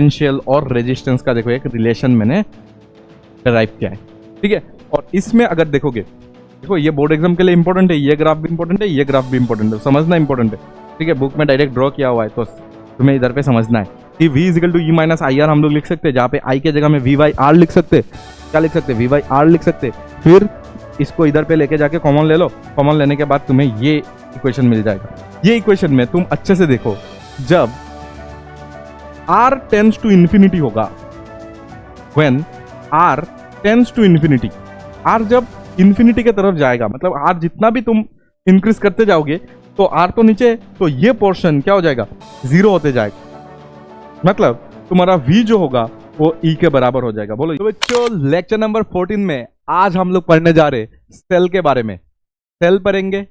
Potential और resistance का देखो एक रिलेशन मैंने डिराइव किया है, ठीक है। और इसमें अगर देखोगे, देखो ये बोर्ड एग्जाम के लिए इंपॉर्टेंट है, ये ग्राफ भी इंपॉर्टेंट है, ये ग्राफ भी इंपॉर्टेंट है, समझना इंपॉर्टेंट है, ठीक है। बुक में डायरेक्ट ड्रॉ किया हुआ है तो तुम्हें इधर पे समझना है कि v is equal to E minus I R हम लोग लिख सकते हैं, जहाँ पे i के जगह में वी वाई आर लिख सकते, क्या लिख सकते, वी वाई आर लिख सकते। फिर इसको इधर पे लेके जाके कॉमन ले लो, कॉमन लेने के बाद तुम्हें ये इक्वेशन मिल जाएगा। ये इक्वेशन में तुम अच्छे से देखो, जब r टेंड्स टू इंफिनिटी होगा, when r tends to infinity, r जब इंफिनिटी के तरफ जाएगा, मतलब r जितना भी तुम इंक्रीज करते जाओगे तो r तो नीचे, तो ये पोर्शन क्या हो जाएगा, जीरो होते जाएगा, मतलब तुम्हारा v जो होगा वो e के बराबर हो जाएगा। बोलो तो बच्चों, लेक्चर नंबर 14 में आज हम लोग पढ़ने जा रहे सेल के बारे में। सेल पढ़ेंगे,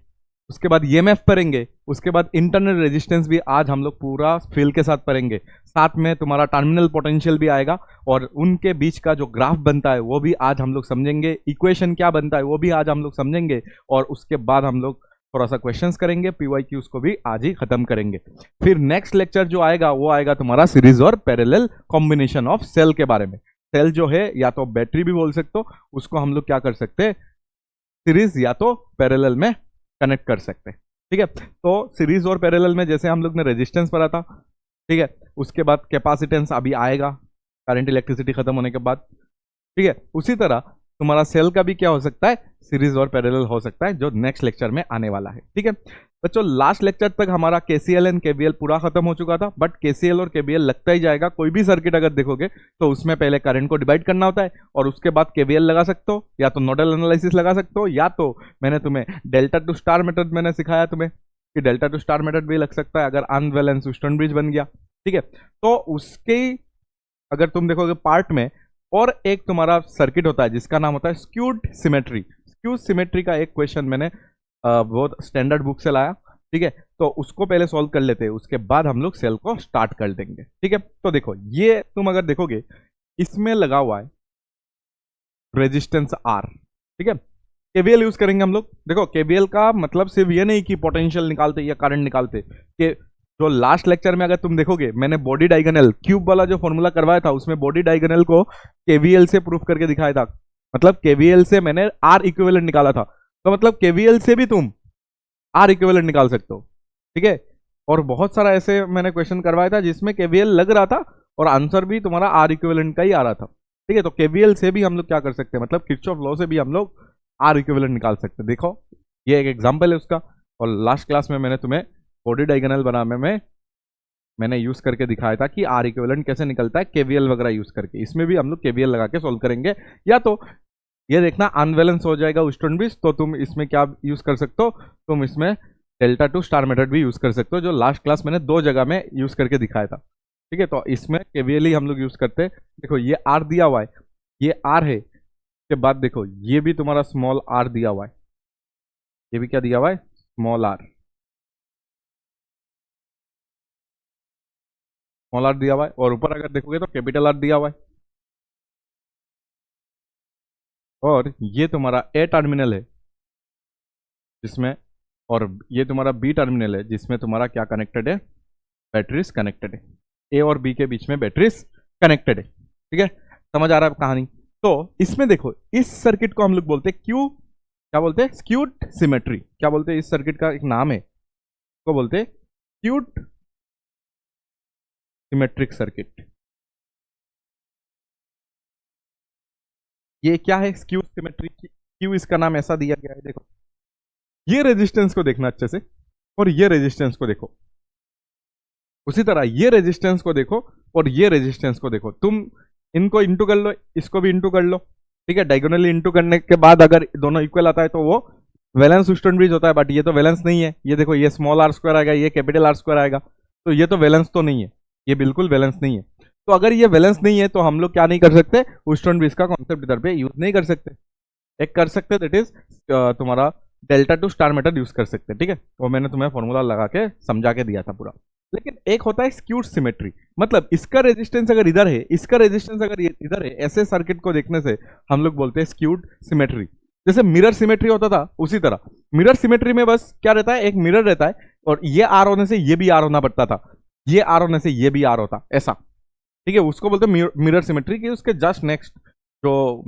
उसके बाद ईएमएफ पढ़ेंगे, उसके बाद इंटरनल रेजिस्टेंस भी आज हम लोग पूरा फील के साथ पढ़ेंगे। साथ में तुम्हारा टर्मिनल पोटेंशियल भी आएगा और उनके बीच का जो ग्राफ बनता है वो भी आज हम लोग समझेंगे, इक्वेशन क्या बनता है वो भी आज हम लोग समझेंगे, और उसके बाद हम लोग थोड़ा सा क्वेश्चंस करेंगे, पीवाईक्यूज को भी आज ही खत्म करेंगे। फिर नेक्स्ट लेक्चर जो आएगा वो आएगा तुम्हारा सीरीज और पैरेलल कॉम्बिनेशन ऑफ सेल के बारे में। सेल जो है या तो बैटरी भी बोल सकते हो, उसको हम लोग क्या कर सकते हैं, सीरीज या तो पैरेलल में कनेक्ट कर सकते हैं, ठीक है। तो सीरीज और पैरेलल में जैसे हम लोग ने रेजिस्टेंस पढ़ा था, ठीक है, उसके बाद कैपेसिटेंस अभी आएगा करंट इलेक्ट्रिसिटी खत्म होने के बाद, ठीक है। उसी तरह तुम्हारा सेल का भी क्या हो सकता है, सीरीज और पैरेलल हो सकता है, जो नेक्स्ट लेक्चर में आने वाला है, ठीक है। बच्चों लास्ट लेक्चर तक हमारा केसीएल एंड केवीएल पूरा खत्म हो चुका था, बट केसीएल और केवीएल लगता ही जाएगा। कोई भी सर्किट अगर देखोगे तो उसमें पहले करंट को डिवाइड करना होता है और उसके बाद केवीएल लगा सकते हो, या तो नोडल एनालिसिस लगा सकते हो, या तो मैंने तुम्हें डेल्टा टू स्टार मेथड मैंने सिखाया तुम्हें कि डेल्टा टू स्टार मेथड भी लग सकता है अगर अनबैलेंस ह्यूस्टन ब्रिज बन गया, ठीक है। तो उसके अगर तुम देखोगे पार्ट में और एक तुम्हारा सर्किट होता है जिसका नाम होता है स्क्यूड सिमेट्री। स्क्यूड सिमेट्री का एक क्वेश्चन मैंने बहुत स्टैंडर्ड बुक से लाया, ठीक है। तो उसको पहले सॉल्व कर लेते हैं, उसके बाद हम लोग सेल को स्टार्ट कर देंगे, ठीक है। तो देखो ये तुम अगर देखोगे इसमें लगा हुआ है रेजिस्टेंस R, ठीक है। केवीएल यूज करेंगे हम लोग। देखो केवीएल का मतलब सिर्फ ये नहीं कि पोटेंशियल निकालते या करंट निकालते, कि जो लास्ट लेक्चर में अगर तुम देखोगे मैंने बॉडी डायगोनल क्यूब वाला जो फॉर्मूला करवाया था उसमें बॉडी डायगोनल को केवीएल से प्रूफ करके दिखाया था, मतलब केवीएल से मैंने R इक्विवेलेंट निकाला था, तो मतलब केवीएल से भी तुम R इक्विवेलेंट निकाल सकते हो, ठीक है। और बहुत सारा ऐसे मैंने क्वेश्चन करवाया था जिसमें केवीएल लग रहा था और आंसर भी तुम्हारा R इक्विवेलेंट का ही आ रहा था, ठीक है। तो केवीएल से भी हम लोग क्या कर सकते हैं, मतलब किरचॉफ लॉ से भी हम लोग R इक्विवेलेंट निकाल सकते हैं। देखो ये एक एग्जांपल है उसका, और लास्ट क्लास में मैंने तुम्हें बॉडी डायगोनल बनाने में मैंने यूज करके दिखाया था कि R इक्विवेलेंट कैसे निकलता है केवीएल वगैरह यूज करके। इसमें भी हम लोग केवीएल लगा के सोल्व करेंगे, या तो ये देखना अनबैलेंस हो जाएगा ह्यूस्टन ब्रिज, तो तुम इसमें क्या यूज कर सकते हो, तुम इसमें डेल्टा टू स्टार मेथड भी यूज कर सकते हो, जो लास्ट क्लास मैंने 2 जगह में यूज करके दिखाया था, ठीक है। तो इसमें केवीएल ही हम लोग यूज करते हैं। देखो ये R दिया हुआ है, ये R है, उसके बाद देखो ये भी तुम्हारा स्मॉल r दिया हुआ है, ये भी क्या दिया हुआ है, स्मॉल r, स्मॉल r दिया हुआ है, और ऊपर अगर देखोगे तो कैपिटल R दिया हुआ है। और ये तुम्हारा A टर्मिनल है जिसमें, और ये तुम्हारा B टर्मिनल है जिसमें तुम्हारा क्या कनेक्टेड है, बैटरीज कनेक्टेड है। A और B के बीच में बैटरीज कनेक्टेड है, ठीक है। समझ आ रहा है कहानी। तो इसमें देखो इस सर्किट को हम लोग बोलते हैं क्यू, क्या बोलते हैं, स्क्यूड सिमेट्री। क्या बोलते हैं, इस सर्किट का एक नाम है, इसको बोलते हैं स्क्यूड सिमेट्रिक सर्किट। ये क्या है स्क्यूड सिमेट्री, क्यू इसका नाम ऐसा दिया गया है। देखो ये रेजिस्टेंस को देखना अच्छे से, और ये रेजिस्टेंस को देखो, उसी तरह ये रेजिस्टेंस को देखो और ये रेजिस्टेंस को देखो। तुम इनको इंटू कर लो, इसको भी इंटू कर लो, ठीक है। डायगोनली इंटू करने के बाद अगर दोनों इक्वल आता है तो वो वैलेंस ह्यूस्टन ब्रिज होता है, बट ये तो वैलेंस नहीं है। ये देखो ये स्मॉल r स्क्वायर आएगा, ये कैपिटल R स्क्वायर आएगा, तो ये तो वैलेंस तो नहीं है, ये बिल्कुल वैलेंस नहीं है। तो अगर ये वैलेंस नहीं है तो हम लोग क्या नहीं कर सकते, ह्यूस्टन ब्रिज का कॉन्सेप्ट इधर पे यूज नहीं कर सकते। एक कर सकते दैट इज तुम्हारा delta two star method use कर सकते, ठीक है। वो मैंने तुम्हें फॉर्मूला लगा के समझा के दिया था पूरा। लेकिन एक होता है स्क्यूड सिमेट्री, मतलब इसका रेजिस्टेंस अगर इधर है, इसका रेजिस्टेंस अगर इधर है, ऐसे सर्किट को देखने से हम लोग बोलते हैं स्क्यूड सिमेट्री। जैसे मिरर सिमेट्री होता था उसी तरह मिरर सिमेट्री में बस क्या रहता है, एक मिरर रहता है और ये आर होने से ये भी आर होना पड़ता था, ये आर होने से ये भी आर होता, ऐसा ठीक है, उसको बोलते हैं मिरर सिमेट्री, कि उसके जस्ट नेक्स्ट जो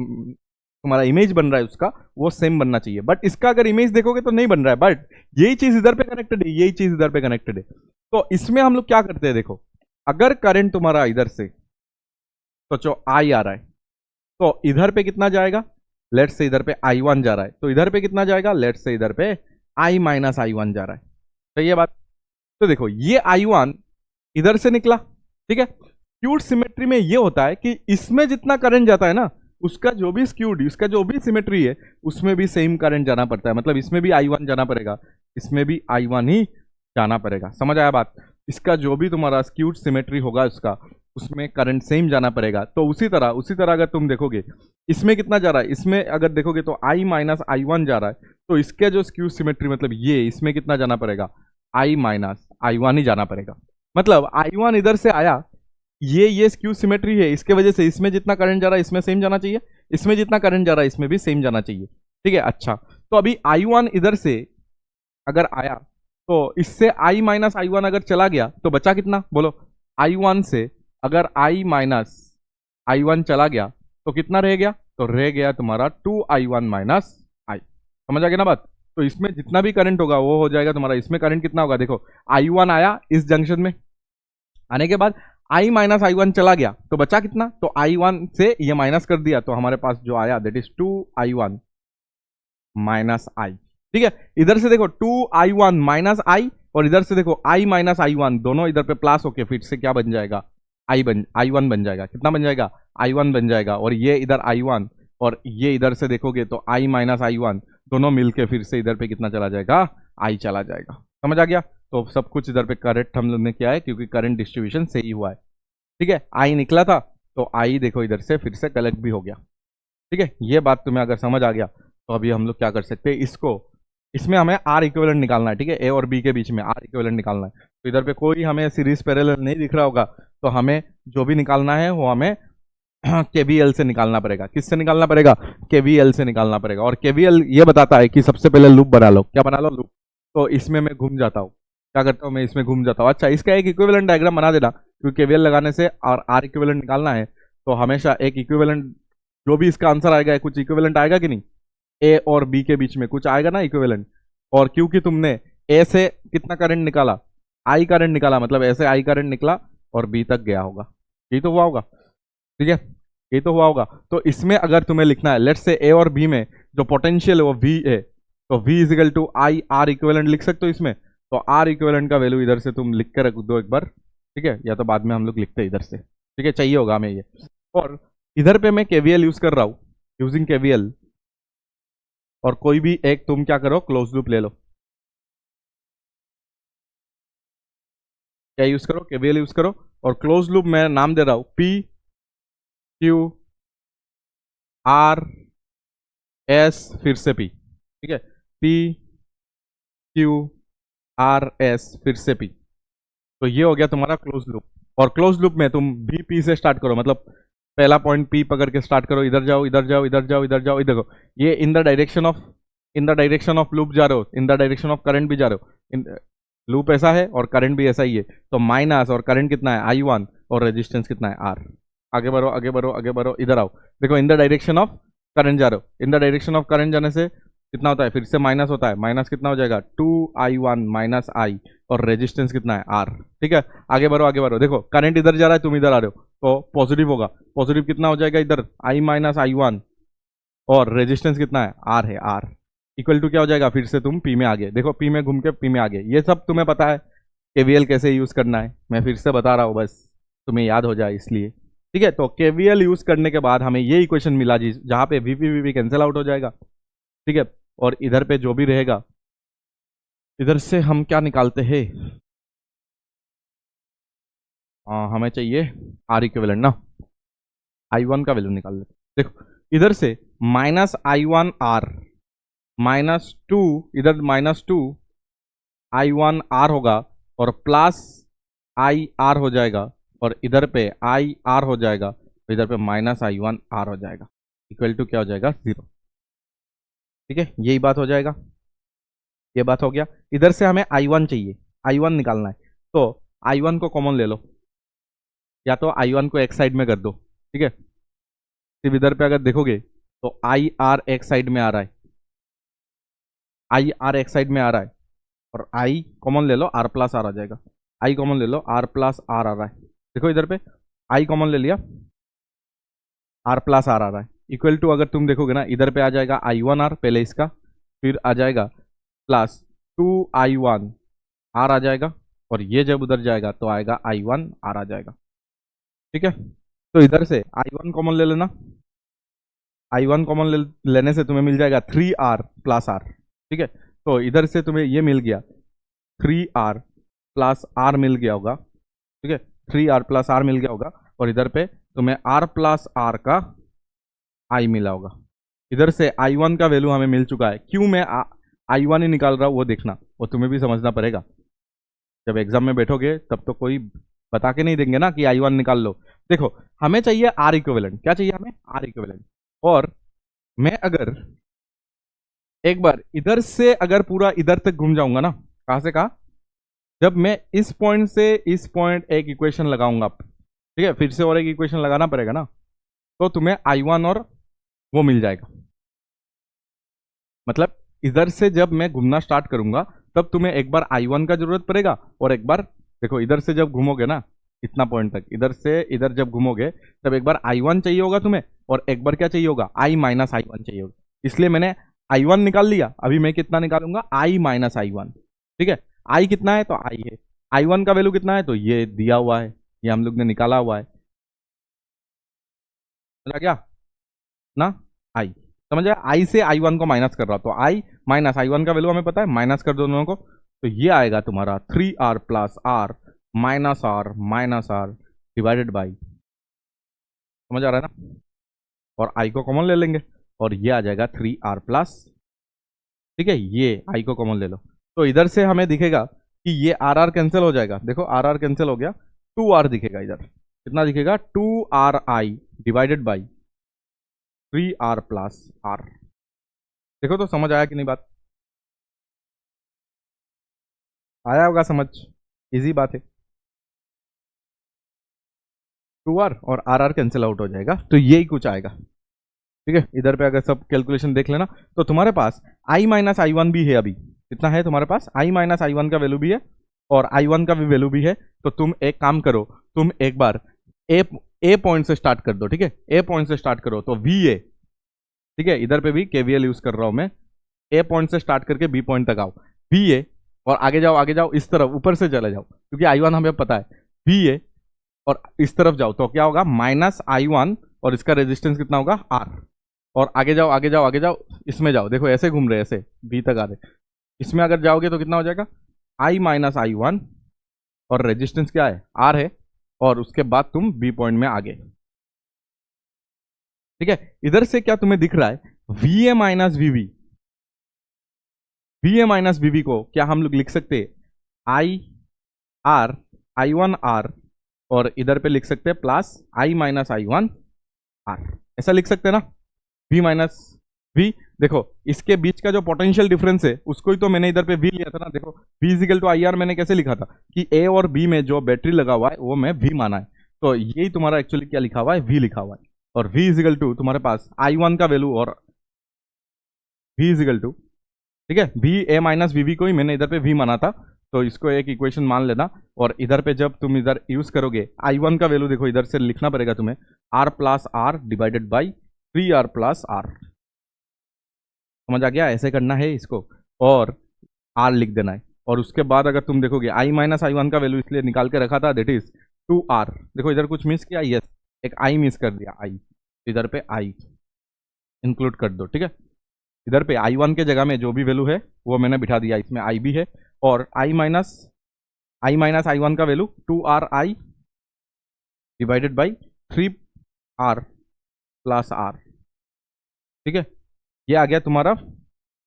तुम्हारा इमेज बन रहा है उसका वो सेम बनना चाहिए। बट इसका अगर इमेज देखोगे तो नहीं बन रहा है, बट यही चीज इधर पे कनेक्टेड है, यही चीज इधर पे कनेक्टेड है। तो इसमें हम लोग क्या करते हैं, देखो अगर करंट तुम्हारा इधर से तो जो आई आ रहा है, तो इधर पे कितना जाएगा, लेट्स से इधर पे I1 जा रहा है, तो इधर पे कितना जाएगा, लेट्स से इधर पे I माइनस I1 जा रहा है। सही है बात। तो देखो ये I1 इधर से निकला, ठीक है। स्क्यूड सिमेट्री में ये होता है कि इसमें जितना करंट जाता है ना, उसका जो भी स्क्यूड, उसका जो भी सिमेट्री है उसमें भी सेम करंट जाना पड़ता है। मतलब इसमें भी I1 जाना पड़ेगा, इसमें भी I1 ही जाना पड़ेगा। समझ आया बात। इसका जो भी तुम्हारा स्क्यूड सिमेट्री होगा उसका, उसमें करंट सेम जाना पड़ेगा। तो उसी तरह अगर तुम देखोगे इसमें कितना जा रहा है, इसमें अगर देखोगे तो I माइनस I1 जा रहा है, तो इसके जो स्क्यूड सिमेट्री मतलब ये, इसमें कितना जाना पड़ेगा, I माइनस I1 ही जाना पड़ेगा। मतलब I1 इधर से आया, ये स्क्यू सिमेट्री है, इसके वजह से इसमें जितना करंट जा रहा है इसमें सेम जाना चाहिए, इसमें जितना करंट जा रहा है इसमें भी सेम जाना चाहिए। ठीक है, अच्छा तो अभी I1 इधर से अगर आया तो इससे I माइनस I1 अगर चला गया तो बचा कितना, बोलो। I1 से अगर I माइनस I1 चला गया तो कितना रह गया, तो रह गया तुम्हारा 2I1 माइनस I। समझ आ गया ना बात। तो इसमें जितना भी करंट होगा वो हो जाएगा तुम्हारा, इसमें करंट कितना होगा, देखो I1 आया इस जंक्शन में, आने के बाद I माइनस I1 चला गया तो बचा कितना, तो I1 से ये माइनस कर दिया तो हमारे पास जो आया that is 2I1 minus I। ठीक है, इधर से देखो 2I1 माइनस I, और इधर से देखो I माइनस I1, दोनों इधर पे प्लस होके फिर से क्या बन जाएगा, I1 बन जाएगा। कितना बन जाएगा, I1 बन जाएगा। और ये इधर I1 और ये इधर से देखोगे तो I माइनस I1 दोनों मिलके फिर से इधर पे कितना चला जाएगा, I चला जाएगा। समझ आ गया। तो सब कुछ इधर पे करेक्ट हम लोग ने किया है, क्योंकि करंट डिस्ट्रीब्यूशन सही हुआ है। ठीक है, I निकला था तो I देखो इधर से फिर से कलेक्ट भी हो गया। ठीक है, ये बात तुम्हें अगर समझ आ गया तो अभी हम लोग क्या कर सकते हैं, इसको, इसमें हमें R इक्विवेलेंट निकालना है। ठीक है, ए और बी के बीच में R इक्विवेलेंट निकालना है। तो इधर पे कोई हमें सीरीज पैरेलल नहीं दिख रहा होगा, तो हमें जो भी निकालना है वो हमें KVL से निकालना पड़ेगा। किससे निकालना पड़ेगा, KVL से निकालना पड़ेगा। और KVL ये बताता है कि सबसे पहले लूप बना लो। क्या बना लो, लूप। तो इसमें मैं घूम जाता हूँ, क्या करता हूँ मैं, इसमें घूम जाता हूँ। अच्छा, इसका एक इक्विवेलेंट डायग्राम बना देना, क्योंकि KVL लगाने से और R इक्विवेलेंट निकालना है तो हमेशा एक इक्विवेलेंट, जो भी इसका आंसर आएगा कुछ इक्विवेलेंट आएगा कि नहीं, ए और बी के बीच में कुछ आएगा ना इक्विवेलेंट। और क्योंकि तुमने ए से कितना करंट निकाला, I करंट निकाला, मतलब ऐसे I करंट निकला और बी तक गया होगा, यही तो हुआ होगा। ठीक है, ये तो हुआ होगा। तो इसमें अगर तुम्हें लिखना है, लेट्स से ए और बी में जो पोटेंशियल है वो V है, तो V is equal to I R equivalent लिख सकते हो इसमें। तो R इक्विवेलेंट का वैल्यू इधर से तुम लिख के रख दो एक बार। ठीक है, या तो बाद में हम लोग लिखते हैं इधर से। ठीक है, चाहिए होगा हमें ये। और इधर पे मैं KVL यूज कर रहा हूँ, यूजिंग KVL। और कोई भी एक तुम क्या करो, क्लोज लूप ले लो। क्या यूज करो, KVL यूज करो। और क्लोज लूप मैं नाम दे रहा हूं P Q R S फिर से P। ठीक है, P Q R S फिर से P। तो ये हो गया तुम्हारा क्लोज लूप। और क्लोज लूप में तुम भी P से स्टार्ट करो, मतलब पहला पॉइंट P पकड़ के स्टार्ट करो, इधर जाओ इधर जाओ इधर जाओ इधर जाओ, इधर देखो ये in the direction of loop जा रहे हो, in the direction of current भी जा रहे हो। लूप ऐसा है और करंट भी ऐसा ही है, तो माइनस और करंट कितना है I1 और रेजिस्टेंस कितना है R। आगे बढ़ो आगे बढ़ो आगे बढ़ो, इधर आओ, देखो in the direction of current जा रहे हो, in the direction of current जाने से कितना होता है, फिर से माइनस होता है, माइनस कितना हो जाएगा 2I1 माइनस I, और रेजिस्टेंस कितना है R। ठीक है, आगे बढ़ो, देखो करंट इधर जा रहा है, तुम इधर आ रहे हो, तो पॉजिटिव होगा। पॉजिटिव कितना हो जाएगा इधर I माइनस I1, और रेजिस्टेंस कितना है R है, R इक्वल टू क्या हो जाएगा, फिर से तुम P में आ गए। देखो P में घूम के P में आ गए। ये सब तुम्हें पता है KVL कैसे यूज करना है, मैं फिर से बता रहा हूँ बस तुम्हें याद हो जाए इसलिए। ठीक है, तो KVL यूज करने के बाद हमें ये इक्वेशन मिला जी, जहाँ पे VP कैंसिल आउट हो जाएगा। ठीक है, और इधर पे जो भी रहेगा, इधर से हम क्या निकालते हैं, हमें चाहिए R इक्विवेलेंट ना, I1 का वैल्यू निकाल लेते। देखो इधर से माइनस I1 R माइनस 2, इधर माइनस 2 I1 R होगा, और प्लस I R हो जाएगा, और इधर पे I R हो जाएगा, तो इधर पे माइनस I1 R हो जाएगा, इक्वल टू क्या हो जाएगा 0। ठीक है, यही बात हो जाएगा, ये बात हो गया। इधर से हमें I1 चाहिए, I1 निकालना है, तो I1 को कॉमन ले लो, या तो I1 को एक साइड में कर दो, ठीक है। सिर्फ इधर पे अगर देखोगे तो आई आर एक साइड में आ रहा है, आई आर एक साइड में आ रहा है, और आई कॉमन ले लो, आर प्लस आर आ जाएगा। आई कॉमन ले लो, आर प्लस आर आ रहा है। देखो इधर पे आई कॉमन ले लिया, आर प्लस आर आ रहा है। इक्वल टू अगर तुम देखोगे ना, इधर पे आ जाएगा I1 आर पहले इसका, फिर आ जाएगा प्लस 2I1 आर आ जाएगा, और ये जब उधर जाएगा तो आएगा I1 आर आ जाएगा, ठीक है। तो इधर से I1 कॉमन ले लेना, I1 कॉमन लेने से तुम्हें मिल जाएगा 3R प्लस आर, ठीक है। तो इधर से तुम्हें ये मिल गया 3R प्लस आर मिल गया होगा, ठीक है। 3R प्लस आर मिल गया होगा, और इधर पे तुम्हें R प्लस आर का I मिला होगा। इधर से I1 का वैल्यू हमें मिल चुका है। क्यों मैं I1 ही निकाल रहा हूँ वो देखना, वो तुम्हें भी समझना पड़ेगा। जब एग्जाम में बैठोगे तब तो कोई बता के नहीं देंगे ना कि I1 निकाल लो। देखो हमें चाहिए आर इक्विवेलेंट, क्या चाहिए हमें, आर इक्विवेलेंट। और मैं अगर एक बार इधर से अगर पूरा इधर तक घूम जाऊंगा ना, कहां से कहा, जब मैं इस पॉइंट से इस पॉइंट एक इक्वेशन लगाऊंगा, ठीक है, फिर से और एक इक्वेशन लगाना पड़ेगा ना, तो तुम्हें I1 और वो मिल जाएगा। मतलब इधर से जब मैं घूमना स्टार्ट करूंगा तब तुम्हें एक बार I1 का जरूरत पड़ेगा, और एक बार देखो इधर से जब घूमोगे ना इतना पॉइंट तक, इधर से इधर जब घूमोगे तब एक बार I1 चाहिए होगा तुम्हें, और एक बार क्या चाहिए होगा, I माइनस I1 चाहिए होगा। इसलिए मैंने I1 निकाल लिया, अभी मैं कितना निकालूंगा, I माइनस I1, ठीक है। I कितना है तो I है, I1 का वैल्यू कितना है तो ये दिया हुआ है, ये हम लोग ने निकाला हुआ है, समझा क्या ना। I समझ आया, I से I1 को माइनस कर रहा, तो I माइनस I1 का वैल्यू हमें पता है, माइनस कर दो दोनों को, तो ये आएगा तुम्हारा 3R plus R minus R divided by, समझ आ रहा है ना। और I को कॉमन ले लेंगे, और ये आ जाएगा 3R प्लस, ठीक है, ये I को कॉमन ले लो, तो इधर से हमें दिखेगा कि ये आर कैंसिल हो जाएगा। देखो आर कैंसिल हो गया, 2R दिखेगा इधर, कितना दिखेगा, 2RI divided by 3R plus are. देखो तो समझ आया कि नहीं बात, आया होगा समझ, इजी बात है। 2R और आर कैंसिल आउट हो जाएगा, तो यही कुछ आएगा, ठीक है। इधर पे अगर सब कैलकुलेशन देख लेना तो तुम्हारे पास I माइनस I1 भी है, अभी कितना है तुम्हारे पास, I माइनस I1 का वैल्यू भी है और I1 का भी वैल्यू भी है। तो तुम एक काम करो, तुम एक बार ए पॉइंट से स्टार्ट कर दो, ठीक है, ए पॉइंट से स्टार्ट करो, तो VA, ठीक है, इधर पे भी KVL यूज कर रहा हूं मैं, ए पॉइंट से स्टार्ट करके बी पॉइंट तक आओ, VA, और आगे जाओ इस तरफ, ऊपर से चले जाओ, क्योंकि I1 हमें पता है, VA, और इस तरफ जाओ तो क्या होगा, माइनस I1, और इसका रेजिस्टेंस कितना होगा, R, और आगे जाओ, इसमें जाओ, देखो ऐसे घूम रहे, ऐसे बी तक आ रहे, इसमें अगर जाओगे तो कितना हो जाएगा, I माइनस I1, और रेजिस्टेंस क्या है, R है, और उसके बाद तुम बी पॉइंट में आ गए, ठीक है। इधर से क्या तुम्हें दिख रहा है, VA minus VB, VA minus VB को क्या हम लोग लिख सकते हैं, I1R, और इधर पे लिख सकते हैं प्लस I माइनस I1R, ऐसा लिख सकते हैं ना, V माइनस V। देखो इसके बीच का जो पोटेंशियल डिफरेंस है उसको ही तो मैंने इधर पे V लिया था ना। देखो V इजिकल टू IR मैंने कैसे लिखा था कि A और B में जो बैटरी लगा हुआ है वो मैं V माना है, तो यही तुम्हारा एक्चुअली क्या लिखा हुआ है, V लिखा हुआ है। और V इजिकल टू तुम्हारे पास I1 का वैल्यू और V इजिकल टू, ठीक है, V A माइनस VB को ही मैंने इधर पे V माना था, तो इसको एक इक्वेशन मान लेना। और इधर पे जब तुम इधर यूज करोगे I1 का वैल्यू देखो इधर से लिखना पड़ेगा तुम्हें, R plus R divided by 3R plus R, समझ आ गया, ऐसे करना है इसको, और R लिख देना है। और उसके बाद अगर तुम देखोगे I माइनस I1 का वैल्यू इसलिए निकाल के रखा था, दैट इज 2R। देखो इधर कुछ मिस किया, यस एक I मिस कर दिया, I इधर पे I इंक्लूड कर दो, ठीक है। इधर पे I1 के जगह में जो भी वैल्यू है वो मैंने बिठा दिया, इसमें I भी है, और I माइनस I1 का value 2RI divided by 3R plus R, ठीक है। ये आ गया तुम्हारा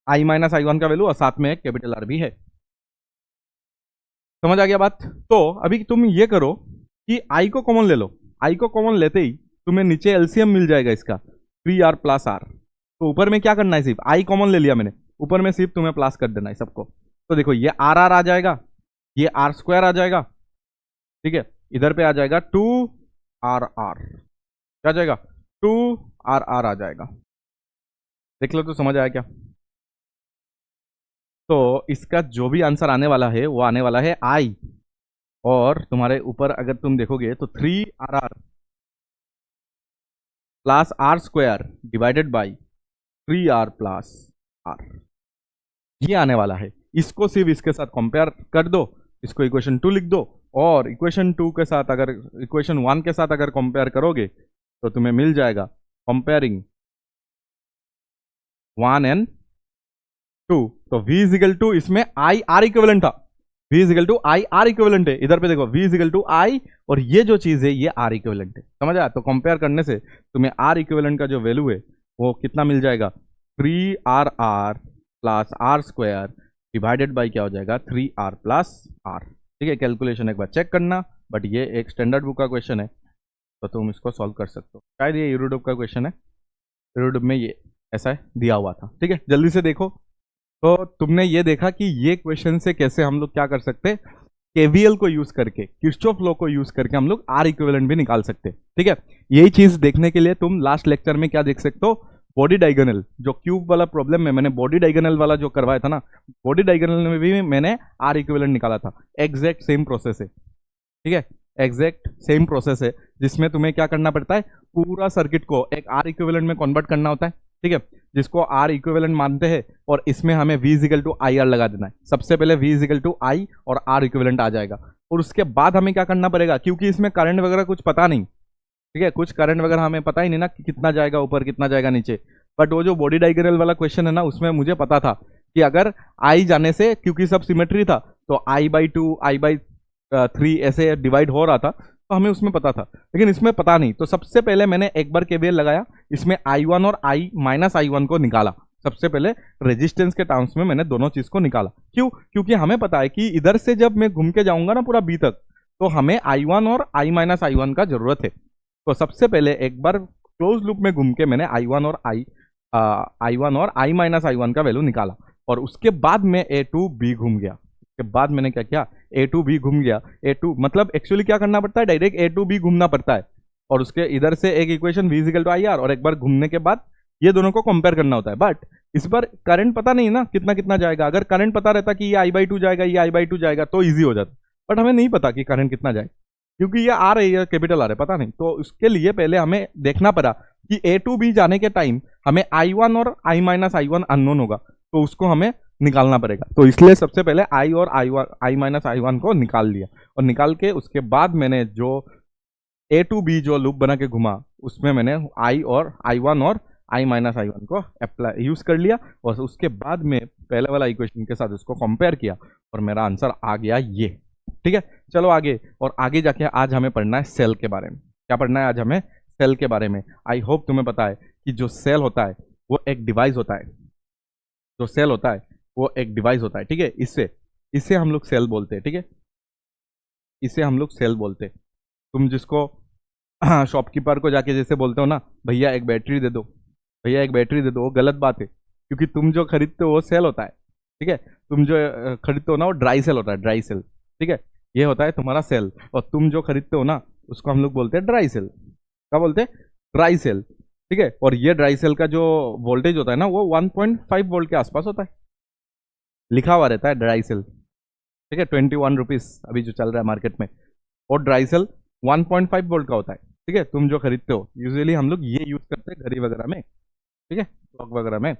I माइनस I1 का वैल्यू, और साथ में कैपिटल R भी है, समझ आ गया बात। तो अभी तुम ये करो कि I को कॉमन ले लो, I को कॉमन लेते ही तुम्हें नीचे एलसीएम मिल जाएगा इसका 3R प्लस R। तो ऊपर में क्या करना है, सिर्फ I कॉमन ले लिया मैंने, ऊपर में सिर्फ तुम्हें प्लस कर देना है सबको। तो देखो ये RR आ जाएगा, ये R स्क्वायर आ जाएगा, ठीक है, इधर पे आ जाएगा 2 आर आर क्या आ जाएगा, 2 RR आ जाएगा। देख लो तो समझ आया क्या। तो इसका जो भी आंसर आने वाला है वो आने वाला है आई, और तुम्हारे ऊपर अगर तुम देखोगे तो 3RR plus R square divided by 3R plus R, ये आने वाला है। इसको सिर्फ इसके साथ कंपेयर कर दो, इसको इक्वेशन 2 लिख दो, और इक्वेशन 2 के साथ अगर इक्वेशन 1 के साथ अगर कंपेयर करोगे तो तुम्हें मिल जाएगा कंपेयरिंग 1 एंड 2। तो v इजिकल टू इसमें आई आर इक्विवेलेंट था, v is equal to I R equivalent है। इधर पे देखो v इजिकल टू आई, और ये जो चीज है ये आर इक्विवेलेंट है। समझ आया। तो कंपेयर करने से तुम्हें आर इक्विवेलेंट का जो वैल्यू है वो कितना मिल जाएगा, 3RR plus R square divided by क्या हो जाएगा, 3R प्लस आर। ठीक है, कैलकुलेशन एक बार चेक करना, बट ये एक स्टैंडर्ड बुक का क्वेश्चन है तो तुम इसको सॉल्व कर सकते हो। शायद ये यूरोडुप का क्वेश्चन है, यूरोडुप में ये ऐसा दिया हुआ था। ठीक है, जल्दी से देखो। तो तुमने ये देखा कि ये क्वेश्चन से कैसे हम लोग क्या कर सकते हैं, केवीएल को यूज करके, किरचॉफ लॉ को यूज करके हम लोग आर इक्विवेलेंट भी निकाल सकते हैं। ठीक है, यही चीज देखने के लिए तुम लास्ट लेक्चर में क्या देख सकते हो, बॉडी डायगोनल, जो क्यूब वाला प्रॉब्लम में मैंने बॉडी डायगोनल वाला जो करवाया था ना, बॉडी डायगोनल में भी मैंने आर इक्विवेलेंट निकाला था। एग्जैक्ट सेम प्रोसेस है। ठीक है, एग्जैक्ट सेम प्रोसेस है, जिसमें तुम्हें क्या करना पड़ता है, पूरा सर्किट को एक आर इक्विवेलेंट में कन्वर्ट करना होता है। ठीक है, जिसको आर इक्विवेलेंट मानते हैं, और इसमें हमें v is equal to I R लगा देना है। सबसे पहले v इजिकल टू आई और आर इक्विवेलेंट आ जाएगा, और उसके बाद हमें क्या करना पड़ेगा, क्योंकि इसमें करंट वगैरह कुछ पता नहीं। ठीक है, कुछ करंट वगैरह हमें पता ही नहीं ना कि कितना जाएगा ऊपर कितना जाएगा नीचे। बट वो जो बॉडी डायगोनल वाला क्वेश्चन है ना, उसमें मुझे पता था कि अगर आई जाने से, क्योंकि सब सिमेट्री था, तो I/2 I/3 ऐसे डिवाइड हो रहा था, तो हमें उसमें पता था। लेकिन इसमें पता नहीं, तो सबसे पहले मैंने एक बार केवीएल लगाया, इसमें I1 और I माइनस I1 को निकाला। सबसे पहले रेजिस्टेंस के टर्म्स में मैंने दोनों चीज को निकाला। क्यों, क्योंकि हमें पता है कि इधर से जब मैं घूम के जाऊंगा ना पूरा बी तक, तो हमें I1 और I माइनस I1 का जरूरत है। तो सबसे पहले एक बार क्लोज लूप में घूम के मैंने I1 और I माइनस I1 का वैल्यू निकाला, और उसके बाद में A2B घूम गया। उसके बाद मैंने क्या किया, A2B घूम गया। A2 मतलब एक्चुअली क्या करना पड़ता है, डायरेक्ट A2B घूमना पड़ता है, और उसके इधर से एक equation v is equal to I R, और एक बार घूमने के बाद ये दोनों को कंपेयर करना होता है। बट इस बार करंट पता नहीं ना कितना कितना जाएगा। अगर करंट पता रहता कि ये I/2 जाएगा, ये I/2 जाएगा, तो ईजी हो जाता। बट हमें नहीं पता कि करंट कितना जाएगा, क्योंकि ये आ रही है कैपिटल आ रहा है, पता नहीं। तो उसके लिए पहले हमें देखना पड़ा कि A2B जाने के टाइम हमें I1 और I माइनस I1 अननोन होगा, तो उसको हमें निकालना पड़ेगा। तो इसलिए सबसे पहले I और I माइनस I1 को निकाल लिया, और निकाल के उसके बाद मैंने जो A2B जो लूप बना के घुमा, उसमें मैंने I1 और I माइनस I1 को अप्लाई यूज कर लिया, और उसके बाद में पहले वाला इक्वेशन के साथ उसको कंपेयर किया, और मेरा आंसर आ गया ये। ठीक है, चलो आगे। और आगे जाके आज हमें पढ़ना है सेल के बारे में। क्या पढ़ना है आज हमें, सेल के बारे में। आई होप तुम्हें पता है कि जो सेल होता है वो एक डिवाइस होता है, जो सेल होता है वो एक डिवाइस होता है। ठीक है, इसे हम लोग सेल बोलते हैं। ठीक है, इसे हम लोग सेल बोलते हैं। तुम जिसको शॉपकीपर को जाके जैसे बोलते हो ना, भैया एक बैटरी दे दो, भैया एक बैटरी दे दो, वो गलत बात है, क्योंकि तुम जो खरीदते हो वो सेल होता है। ठीक है, तुम जो खरीदते हो ना वो ड्राई सेल होता है, ड्राई सेल। ठीक है, ये होता है तुम्हारा सेल, और तुम जो खरीदते हो ना उसको हम लोग बोलते हैं ड्राई सेल। क्या बोलते हैं, ड्राई सेल। ठीक है, और ये ड्राई सेल का जो वोल्टेज होता है ना, वो 1.5 वोल्ट के आसपास होता है, लिखा हुआ रहता है ड्राई सेल। ठीक है, 21 रुपीज अभी जो चल रहा है मार्केट में, और ड्राई सेल 1.5 वोल्ट का होता है। ठीक है, तुम जो खरीदते हो, यूजुअली हम लोग ये यूज करते हैं घड़ी वगैरह में। ठीक है, क्लॉक वगैरह में।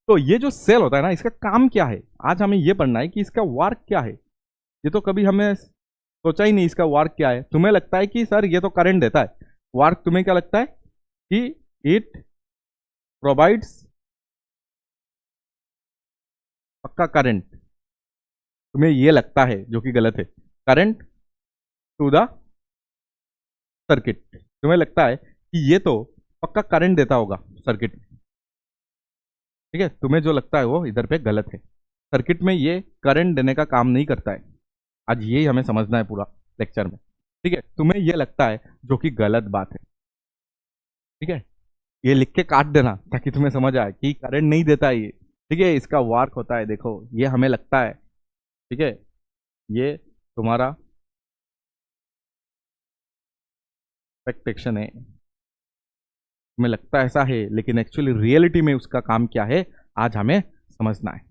तो ये जो सेल होता है ना, इसका काम क्या है, आज हमें ये पढ़ना है कि इसका वर्क क्या है। ये तो कभी हमें सोचा ही नहीं इसका वर्क क्या है। तुम्हें लगता है कि सर ये तो करंट देता है, वर्क तुम्हें क्या लगता है कि इट प्रोवाइड्स पक्का करंट, तुम्हें ये लगता है, जो कि गलत है। करंट टू द सर्किट, तुम्हें लगता है कि ये तो पक्का करंट देता होगा सर्किट में। ठीक है, तुम्हें जो लगता है वो इधर पे गलत है। सर्किट में ये करंट देने का काम नहीं करता है। आज यही हमें समझना है पूरा लेक्चर में। ठीक है, तुम्हें ये लगता है, जो कि गलत बात है। ठीक है, ये लिख के काट देना ताकि तुम्हें समझ आए कि करंट नहीं देता है ये। ठीक है, इसका वर्क होता है, देखो ये हमें लगता है। ठीक है, ये तुम्हारा एक्सपेक्टेशन है, हमें लगता है ऐसा है, लेकिन एक्चुअली रियलिटी में उसका काम क्या है आज हमें समझना है।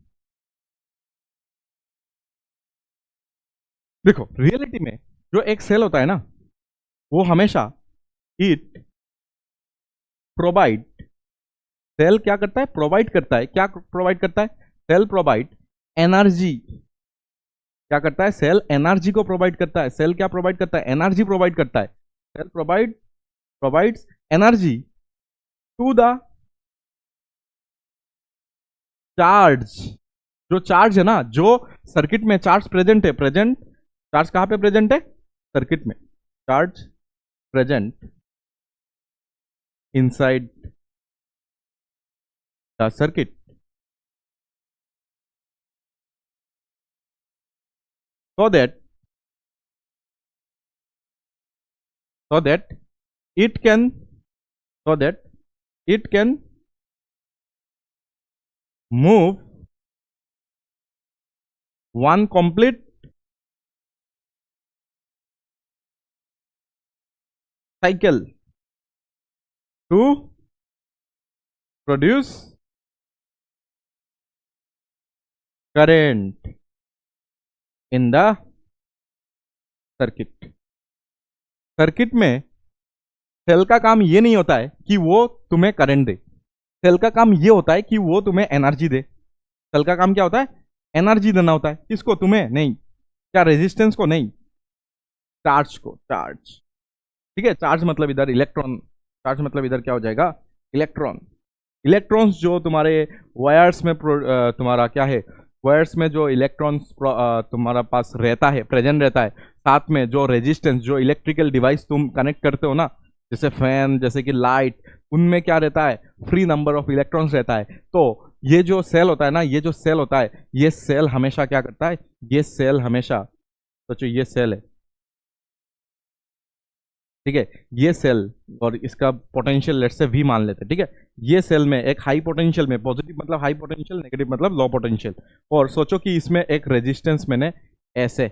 देखो रियलिटी में जो एक सेल होता है ना, वो हमेशा इट प्रोवाइड, सेल क्या करता है, प्रोवाइड करता है। क्या प्रोवाइड करता है? Cell provide energy. क्या करता है? सेल एनर्जी को प्रोवाइड करता है। सेल क्या प्रोवाइड करता है? एनर्जी प्रोवाइड करता है। Cell provides energy to the charge. जो चार्ज है ना, जो सर्किट में चार्ज प्रेजेंट है, प्रेजेंट चार्ज कहां पे प्रेजेंट है? सर्किट में charge present inside the circuit, so that it can move one complete cycle to produce current in the circuit. Circuit में सेल का काम ये नहीं होता है कि वो तुम्हें करंट दे, सेल का काम ये होता है कि वो तुम्हें एनर्जी दे। सेल का काम क्या होता है? एनर्जी देना होता है। किसको? तुम्हें नहीं। क्या? रेजिस्टेंस को नहीं, चार्ज को। चार्ज, ठीक है। चार्ज मतलब इधर इलेक्ट्रॉन, चार्ज मतलब इधर क्या हो जाएगा? इलेक्ट्रॉन। इलेक्ट्रॉन्स जो तुम्हारे वायर्स में तुम्हारा क्या है, वायर्स में जो इलेक्ट्रॉन्स तुम्हारा पास रहता है, प्रेजेंट रहता है, साथ में जो रेजिस्टेंस, जो इलेक्ट्रिकल डिवाइस तुम कनेक्ट करते हो ना, जैसे फैन, जैसे कि लाइट, उनमें क्या रहता है? फ्री नंबर ऑफ इलेक्ट्रॉन्स रहता है। तो ये जो सेल होता है ना, ये जो सेल होता है, ये सेल हमेशा क्या करता है? ये सेल हमेशा, सोचो ये सेल है, ठीक है, ये सेल और इसका पोटेंशियल लेट से V मान लेते हैं, ठीक है। ये सेल में एक हाई पोटेंशियल में, पॉजिटिव मतलब हाई पोटेंशियल, नेगेटिव मतलब लो पोटेंशियल, और सोचो कि इसमें एक रेजिस्टेंस मैंने ऐसे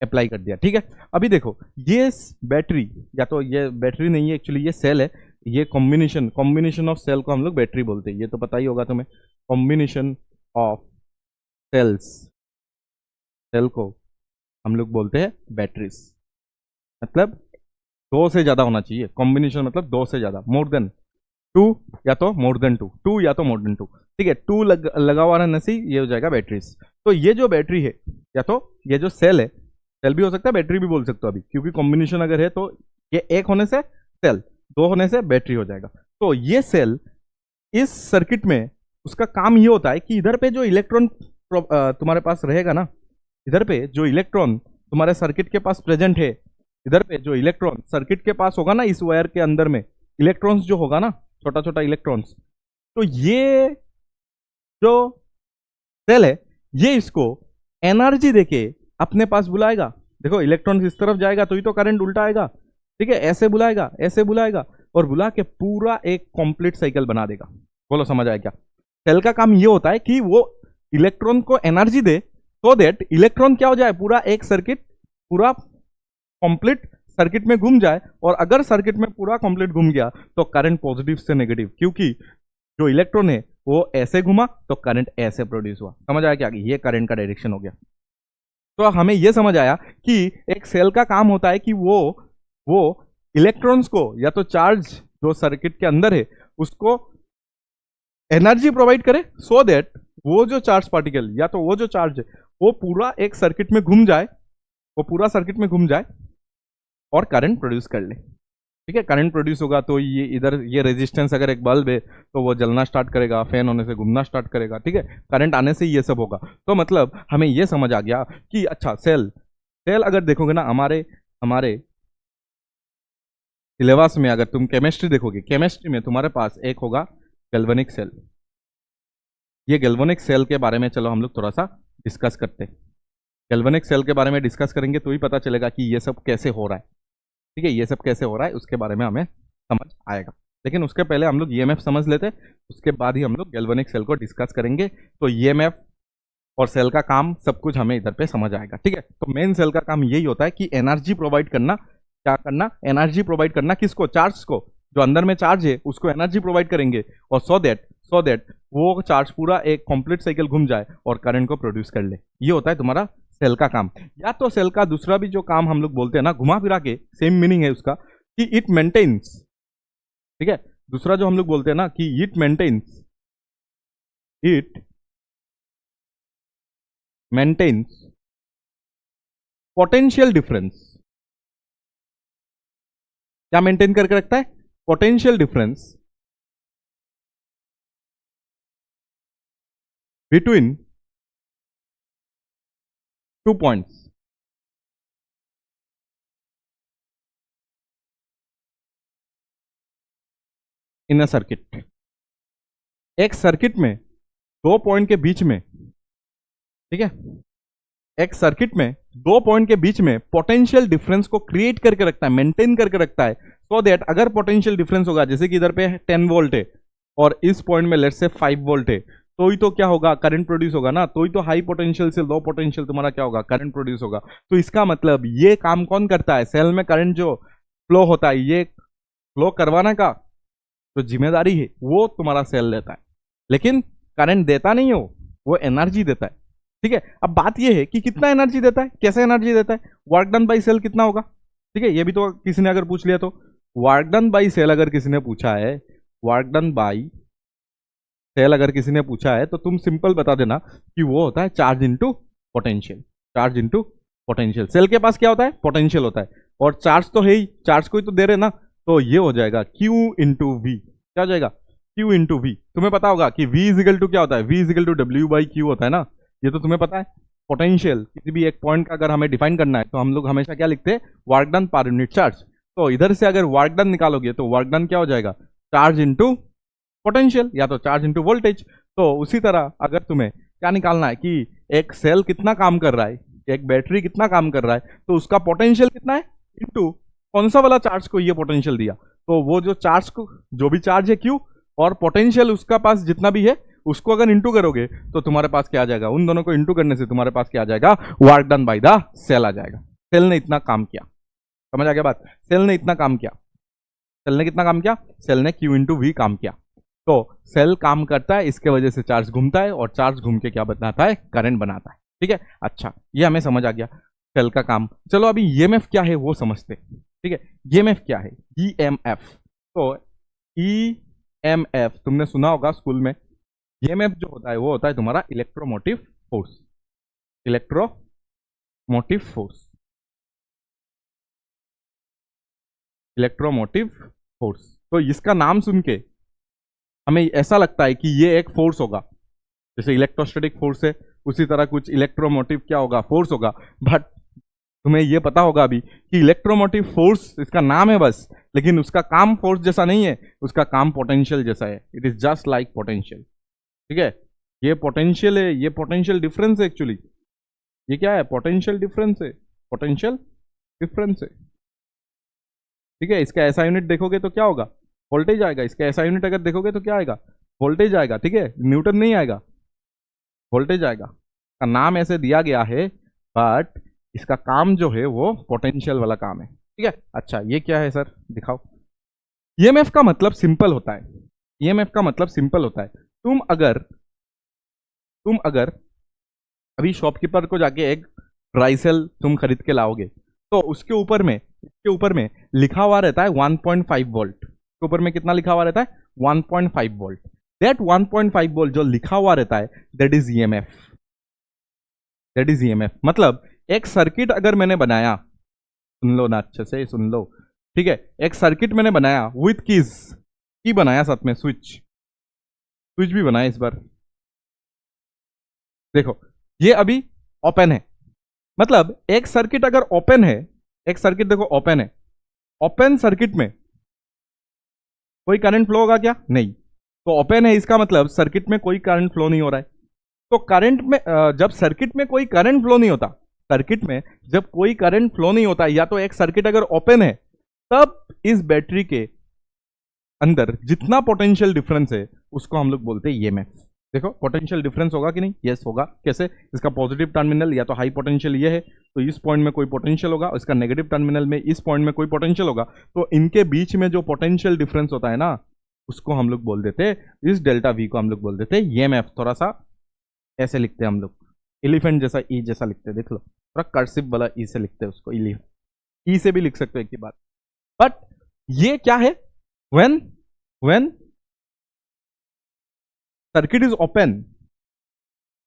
अप्लाई कर दिया, ठीक है। अभी देखो ये बैटरी, या तो ये बैटरी नहीं है एक्चुअली, ये सेल है, ये कॉम्बिनेशन ऑफ सेल को हम लोग बैटरी बोलते हैं, ये तो पता ही होगा तुम्हें। कॉम्बिनेशन ऑफ सेल्स, सेल को हम लोग बोलते हैं बैटरीज। मतलब दो से ज्यादा होना चाहिए, कॉम्बिनेशन मतलब दो से ज्यादा, मोर देन टू या तो मोर देन टू या तो मोर देन टू, ठीक है। टू लगा हुआ रहने से ये हो जाएगा बैटरीज। तो ये जो बैटरी है, या तो ये जो सेल है, सेल भी हो सकता है, बैटरी भी बोल सकते हो अभी, क्योंकि कॉम्बिनेशन अगर है तो ये एक होने से सेल, दो होने से बैटरी हो जाएगा। तो ये सेल इस सर्किट में उसका काम ये होता है कि इधर पे जो इलेक्ट्रॉन तुम्हारे पास रहेगा ना, इधर पे जो इलेक्ट्रॉन तुम्हारे सर्किट के पास प्रेजेंट है, इधर पे जो इलेक्ट्रॉन सर्किट के पास होगा ना, इस वायर के अंदर में इलेक्ट्रॉन्स जो होगा ना, छोटा छोटा इलेक्ट्रॉन्स, तो ये जो सेल है ये इसको एनर्जी देके अपने पास बुलाएगा। देखो इलेक्ट्रॉन इस तरफ जाएगा तो ही तो करंट उल्टा आएगा, ठीक है। ऐसे बुलाएगा, ऐसे बुलाएगा, और बुला के पूरा एक कंप्लीट साइकिल बना देगा। बोलो समझ आया क्या? सेल का काम ये होता है कि वो इलेक्ट्रॉन को energy they, so that electron क्या हो जाए, पूरा एक सर्किट, पूरा कंप्लीट सर्किट में घूम जाए। और अगर सर्किट में पूरा कंप्लीट घूम गया तो करंट पॉजिटिव से नेगेटिव, क्योंकि जो इलेक्ट्रॉन है वो ऐसे घुमा तो करंट ऐसे प्रोड्यूस हुआ। समझ आया क्या? ये करंट का डायरेक्शन हो गया। तो हमें यह समझ आया कि एक सेल का काम होता है कि वो इलेक्ट्रॉन्स को, या तो चार्ज जो सर्किट के अंदर है उसको एनर्जी प्रोवाइड करे, सो दैट वो जो चार्ज पार्टिकल, या तो वो जो चार्ज है वो पूरा एक सर्किट में घूम जाए, वो पूरा सर्किट में घूम जाए और करंट प्रोड्यूस कर ले, ठीक है। करंट प्रोड्यूस होगा तो ये इधर ये रेजिस्टेंस, अगर एक बल्ब है तो वो जलना स्टार्ट करेगा, फैन होने से घूमना स्टार्ट करेगा, ठीक है। करंट आने से ये सब होगा। तो मतलब हमें ये समझ आ गया कि अच्छा सेल अगर देखोगे ना, हमारे सिलेबस में अगर तुम केमिस्ट्री देखोगे, केमिस्ट्री में तुम्हारे पास एक होगा गैल्वेनिक सेल। ये गैल्वेनिक सेल के बारे में चलो हम लोग थोड़ा सा डिस्कस करते हैं। गैल्वेनिक सेल के बारे में डिस्कस करेंगे तो ही पता चलेगा कि ये सब कैसे हो रहा है, ठीक है। ये सब कैसे हो रहा है उसके बारे में हमें समझ आएगा, लेकिन उसके पहले हम लोग ईएमएफ समझ लेते, उसके बाद ही हम लोग गैल्वेनिक सेल को डिस्कस करेंगे। तो ईएमएफ और सेल का काम सब कुछ हमें इधर पे समझ आएगा, ठीक है। तो मेन सेल का काम यही होता है कि एनर्जी प्रोवाइड करना क्या करना, एनर्जी प्रोवाइड करना, किसको, चार्ज को, जो अंदर में चार्ज है उसको एनर्जी प्रोवाइड करेंगे, और सो दैट वो चार्ज पूरा एक कंप्लीट साइकिल घूम जाए और करंट को प्रोड्यूस कर ले। ये होता है तुम्हारा सेल का काम। या तो सेल का दूसरा भी जो काम हम लोग बोलते हैं ना, घुमा फिरा के सेम मीनिंग है उसका, कि इट मेंटेन्स, ठीक है, दूसरा जो हम लोग बोलते हैं ना कि इट मेंटेन्स पोटेंशियल डिफरेंस। क्या मेंटेन करके रखता है, potential difference between two points in a circuit. एक सर्किट में दो पॉइंट के बीच में, ठीक है, एक सर्किट में दो पॉइंट के बीच में पोटेंशियल डिफरेंस को क्रिएट करके रखता है, मेंटेन करके रखता है, सो दैट अगर पोटेंशियल डिफरेंस होगा, जैसे कि इधर पे 10 वोल्ट है और इस पॉइंट में लेट्स से 5 वोल्ट है, तो ही तो क्या होगा, करंट प्रोड्यूस होगा ना, तो ही तो हाई पोटेंशियल से लो पोटेंशियल तुम्हारा क्या होगा, करंट प्रोड्यूस होगा। तो इसका मतलब ये काम कौन करता है, सेल में करंट जो फ्लो होता है, ये फ्लो करवाने का जो जिम्मेदारी है वो तुम्हारा सेल लेता है, लेकिन करंट देता नहीं हो, वो एनर्जी देता है। ठीक है, अब बात ये है कि कितना एनर्जी देता है, कैसे एनर्जी देता है, वर्क डन बाई सेल कितना होगा। ठीक है, ये भी तो किसी ने अगर पूछ लिया तो, वर्क डन बाई सेल अगर किसी ने पूछा है, वर्क डन बाई सेल अगर किसी ने पूछा है, तो तुम सिंपल बता देना कि वो होता है charge into potential, charge into potential. Cell के पास क्या होता है, पोटेंशियल होता है, और चार्ज तो है ही, चार्ज को ही तो दे रहे ना, तो ये हो जाएगा Q इंटू वी। क्या हो जाएगा, Q इंटू वी। तुम्हें पता होगा कि V इजिकल टू क्या होता है, V is equal to W by Q होता है ना, ये तो तुम्हें पता है। पोटेंशियल किसी भी एक पॉइंट का अगर हमें डिफाइन करना है तो हम लोग हमेशा क्या लिखते हैं, work done per unit charge. तो इधर से अगर वर्क डन निकालोगे तो वर्क डन क्या हो जाएगा, चार्ज इंटू पोटेंशियल, या तो चार्ज इंटू वोल्टेज। तो उसी तरह अगर तुम्हें क्या निकालना है कि एक सेल कितना काम कर रहा है, एक बैटरी कितना काम कर रहा है, तो उसका पोटेंशियल कितना है इंटू कौन सा वाला चार्ज को ये पोटेंशियल दिया, तो वो जो चार्ज को, जो भी चार्ज है Q और पोटेंशियल उसका पास जितना भी है उसको अगर इंटू करोगे तो तुम्हारे पास क्या आ जाएगा, उन दोनों को इंटू करने से तुम्हारे पास क्या आ जाएगा, work done by the cell आ जाएगा। सेल ने इतना काम किया, समझ आ गया बात, सेल ने इतना काम किया, सेल ने कितना काम किया, सेल ने Q इंटू वी काम किया। तो सेल काम करता है, इसके वजह से चार्ज घूमता है, और चार्ज घूम के क्या बनाता है, करंट बनाता है। ठीक है, अच्छा ये हमें समझ आ गया सेल का काम। चलो अभी EMF क्या है वो समझते। ठीक है, EMF क्या है, EMF। तो EMF तुमने सुना होगा स्कूल में। EMF जो होता है वो होता है तुम्हारा electromotive force, electromotive force, electromotive force. तो इसका नाम सुन के हमें ऐसा लगता है कि ये एक फोर्स होगा, जैसे इलेक्ट्रोस्टैटिक फोर्स है उसी तरह कुछ इलेक्ट्रोमोटिव क्या होगा, फोर्स होगा। बट तुम्हें ये पता होगा अभी कि इलेक्ट्रोमोटिव फोर्स इसका नाम है बस, लेकिन उसका काम फोर्स जैसा नहीं है, उसका काम पोटेंशियल जैसा है। It is just like potential. ठीक है, ये पोटेंशियल है, ये पोटेंशियल डिफरेंस है एक्चुअली। ये क्या है, पोटेंशियल डिफरेंस है, पोटेंशियल डिफरेंस है। ठीक है, इसका ऐसा यूनिट देखोगे तो क्या होगा, वोल्टेज आएगा। इसका ऐसा यूनिट अगर देखोगे तो क्या आएगा, वोल्टेज आएगा। ठीक है, न्यूटन नहीं आएगा, वोल्टेज आएगा। का नाम ऐसे दिया गया है, बट इसका काम जो है वो पोटेंशियल वाला काम है। ठीक है, अच्छा ये क्या है सर, दिखाओ। EMF का मतलब सिंपल होता है, EMF का मतलब सिंपल होता है। तुम अगर अभी शॉपकीपर को जाके एक ड्राई सेल तुम खरीद के लाओगे, तो उसके ऊपर में लिखा हुआ रहता है 1.5 वोल्ट। के ऊपर में कितना लिखा हुआ रहता है, 1.5 वोल्ट। दैट 1.5 वोल्ट जो लिखा हुआ रहता है, that is EMF, that is EMF। मतलब एक सर्किट अगर मैंने बनाया, सुन लो ना अच्छे से सुन लो। ठीक है, एक सर्किट मैंने बनाया विथ कीज, की बनाया, साथ में स्विच भी बनाया। इस बार देखो ये अभी ओपन है, मतलब एक सर्किट अगर ओपन है, एक सर्किट देखो ओपन है, ओपन सर्किट में कोई करंट फ्लो होगा क्या, नहीं। तो ओपन है इसका मतलब सर्किट में कोई करंट फ्लो नहीं हो रहा है। तो करंट में जब सर्किट में कोई करंट फ्लो नहीं होता, सर्किट में जब कोई करंट फ्लो नहीं होता, या तो एक सर्किट अगर ओपन है, तब इस बैटरी के अंदर जितना पोटेंशियल डिफरेंस है उसको हम लोग बोलते हैं EMF। देखो पोटेंशियल डिफरेंस होगा कि नहीं, यस होगा। कैसे, इसका पॉजिटिव टर्मिनल या तो हाई पोटेंशियल ये है तो इस पॉइंट में कोई पोटेंशियल होगा, इसका नेगेटिव टर्मिनल में इस पॉइंट में कोई पोटेंशियल होगा, तो इनके बीच में जो पोटेंशियल डिफरेंस होता है ना उसको हम लोग बोल देते हैं, इस डेल्टा वी को हम लोग बोल देते हैं ईएमएफ। थोड़ा सा ऐसे लिखते हैं हम लोग, एलिफेंट जैसा ई जैसा लिखते हैं, देख लो थोड़ा कर्सिव वाला ई से लिखते हैं उसको, ई से भी लिख सकते हो एक ही बात। बट ये क्या है, when circuit is open,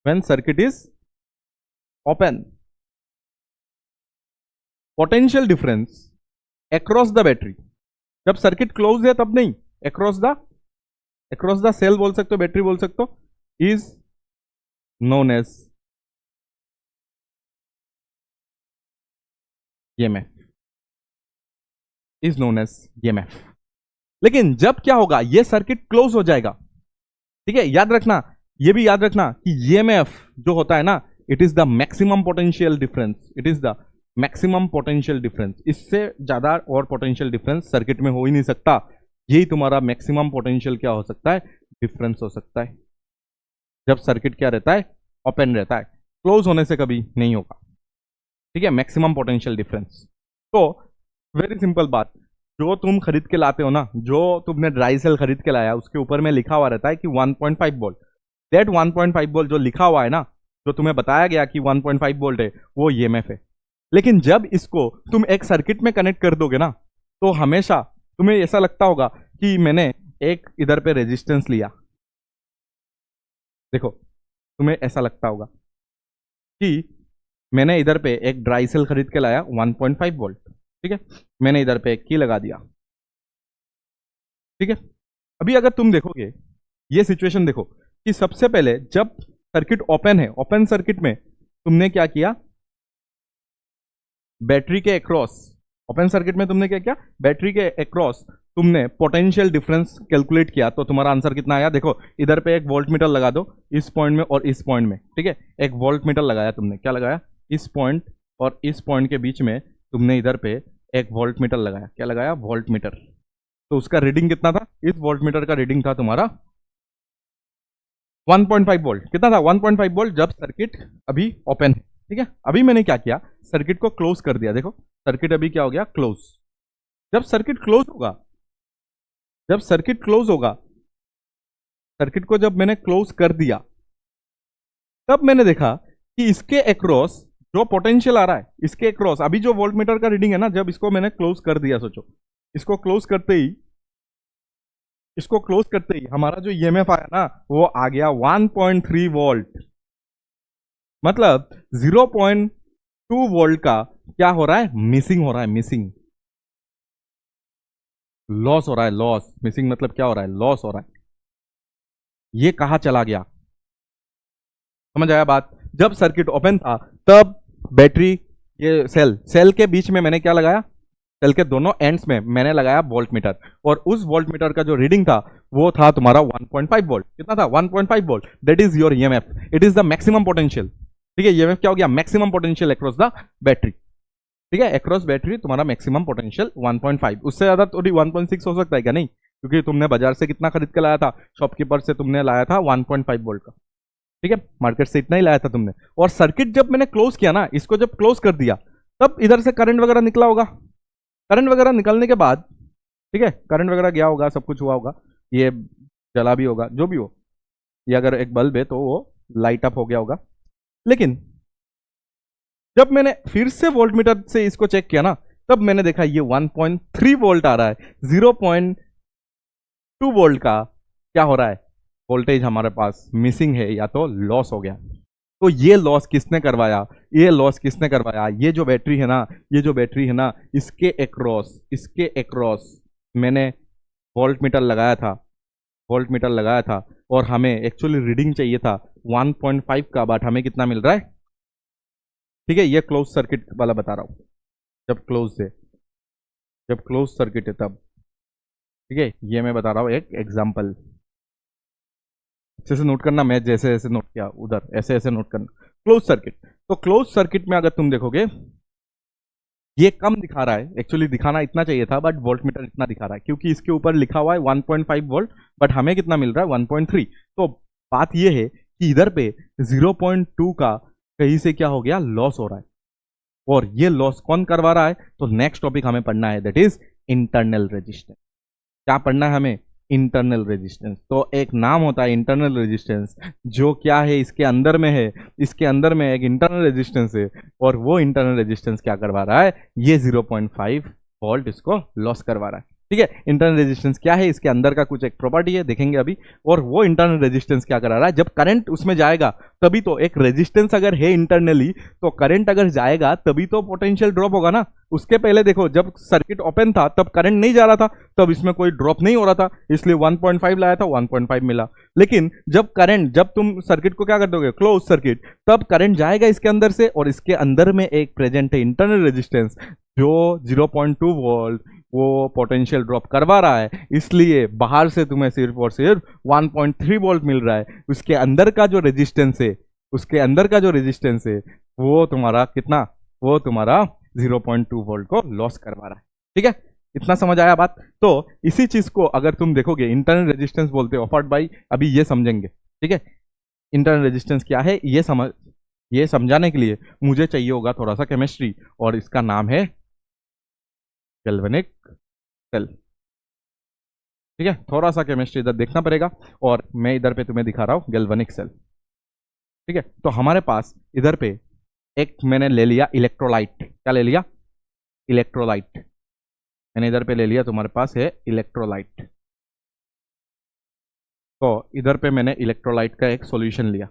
when circuit is open, potential difference across the battery, जब सर्किट क्लोज है तब नहीं, across the सेल बोल सकते हो, बैटरी बोल सकते हो, is known as EMF, is known as EMF। लेकिन जब क्या होगा, ये सर्किट क्लोज हो जाएगा, ठीक है, याद रखना, ये भी याद रखना कि ईएमएफ जो होता है ना, it is the maximum potential difference, it is the maximum potential difference. इससे ज्यादा और पोटेंशियल डिफरेंस सर्किट में हो ही नहीं सकता, यही तुम्हारा मैक्सिमम पोटेंशियल क्या हो सकता है, डिफरेंस हो सकता है, जब सर्किट क्या रहता है, ओपन रहता है, क्लोज होने से कभी नहीं होगा, ठीक है, मैक्सिमम पोटेंशियल डिफरेंस। तो वेरी सिंपल बात, जो तुम खरीद के लाते हो ना, जो तुमने ड्राई सेल खरीद के लाया उसके ऊपर में लिखा हुआ रहता है कि 1.5 वोल्ट, दैट 1.5 वोल्ट जो लिखा हुआ है ना, जो तुम्हें बताया गया कि 1.5 वोल्ट है, वो ईएमएफ है। लेकिन जब इसको तुम एक सर्किट में कनेक्ट कर दोगे ना, तो हमेशा तुम्हें ऐसा लगता होगा कि मैंने एक इधर पे रेजिस्टेंस लिया, देखो तुम्हें ऐसा लगता होगा कि मैंने इधर पे एक ड्राई सेल खरीद के लाया 1.5 वोल्ट, ठीक है, मैंने इधर पे एक की लगा दिया, ठीक है। अभी अगर तुम देखोगे ये सिचुएशन, देखो कि सबसे पहले जब सर्किट ओपन है, ओपन सर्किट में तुमने क्या किया, बैटरी के अक्रॉस, ओपन सर्किट में तुमने क्या किया, बैटरी के अक्रॉस तुमने पोटेंशियल डिफरेंस कैलकुलेट किया, तो तुम्हारा आंसर कितना आया, देखो इधर पे एक वोल्ट मीटर लगा दो, इस पॉइंट में और इस पॉइंट में, ठीक है, एक वोल्ट मीटर लगाया तुमने, क्या लगाया, इस पॉइंट और इस पॉइंट के बीच में तुमने इधर पे एक वोल्ट मीटर लगाया, क्या लगाया, वोल्ट मीटर। तो उसका रीडिंग कितना था, इस वोल्ट मीटर का रीडिंग था तुम्हारा 1.5 वोल्ट, कितना था, 1.5 वोल्ट, जब सर्किट अभी ओपन है, ठीक है। अभी मैंने क्या किया, सर्किट को क्लोज कर दिया, देखो सर्किट अभी क्या हो गया, क्लोज। जब सर्किट क्लोज होगा, जब सर्किट क्लोज होगा, सर्किट को जब मैंने क्लोज कर दिया, तब मैंने देखा कि इसके अक्रॉस जो पोटेंशियल आ रहा है, इसके अक्रॉस अभी जो वोल्ट मीटर का रीडिंग है ना, जब इसको मैंने क्लोज कर दिया, सोचो इसको क्लोज करते ही, इसको क्लोज करते ही हमारा जो ईएमएफ आया ना, वो आ गया 1.3 वोल्ट, मतलब 0.2 वोल्ट का क्या हो रहा है, मिसिंग हो रहा है, मिसिंग, लॉस हो रहा है, लॉस, मिसिंग मतलब क्या हो रहा है, लॉस हो रहा है। ये कहां चला गया, समझ आया बात। जब सर्किट ओपन था तब बैटरी, ये सेल के बीच में मैंने क्या लगाया, सेल के दोनों एंड्स में मैंने लगाया वोल्ट मीटर, और उस वोल्ट मीटर का जो रीडिंग था वो था तुम्हारा 1.5 वोल्ट, कितना था, 1.5 volt, that is your EMF, it is the maximum potential, ठीक है। ईएमएफ क्या हो गया, maximum potential across the battery, ठीक है, अक्रॉस बैटरी तुम्हारा मैक्सिमम पोटेंशियल 1.5, उससे ज्यादा थोड़ी 1.6 हो सकता है क्या, नहीं, क्योंकि तुमने बाजार से कितना खरीद के लाया था, शॉपकीपर से तुमने लाया था 1.5 वोल्ट का, ठीक है, मार्केट से इतना ही लाया था तुमने। और सर्किट जब मैंने क्लोज किया ना, इसको जब क्लोज कर दिया, तब इधर से करंट वगैरह निकला होगा, करंट वगैरह निकलने के बाद, ठीक है, करंट वगैरह गया होगा, सब कुछ हुआ होगा, ये जला भी होगा, जो भी हो, ये अगर एक बल्ब है तो वो लाइट अप हो गया होगा। लेकिन जब मैंने फिर से वोल्ट मीटर से इसको चेक किया ना, तब मैंने देखा ये 1.3 वोल्ट आ रहा है, 0.2 वोल्ट का क्या हो रहा है, वोल्टेज हमारे पास मिसिंग है, या तो लॉस हो गया। तो ये लॉस किसने करवाया, ये लॉस किसने करवाया, ये जो बैटरी है ना, ये जो बैटरी है ना, इसके अक्रॉस मैंने वोल्ट मीटर लगाया था, वोल्ट मीटर लगाया था, और हमें एक्चुअली रीडिंग चाहिए था 1.5 का, बट हमें कितना मिल रहा है, ठीक है। ये क्लोज सर्किट वाला बता रहा हूं, जब क्लोज है, जब क्लोज सर्किट है तब, ठीक है, ये मैं बता रहा हूं एक एग्जांपल, अच्छे से नोट करना, मैं जैसे जैसे नोट किया उधर ऐसे ऐसे नोट करना। क्लोज सर्किट, तो क्लोज सर्किट में अगर तुम देखोगे ये कम दिखा रहा है, एक्चुअली दिखाना इतना चाहिए था, बट वोल्ट मीटर इतना दिखा रहा है, क्योंकि इसके ऊपर लिखा हुआ है 1.5 वोल्ट, बट हमें कितना मिल रहा है, 1.3। तो बात ये है कि इधर पे 0.2 का कहीं से क्या हो गया, लॉस हो रहा है, और ये लॉस कौन करवा रहा है? तो नेक्स्ट टॉपिक हमें पढ़ना है, दैट इज इंटरनल रेजिस्टेंस। क्या पढ़ना है हमें? Internal resistance. तो एक नाम होता है इंटरनल रेजिस्टेंस, जो क्या है, इसके अंदर में है, इसके अंदर में एक इंटरनल रेजिस्टेंस है, और वो इंटरनल रेजिस्टेंस क्या करवा रहा है? ये 0.5 वोल्ट इसको लॉस करवा रहा है। ठीक है, इंटरनल रेजिस्टेंस क्या है, इसके अंदर का कुछ एक प्रॉपर्टी है, देखेंगे अभी। और वो इंटरनल रेजिस्टेंस क्या करा रहा है, जब करंट उसमें जाएगा तभी तो, एक रेजिस्टेंस अगर है इंटरनली तो करंट अगर जाएगा तभी तो पोटेंशियल ड्रॉप होगा ना। उसके पहले देखो, जब सर्किट ओपन था तब करंट नहीं जा रहा था, तब इसमें कोई ड्रॉप नहीं हो रहा था, इसलिए 1.5 लाया था, 1.5 मिला। लेकिन जब तुम सर्किट को क्या कर दोगे, क्लोज सर्किट, तब करंट जाएगा इसके अंदर से, और इसके अंदर में एक प्रेजेंट है इंटरनल रेजिस्टेंस जो 0.2 वोल्ट वो पोटेंशियल ड्रॉप करवा रहा है, इसलिए बाहर से तुम्हें सिर्फ और सिर्फ 1.3 वोल्ट मिल रहा है। उसके अंदर का जो रेजिस्टेंस है, उसके अंदर का जो रेजिस्टेंस है, वो तुम्हारा कितना, वो तुम्हारा 0.2 वोल्ट को लॉस करवा रहा है। ठीक है, इतना समझ आया बात? तो इसी चीज को अगर तुम देखोगे, इंटरनल रेजिस्टेंस बोलते हो ऑफर्ड बाई, अभी ये समझेंगे। ठीक है, इंटरनल रेजिस्टेंस क्या है ये समझाने के लिए मुझे चाहिए होगा थोड़ा सा केमिस्ट्री, और इसका नाम है गैल्वेनिक सेल। ठीक है, थोड़ा सा केमिस्ट्री इधर देखना पड़ेगा, और मैं इधर पे तुम्हें दिखा रहा हूं गैल्वेनिक सेल। ठीक है, तो हमारे पास इधर पे एक मैंने ले लिया इलेक्ट्रोलाइट। क्या ले लिया? इलेक्ट्रोलाइट। मैंने इधर पे ले लिया, तुम्हारे पास है इलेक्ट्रोलाइट। तो इधर पे मैंने इलेक्ट्रोलाइट का एक सॉल्यूशन लिया,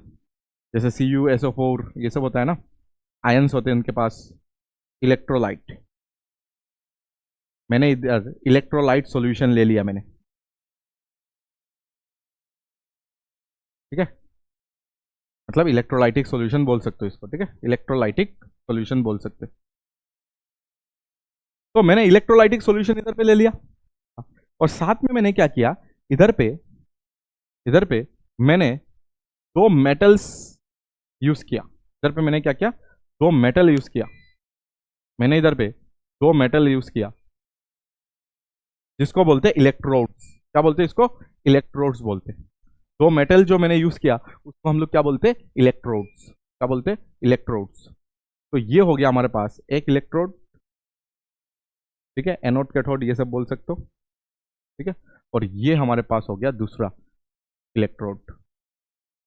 जैसे CuSO4 ये सब होता है ना, आयंस होते हैं उनके पास, इलेक्ट्रोलाइट। मैंने इधर इलेक्ट्रोलाइट सॉल्यूशन ले लिया मैंने। ठीक है, मतलब इलेक्ट्रोलाइटिक सॉल्यूशन बोल सकते हो इसको। ठीक है, इलेक्ट्रोलाइटिक सॉल्यूशन बोल सकते हो। तो मैंने इलेक्ट्रोलाइटिक सॉल्यूशन इधर पे ले लिया, और साथ में मैंने क्या किया, इधर पे मैंने दो मेटल्स यूज किया। इधर पे मैंने क्या किया, दो मेटल यूज किया। मैंने इधर पे दो मेटल यूज किया, जिसको बोलते हैं इलेक्ट्रोड्स। क्या बोलते हैं इसको? इलेक्ट्रोड्स बोलते हैं। दो मेटल जो मैंने यूज किया उसको हम लोग क्या बोलते हैं? इलेक्ट्रोड्स। क्या बोलते हैं? इलेक्ट्रोड्स। तो ये हो गया हमारे पास एक इलेक्ट्रोड। ठीक है, एनोड कैथोड ये सब बोल सकते हो। ठीक है, और ये हमारे पास हो गया दूसरा इलेक्ट्रोड,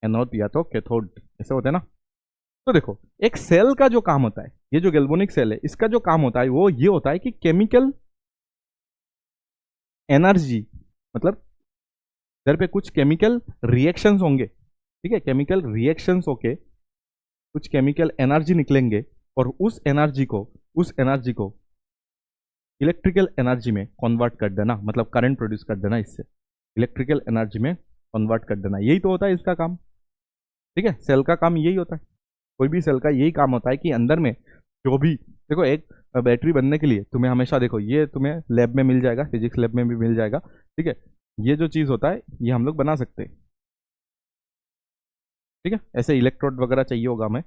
एनोड या तो कैथोड, ऐसे होते हैं ना। तो देखो, एक सेल का जो काम होता है, ये जो गैल्वेनिक सेल है, इसका जो काम होता है वो ये होता है कि केमिकल एनर्जी, मतलब इधर पे कुछ केमिकल रिएक्शंस होंगे। ठीक है, केमिकल रिएक्शंस होके कुछ केमिकल एनर्जी निकलेंगे, और उस एनर्जी को इलेक्ट्रिकल एनर्जी में कन्वर्ट कर देना, मतलब करंट प्रोड्यूस कर देना, इससे इलेक्ट्रिकल एनर्जी में कन्वर्ट कर देना। यही तो होता है इसका काम। ठीक है, सेल का काम यही होता है, कोई भी सेल का यही काम होता है कि अंदर में जो भी, देखो एक बैटरी बनने के लिए तुम्हें हमेशा, देखो ये तुम्हें लैब में मिल जाएगा, फिजिक्स लैब में भी मिल जाएगा। ठीक है, ये जो चीज़ होता है ये हम लोग बना सकते हैं। ठीक है, ऐसे इलेक्ट्रोड वगैरह चाहिए होगा हमें,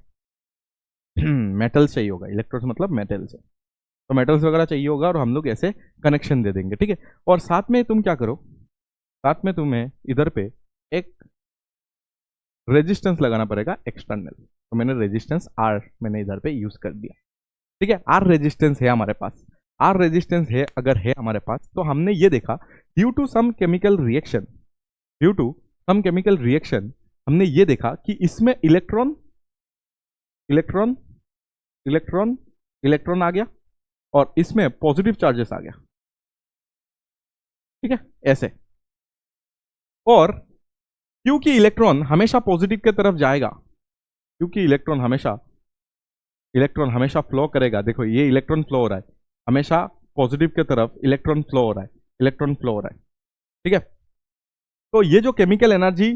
मेटल्स चाहिए होगा, इलेक्ट्रोड मतलब मेटल्स है, तो मेटल्स वगैरह चाहिए होगा, और हम लोग ऐसे कनेक्शन दे देंगे। ठीक है, और साथ में तुम क्या करो, साथ में तुम्हें इधर पे एक रेजिस्टेंस लगाना पड़ेगा एक्सटर्नल। तो मैंने रेजिस्टेंस R मैंने इधर पे यूज कर दिया। ठीक है, R रेजिस्टेंस है हमारे पास। R रेजिस्टेंस है अगर है हमारे पास, तो हमने ये देखा due to some chemical reaction हमने ये देखा कि इसमें इलेक्ट्रॉन आ गया, और इसमें पॉजिटिव चार्जेस आ गया। ठीक है, ऐसे। और क्योंकि इलेक्ट्रॉन हमेशा पॉजिटिव की तरफ जाएगा, क्योंकि इलेक्ट्रॉन हमेशा फ्लो करेगा। देखो ये इलेक्ट्रॉन फ्लो हो रहा है, हमेशा पॉजिटिव की तरफ इलेक्ट्रॉन फ्लो हो रहा है। ठीक है, तो ये जो केमिकल एनर्जी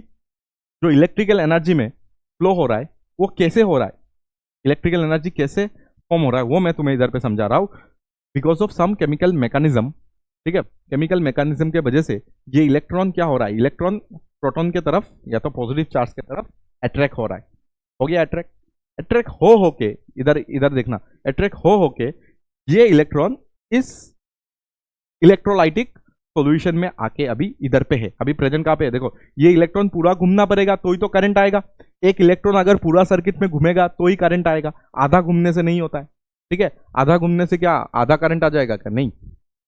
जो इलेक्ट्रिकल एनर्जी में फ्लो हो रहा है, वो कैसे हो रहा है, इलेक्ट्रिकल एनर्जी कैसे फॉर्म हो रहा है, वो मैं तुम्हें इधर पे समझा रहा हूं। Because of some chemical mechanism. ठीक है, केमिकल मैकेनिज्म के वजह से ये इलेक्ट्रॉन क्या हो रहा है, इलेक्ट्रॉन प्रोटॉन की तरफ या तो पॉजिटिव चार्ज की तरफ अट्रैक्ट हो रहा है। हो गया अट्रैक्ट हो के, इधर देखना, अट्रैक्ट हो के ये इलेक्ट्रॉन इस इलेक्ट्रोलाइटिक सॉल्यूशन में आके अभी इधर पे है, अभी प्रेजेंट कहाँ पे है, देखो ये इलेक्ट्रॉन पूरा घूमना पड़ेगा तो ही तो करंट आएगा। एक इलेक्ट्रॉन अगर पूरा सर्किट में घूमेगा तो ही करंट आएगा, आधा घूमने से नहीं होता है, ठीक है। आधा घूमने से क्या आधा करंट आ जाएगा क्या, नहीं।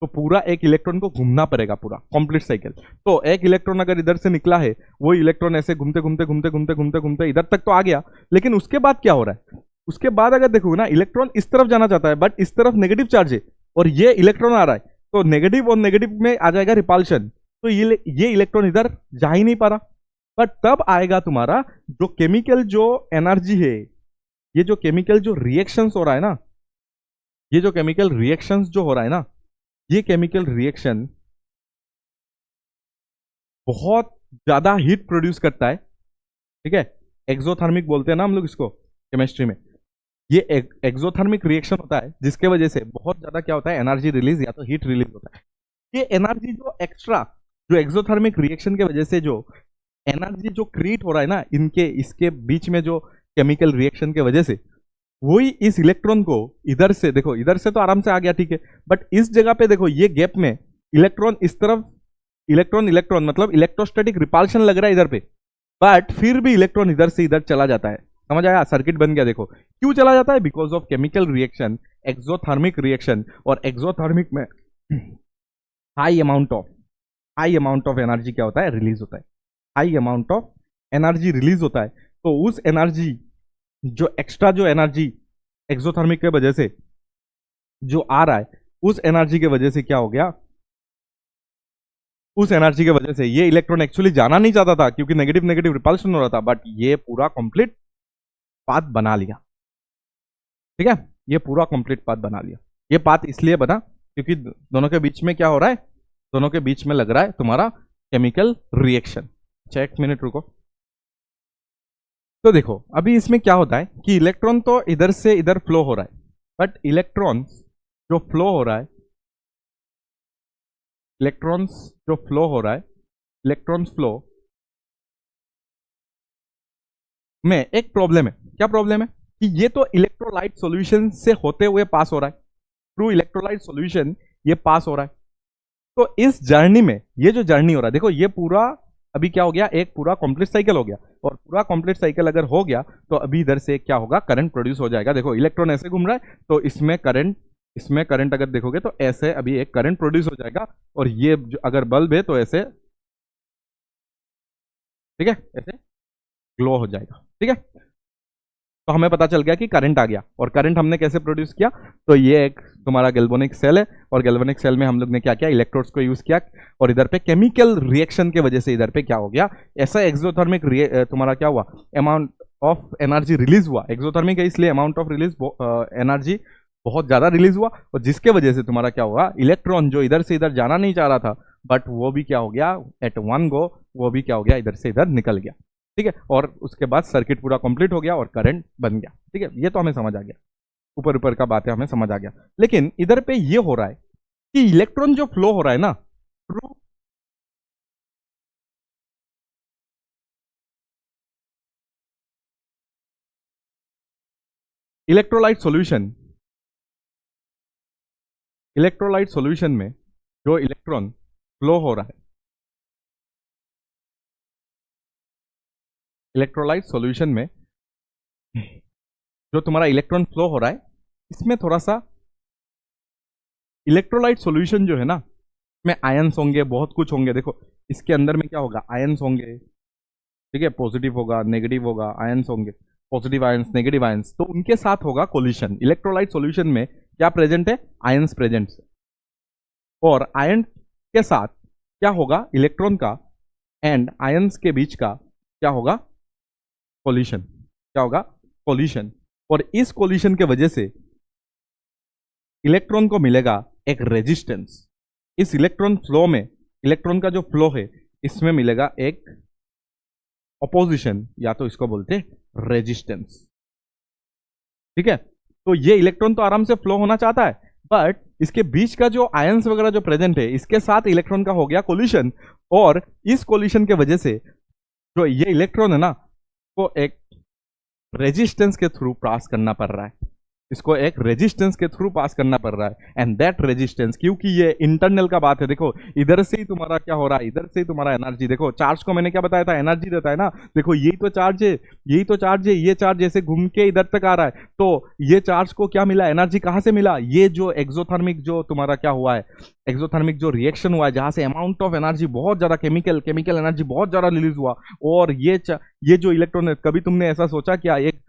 तो पूरा एक इलेक्ट्रॉन को घूमना पड़ेगा, पूरा कंप्लीट साइकिल। तो एक इलेक्ट्रॉन अगर इधर से निकला है, वो इलेक्ट्रॉन ऐसे घूमते घूमते घूमते घूमते घूमते घूमते इधर तक तो आ गया, लेकिन उसके बाद क्या हो रहा है, उसके बाद अगर देखो ना, इलेक्ट्रॉन इस तरफ जाना चाहता है बट इस तरफ नेगेटिव चार्ज है और ये इलेक्ट्रॉन आ रहा है, तो नेगेटिव और नेगेटिव में आ जाएगा रिपल्शन, तो ये इलेक्ट्रॉन इधर जा ही नहीं पा रहा। बट तब आएगा तुम्हारा जो केमिकल जो एनर्जी है, ये जो केमिकल जो रिएक्शंस हो रहा है ना, ये जो केमिकल रिएक्शंस जो हो रहा है ना, ये केमिकल रिएक्शन बहुत ज्यादा हीट प्रोड्यूस करता है, ठीक है। एक्सोथर्मिक बोलते हैं ना हम लोग इसको केमिस्ट्री में। ये एक्सोथर्मिक रिएक्शन होता है जिसके वजह से बहुत ज्यादा क्या होता है, एनर्जी रिलीज या तो हीट रिलीज होता है। ये एनर्जी जो एक्स्ट्रा जो एक्सोथर्मिक रिएक्शन के वजह से जो एनर्जी जो क्रिएट हो रहा है ना, इनके इसके बीच में जो केमिकल रिएक्शन के वजह से, वही इस इलेक्ट्रॉन को इधर से देखो, इधर से तो आराम से आ गया, ठीक है, बट इस जगह पे देखो ये गैप में इलेक्ट्रॉन इस तरफ, इलेक्ट्रॉन इलेक्ट्रॉन मतलब इलेक्ट्रोस्टैटिक रिपल्शन लग रहा है इधर पे, बट फिर भी इलेक्ट्रॉन इधर से इधर चला जाता है। समझ आया, सर्किट बन गया। देखो क्यों चला जाता है, because of chemical reaction, exothermic reaction. और एक्सोथर्मिक में हाई अमाउंट ऑफ एनर्जी क्या होता है, रिलीज होता है, high amount of energy release होता है। तो उस एनर्जी जो एक्स्ट्रा जो एनर्जी एक्सोथर्मिक के वजह से जो आ रहा है, उस एनर्जी के वजह से क्या हो गया, उस एनर्जी के वजह से ये इलेक्ट्रॉन एक्चुअली जाना नहीं चाहता था क्योंकि नेगेटिव नेगेटिव रिपल्शन हो रहा था, बट ये पूरा कंप्लीट पाथ बना लिया, ठीक है, ये पूरा कंप्लीट पाथ बना लिया। ये पाथ इसलिए बना क्योंकि दोनों के बीच में क्या हो रहा है, दोनों के बीच में लग रहा है तुम्हारा केमिकल रिएक्शन। अच्छा एक मिनट रुको। तो देखो अभी इसमें क्या होता है कि इलेक्ट्रॉन तो इधर से इधर फ्लो हो रहा है, बट इलेक्ट्रॉन्स जो फ्लो हो रहा है, इलेक्ट्रॉन्स जो फ्लो हो रहा है, इलेक्ट्रॉन्स फ्लो में एक प्रॉब्लम है। क्या प्रॉब्लम है कि ये तो इलेक्ट्रोलाइट सॉल्यूशन से होते हुए पास हो रहा है, थ्रू इलेक्ट्रोलाइट सॉल्यूशन ये पास हो रहा है। तो इस जर्नी में ये जो जर्नी हो रहा है, देखो ये पूरा अभी क्या हो गया, एक पूरा कंप्लीट साइकिल हो गया, और पूरा कंप्लीट साइकिल अगर हो गया तो अभी इधर से क्या होगा, करंट प्रोड्यूस हो जाएगा। देखो इलेक्ट्रॉन ऐसे घूम रहा है तो इसमें करंट अगर देखोगे तो ऐसे अभी एक करंट प्रोड्यूस हो जाएगा, और ये अगर बल्ब है तो ऐसे, ठीक है, ऐसे ग्लो हो जाएगा, ठीक है। तो हमें पता चल गया कि करंट आ गया। और करंट हमने कैसे प्रोड्यूस किया, तो ये एक तुम्हारा गैल्वेनिक सेल है, और गैल्वेनिक सेल में हम लोग ने क्या किया, इलेक्ट्रोड्स को यूज किया, और इधर पे केमिकल रिएक्शन के वजह से इधर पे क्या हो गया, ऐसा एक्सोथर्मिक तुम्हारा क्या हुआ, अमाउंट ऑफ एनर्जी रिलीज हुआ। एक्सोथर्मिक है इसलिए अमाउंट ऑफ रिलीज एनर्जी बहुत ज्यादा रिलीज हुआ, और जिसके वजह से तुम्हारा क्या हुआ, इलेक्ट्रॉन जो इधर से इधर जाना नहीं चाह रहा था, बट वो भी क्या हो गया, एट वन गो वो भी क्या हो गया, इधर से इधर निकल गया, ठीक है। और उसके बाद सर्किट पूरा कंप्लीट हो गया और करंट बन गया, ठीक है। ये तो हमें समझ आ गया, ऊपर ऊपर का बात है, हमें समझ आ गया। लेकिन इधर पे ये हो रहा है कि इलेक्ट्रॉन जो फ्लो हो रहा है ना थ्रू इलेक्ट्रोलाइट सॉल्यूशन में जो इलेक्ट्रॉन फ्लो हो रहा है, इलेक्ट्रोलाइट सॉल्यूशन में जो तुम्हारा इलेक्ट्रॉन फ्लो हो रहा है, इसमें थोड़ा सा इलेक्ट्रोलाइट सॉल्यूशन जो है ना, में आयंस होंगे, बहुत कुछ होंगे। देखो इसके अंदर में क्या होगा, आयंस होंगे, ठीक है, पॉजिटिव होगा नेगेटिव होगा, आयंस होंगे, पॉजिटिव आयंस नेगेटिव आयंस, तो उनके साथ होगा कोलिशन। इलेक्ट्रोलाइट सॉल्यूशन में क्या प्रेजेंट है, आयंस प्रेजेंट है, और आयन के साथ क्या होगा, इलेक्ट्रॉन का एंड आयंस के बीच का क्या होगा, कोलिशन, क्या होगा, कोलिशन। और इस कोलिशन के वजह से इलेक्ट्रॉन को मिलेगा एक रेजिस्टेंस। इस इलेक्ट्रॉन फ्लो में, इलेक्ट्रॉन का जो फ्लो है, इसमें मिलेगा एक ऑपोजिशन, या तो इसको बोलते हैं रेजिस्टेंस, ठीक है। तो ये इलेक्ट्रॉन तो आराम से फ्लो होना चाहता है, बट इसके बीच का जो आयंस वगैरह जो प्रेजेंट है, इसके साथ इलेक्ट्रॉन का हो गया कोलिशन, और इस कोलिशन के वजह से जो ये इलेक्ट्रॉन है ना, वो एक रेजिस्टेंस के थ्रू पास करना पड़ रहा है। इसको एक रेजिस्टेंस के थ्रू पास करना पड़ रहा है, एंड दैट रेजिस्टेंस, क्योंकि ये इंटरनल का बात है, देखो इधर से ही तुम्हारा क्या हो रहा है, इधर से ही तुम्हारा एनर्जी, देखो चार्ज को मैंने क्या बताया था, एनर्जी देता है ना, देखो यही तो चार्ज है, यही तो चार्ज है, ये चार्ज जैसे घूम के इधर तक आ रहा है, तो ये चार्ज को क्या मिला, एनर्जी कहां से मिला, ये जो एक्सोथर्मिक जो तुम्हारा क्या हुआ है, एक्सोथर्मिक जो रिएक्शन हुआ है, जहां से अमाउंट ऑफ एनर्जी बहुत ज्यादा, केमिकल एनर्जी बहुत ज्यादा रिलीज हुआ, और ये जो इलेक्ट्रॉन है, कभी तुमने ऐसा सोचा क्या, एक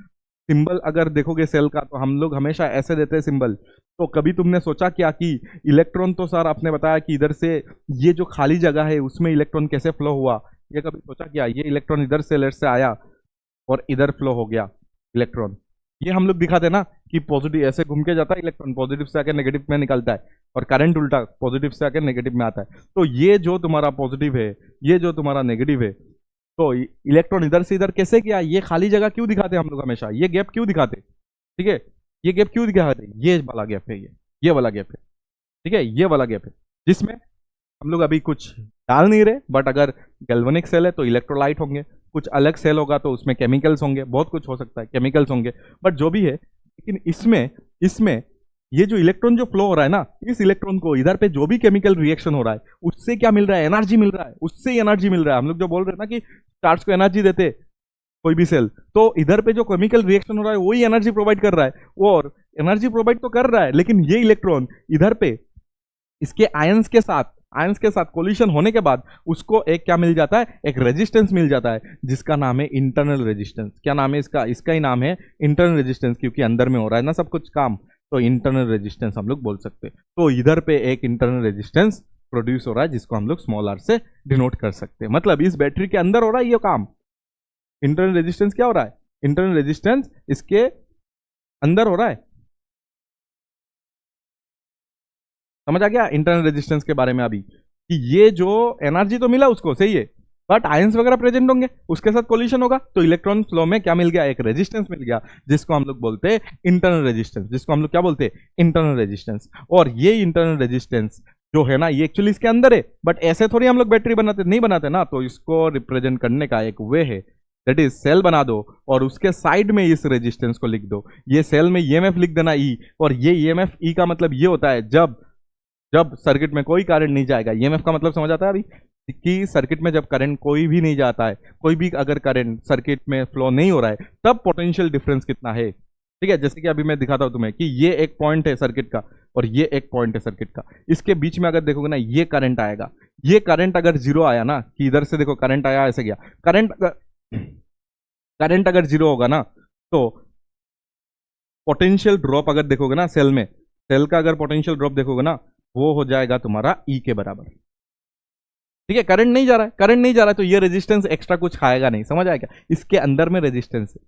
सिंबल अगर देखोगे सेल का, तो हम लोग हमेशा ऐसे देते हैं सिंबल, तो कभी तुमने सोचा क्या कि इलेक्ट्रॉन, तो सर आपने बताया कि इधर से ये जो खाली जगह है उसमें इलेक्ट्रॉन कैसे फ्लो हुआ, ये कभी सोचा क्या, ये इलेक्ट्रॉन इधर से लेट से आया और इधर फ्लो हो गया इलेक्ट्रॉन, ये हम लोग दिखाते हैं ना कि पॉजिटिव ऐसे घूम के जाता है इलेक्ट्रॉन, पॉजिटिव से आकर नेगेटिव में निकलता है, और करंट उल्टा पॉजिटिव से आकर नेगेटिव में आता है, तो ये जो तुम्हारा पॉजिटिव है, ये जो तुम्हारा नेगेटिव है, तो इलेक्ट्रॉन इधर से इधर कैसे गया, ये खाली जगह क्यों दिखाते हैं हम लोग हमेशा, ये गैप क्यों दिखाते, ठीक है, ये गैप क्यों दिखाते, ये वाला गैप है, ये वाला गैप है, ठीक है, ये वाला गैप है, जिसमें हम लोग अभी कुछ डाल नहीं रहे, बट अगर गैल्वेनिक सेल है तो इलेक्ट्रोलाइट होंगे, कुछ अलग सेल होगा तो उसमें केमिकल्स होंगे, बहुत कुछ हो सकता है, केमिकल्स होंगे, बट जो भी है, लेकिन इसमें ये जो इलेक्ट्रॉन जो फ्लो हो रहा है ना, इस इलेक्ट्रॉन को इधर पे जो भी केमिकल रिएक्शन हो रहा है उससे क्या मिल रहा है, एनर्जी मिल रहा है, उससे ही एनर्जी मिल रहा है, हम लोग जो बोल रहे हैं ना कि चार्ज को एनर्जी देते कोई भी सेल, तो इधर पे जो केमिकल रिएक्शन हो रहा है वही एनर्जी प्रोवाइड कर रहा है, और एनर्जी प्रोवाइड तो कर रहा है, लेकिन ये इलेक्ट्रॉन इधर पे इसके आयंस के साथ कोलिशन होने के बाद उसको एक क्या मिल जाता है, एक रेजिस्टेंस मिल जाता है, जिसका नाम है इंटरनल रेजिस्टेंस। क्या नाम है इसका ही नाम है इंटरनल रेजिस्टेंस, क्योंकि अंदर में हो रहा है ना सब कुछ काम, तो इंटरनल रेजिस्टेंस हम लोग बोल सकते हैं। तो इधर पे एक इंटरनल रेजिस्टेंस प्रोड्यूस हो रहा है, जिसको हम लोग स्मॉल आर से डिनोट कर सकते हैं, मतलब इस बैटरी के अंदर हो रहा है ये काम। इंटरनल रेजिस्टेंस क्या हो रहा है, इंटरनल रेजिस्टेंस इसके अंदर हो रहा है, समझ आ गया इंटरनल रेजिस्टेंस के बारे में अभी, कि ये जो एनर्जी तो मिला उसको, सही है, बट आयंस वगैरह प्रेजेंट होंगे, उसके साथ कोलिशन होगा, तो इलेक्ट्रॉन फ्लो में क्या मिल गया, एक रेजिस्टेंस मिल गया, जिसको हम लोग बोलते हैं इंटरनल रेजिस्टेंस, जिसको हम लोग क्या बोलते हैं, इंटरनल रेजिस्टेंस। और ये इंटरनल रेजिस्टेंस जो है ना, ये एक्चुअली इसके अंदर है, बट ऐसे थोड़ी हम लोग बैटरी नहीं बनाते ना, तो इसको रिप्रेजेंट करने का एक वे है, दैट इज सेल बना दो और उसके साइड में इस रेजिस्टेंस को लिख दो, ये सेल में ईएमएफ लिख देना ई, और ये ईएमएफ ई का मतलब ये होता है जब सर्किट में कोई करंट नहीं जाएगा, ईएमएफ का मतलब समझ आता है अभी, कि सर्किट में जब करंट कोई भी नहीं जाता है, कोई भी अगर करंट सर्किट में फ्लो नहीं हो रहा है, तब पोटेंशियल डिफरेंस कितना है, ठीक है, जैसे कि अभी मैं दिखाता हूं तुम्हें कि ये एक पॉइंट है सर्किट का और ये एक पॉइंट है सर्किट का, इसके बीच में अगर देखोगे ना ये करंट आएगा, ये करंट अगर जीरो आया ना, कि इधर से देखो करंट आया ऐसे गया, करंट अगर जीरो होगा ना, तो पोटेंशियल ड्रॉप अगर देखोगे ना सेल का अगर पोटेंशियल ड्रॉप देखोगे ना, वो हो जाएगा तुम्हारा ई के बराबर, ठीक है, करंट नहीं जा रहा है, तो ये रेजिस्टेंस एक्स्ट्रा कुछ खाएगा नहीं, समझ आया क्या, इसके अंदर में रेजिस्टेंस है,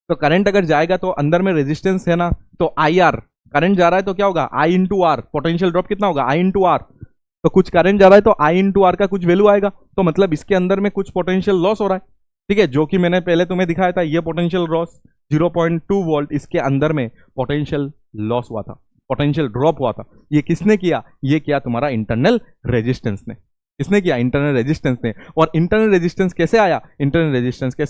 तो करंट अगर जाएगा तो अंदर में रेजिस्टेंस है ना, तो आई आर, करंट जा रहा है तो क्या होगा, आई इंटू आर, पोटेंशियल ड्रॉप कितना होगा, आई इंटू आर, तो कुछ करंट जा रहा है तो आई इंटू आर का कुछ वैल्यू आएगा, तो मतलब इसके अंदर में कुछ पोटेंशियल लॉस हो रहा है, ठीक है, जो कि मैंने पहले तुम्हें दिखाया था, ये पोटेंशियल लॉस 0.2 वोल्ट इसके अंदर में पोटेंशियल लॉस हुआ था, पोटेंशियल ड्रॉप हुआ था, ये किसने किया, ये किया तुम्हारा इंटरनल रेजिस्टेंस ने, किसने किया, इंटरनल रेजिस्टेंस ने। और इंटरनल रेजिस्टेंस कैसे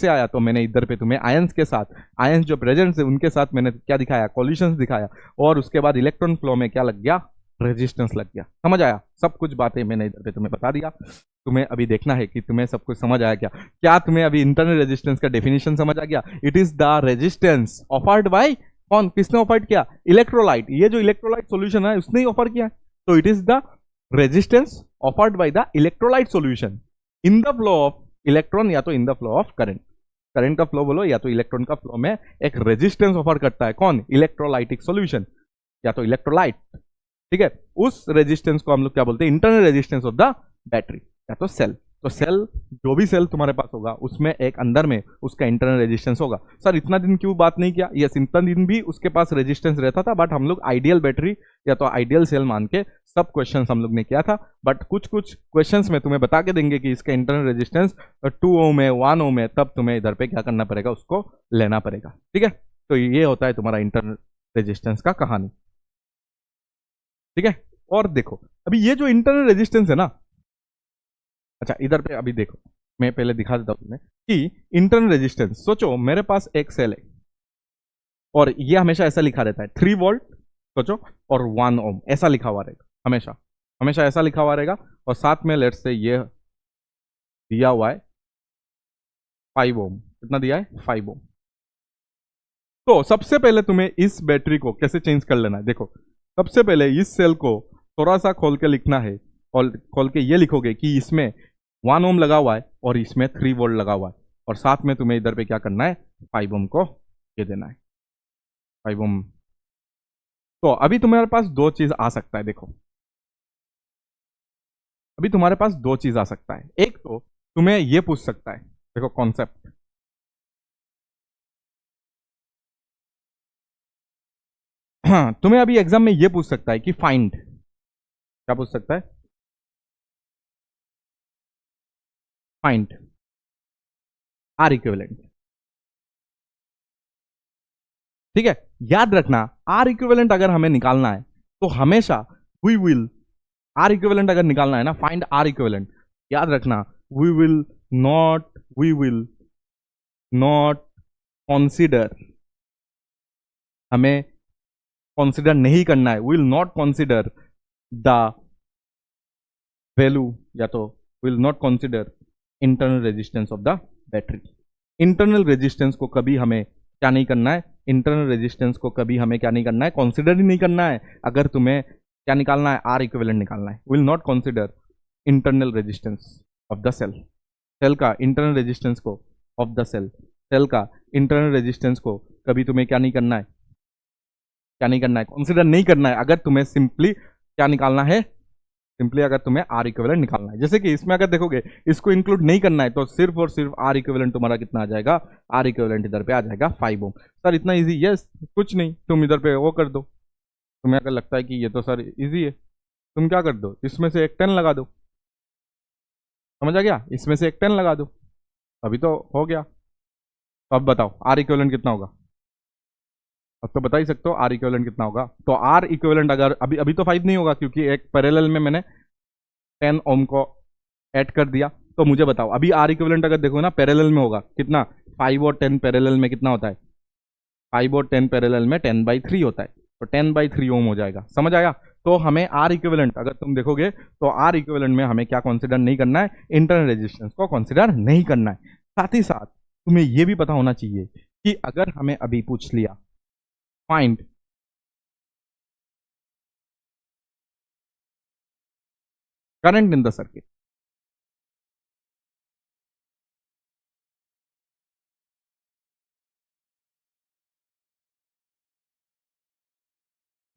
आया, तो मैंने इधर पे तुम्हें आयंस के साथ, आयंस जो प्रेजेंट है उनके साथ मैंने क्या दिखाया, कॉलिशंस दिखाया, और उसके बाद इलेक्ट्रॉन फ्लो में क्या लग गया, रेजिस्टेंस लग गया, समझ आया, सब कुछ बातें मैंने इधर पे तुम्हें बता दिया, तुम्हें अभी देखना है कि तुम्हें सब कुछ समझ आया क्या तुम्हें अभी इंटरनल रेजिस्टेंस का डेफिनेशन समझ आ गया, it is the resistance offered by, कौन, किसने ऑफर्ड किया, इलेक्ट्रोलाइट, ये जो इलेक्ट्रोलाइट सॉल्यूशन है उसने ही ऑफर किया, तो it is the resistance offered by the electrolyte solution in the flow of electron, या तो in the flow of current का फ्लो बोलो, या तो इलेक्ट्रॉन का फ्लो में एक रेजिस्टेंस ऑफर करता है, कौन, इलेक्ट्रोलाइटिक सॉल्यूशन या तो इलेक्ट्रोलाइट, ठीक है, उस रेजिस्टेंस को हम लोग क्या बोलते हैं, internal resistance of the battery या तो सेल। तो सेल, जो भी सेल तुम्हारे पास होगा उसमें एक अंदर में उसका इंटरनल रेजिस्टेंस होगा। सर इतना दिन क्यों बात नहीं किया, यस इतना दिन भी उसके पास रेजिस्टेंस रहता था, बट हम लोग आइडियल बैटरी या तो आइडियल सेल मान के सब क्वेश्चंस हम लोग ने किया था, बट कुछ कुछ क्वेश्चंस में तुम्हें बता के देंगे कि इसका इंटरनल रेजिस्टेंस 2 ओम है, 1 ओम है, तब तुम्हें इधर पे क्या करना पड़ेगा, उसको लेना पड़ेगा, ठीक है। तो ये होता है तुम्हारा इंटरनल रेजिस्टेंस का कहानी, ठीक है। और देखो अभी ये जो इंटरनल रेजिस्टेंस है ना, अच्छा इधर पे अभी देखो, मैं पहले दिखा देता हूं तुम्हें कि इंटरनल रेजिस्टेंस, सोचो मेरे पास एक सेल है, और ये हमेशा ऐसा लिखा रहता है 3 वोल्ट सोचो और 1 ओम ऐसा लिखा हुआ रहेगा, हमेशा हमेशा ऐसा लिखा हुआ रहेगा। और साथ में लेट्स से ये दिया हुआ है 5 ओम, कितना दिया है 5 ओम। तो सबसे पहले तुम्हें इस बैटरी को कैसे चेंज कर लेना है, देखो सबसे पहले इस सेल को थोड़ा सा खोल के लिखना है, और खोल के ये लिखोगे कि इसमें 1 ओम लगा हुआ है और इसमें 3 वोल्ट लगा हुआ है, और साथ में तुम्हें इधर पे क्या करना है 5 ओम को ये देना है 5 ओम। तो अभी तुम्हारे पास दो चीज आ सकता है, देखो अभी तुम्हारे पास दो चीज आ सकता है। एक तो तुम्हें ये पूछ सकता है, देखो कॉन्सेप्ट, हाँ तुम्हें अभी एग्जाम में ये पूछ सकता है कि फाइंड, क्या पूछ सकता है, फाइंड आर इक्विवेलेंट। ठीक है, याद रखना आर इक्विवेलेंट अगर हमें निकालना है तो हमेशा वी विल, आर इक्विवेलेंट अगर निकालना है ना, फाइंड आर इक्विवेलेंट, याद रखना वी विल नॉट कॉन्सिडर, हमें कॉन्सिडर नहीं करना है, will not consider the value, या तो will not consider internal resistance of the battery. Internal resistance को कभी हमें क्या नहीं करना है, इंटरनल रेजिस्टेंस को कभी हमें क्या नहीं करना है, कॉन्सिडर ही नहीं करना है। अगर तुम्हें क्या निकालना है, आर इक्विवेलेंट निकालना है, will not consider internal resistance of the cell, cell का इंटरनल रेजिस्टेंस को ऑफ द सेल, सेल का इंटरनल रेजिस्टेंस को कभी तुम्हें क्या नहीं करना है, क्या नहीं करना है, कंसीडर नहीं करना है। अगर तुम्हें सिंपली क्या निकालना है, सिंपली अगर तुम्हें आर इक्विवेलेंट निकालना है, जैसे कि इसमें अगर देखोगे इसको इंक्लूड नहीं करना है तो सिर्फ और सिर्फ आर इक्विवेलेंट तुम्हारा कितना आ जाएगा, आर इक्विवेलेंट इधर पे आ जाएगा 5 ओम। सर इतना इजी, यस कुछ नहीं, तुम इधर पे वो कर दो, तुम्हें अगर लगता है कि ये तो सर इजी है, तुम क्या कर दो, इसमें से एक 10 लगा दो, समझ आ गया, इसमें से एक 10 लगा दो, अभी तो हो गया। तो अब बताओ आर इक्विवेलेंट कितना होगा, अब तो बता ही सकते हो आर इक्विवेलेंट कितना होगा। तो आर इक्विवेलेंट अगर अभी अभी तो 5 नहीं होगा क्योंकि एक पैरेलल में मैंने 10 ओम को ऐड कर दिया। तो मुझे बताओ अभी आर इक्विवेलेंट अगर देखो ना पैरेलल में होगा कितना, 5 और 10 पैरेलल में कितना होता है, 5 और 10 पैरेलल में 10/3 होता है, तो 10/3 ओम हो जाएगा, समझ आया। तो हमें आर इक्विवेलेंट अगर तुम देखोगे तो आर इक्विवेलेंट में हमें क्या कंसीडर नहीं करना है, इंटरनल रेजिस्टेंस को कंसीडर नहीं करना है। साथ ही साथ तुम्हें यह भी पता होना चाहिए कि अगर हमें अभी पूछ लिया find current in the circuit,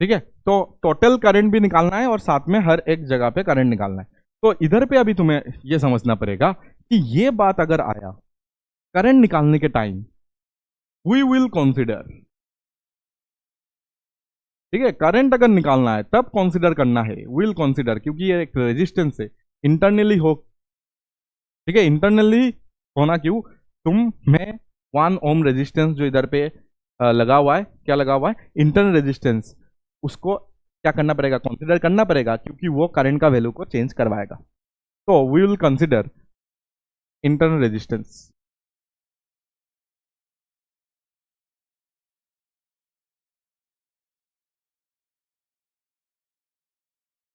ठीक है, तो टोटल करंट भी निकालना है और साथ में हर एक जगह पे करंट निकालना है। तो इधर पे अभी तुम्हें यह समझना पड़ेगा कि ये बात अगर आया करंट निकालने के टाइम, वी विल कंसीडर, ठीक है, करंट अगर निकालना है तब कंसीडर करना है, विल कंसीडर, क्योंकि ये एक रेजिस्टेंस है, इंटरनली हो, ठीक है, इंटरनली होना क्यों, तुम में 1 ओम रेजिस्टेंस जो इधर पे लगा हुआ है, क्या लगा हुआ है, इंटरनल रेजिस्टेंस, उसको क्या करना पड़ेगा, कंसीडर करना पड़ेगा, क्योंकि वो करंट का वैल्यू को चेंज करवाएगा। तो we will consider internal resistance,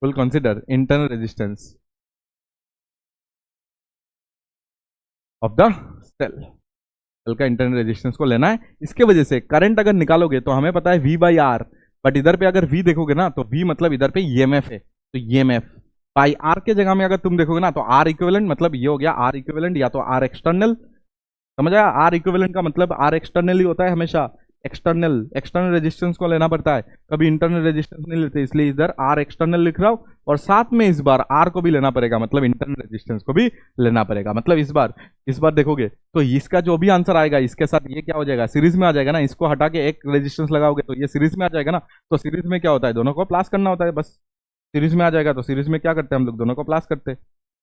will consider internal resistance of the cell, cell का इंटरनल रेजिस्टेंस को लेना है। इसके वजह से करंट अगर निकालोगे तो हमें पता है V बाई आर, बट इधर पे अगर V देखोगे ना तो V मतलब इधर पे EMF है, तो EMF बाई आर के जगह में अगर तुम देखोगे ना तो आर इक्विवेलेंट मतलब ये हो गया आर इक्विवेलेंट या तो आर एक्सटर्नल, समझ आया, आर इक्विवेलेंट का मतलब आर एक्सटर्नल ही होता है हमेशा, एक्सटर्नल एक्सटर्नल रेजिस्टेंस को लेना पड़ता है, कभी इंटरनल रेजिस्टेंस नहीं लेते, इसलिए इधर आर एक्सटर्नल लिख रहा हूं, और साथ में इस बार आर को भी लेना पड़ेगा, मतलब इंटरनल रेजिस्टेंस को भी लेना पड़ेगा। मतलब इस बार देखोगे तो इसका जो भी आंसर आएगा इसके साथ ये क्या हो जाएगा, सीरीज में आ जाएगा ना, इसको हटा के एक रेजिस्टेंस लगाओगे तो ये सीरीज में आ जाएगा ना, तो सीरीज में क्या होता है, दोनों को प्लस करना होता है, बस सीरीज में आ जाएगा तो सीरीज में क्या करते हैं हम लोग, दोनों को प्लस करते हैं,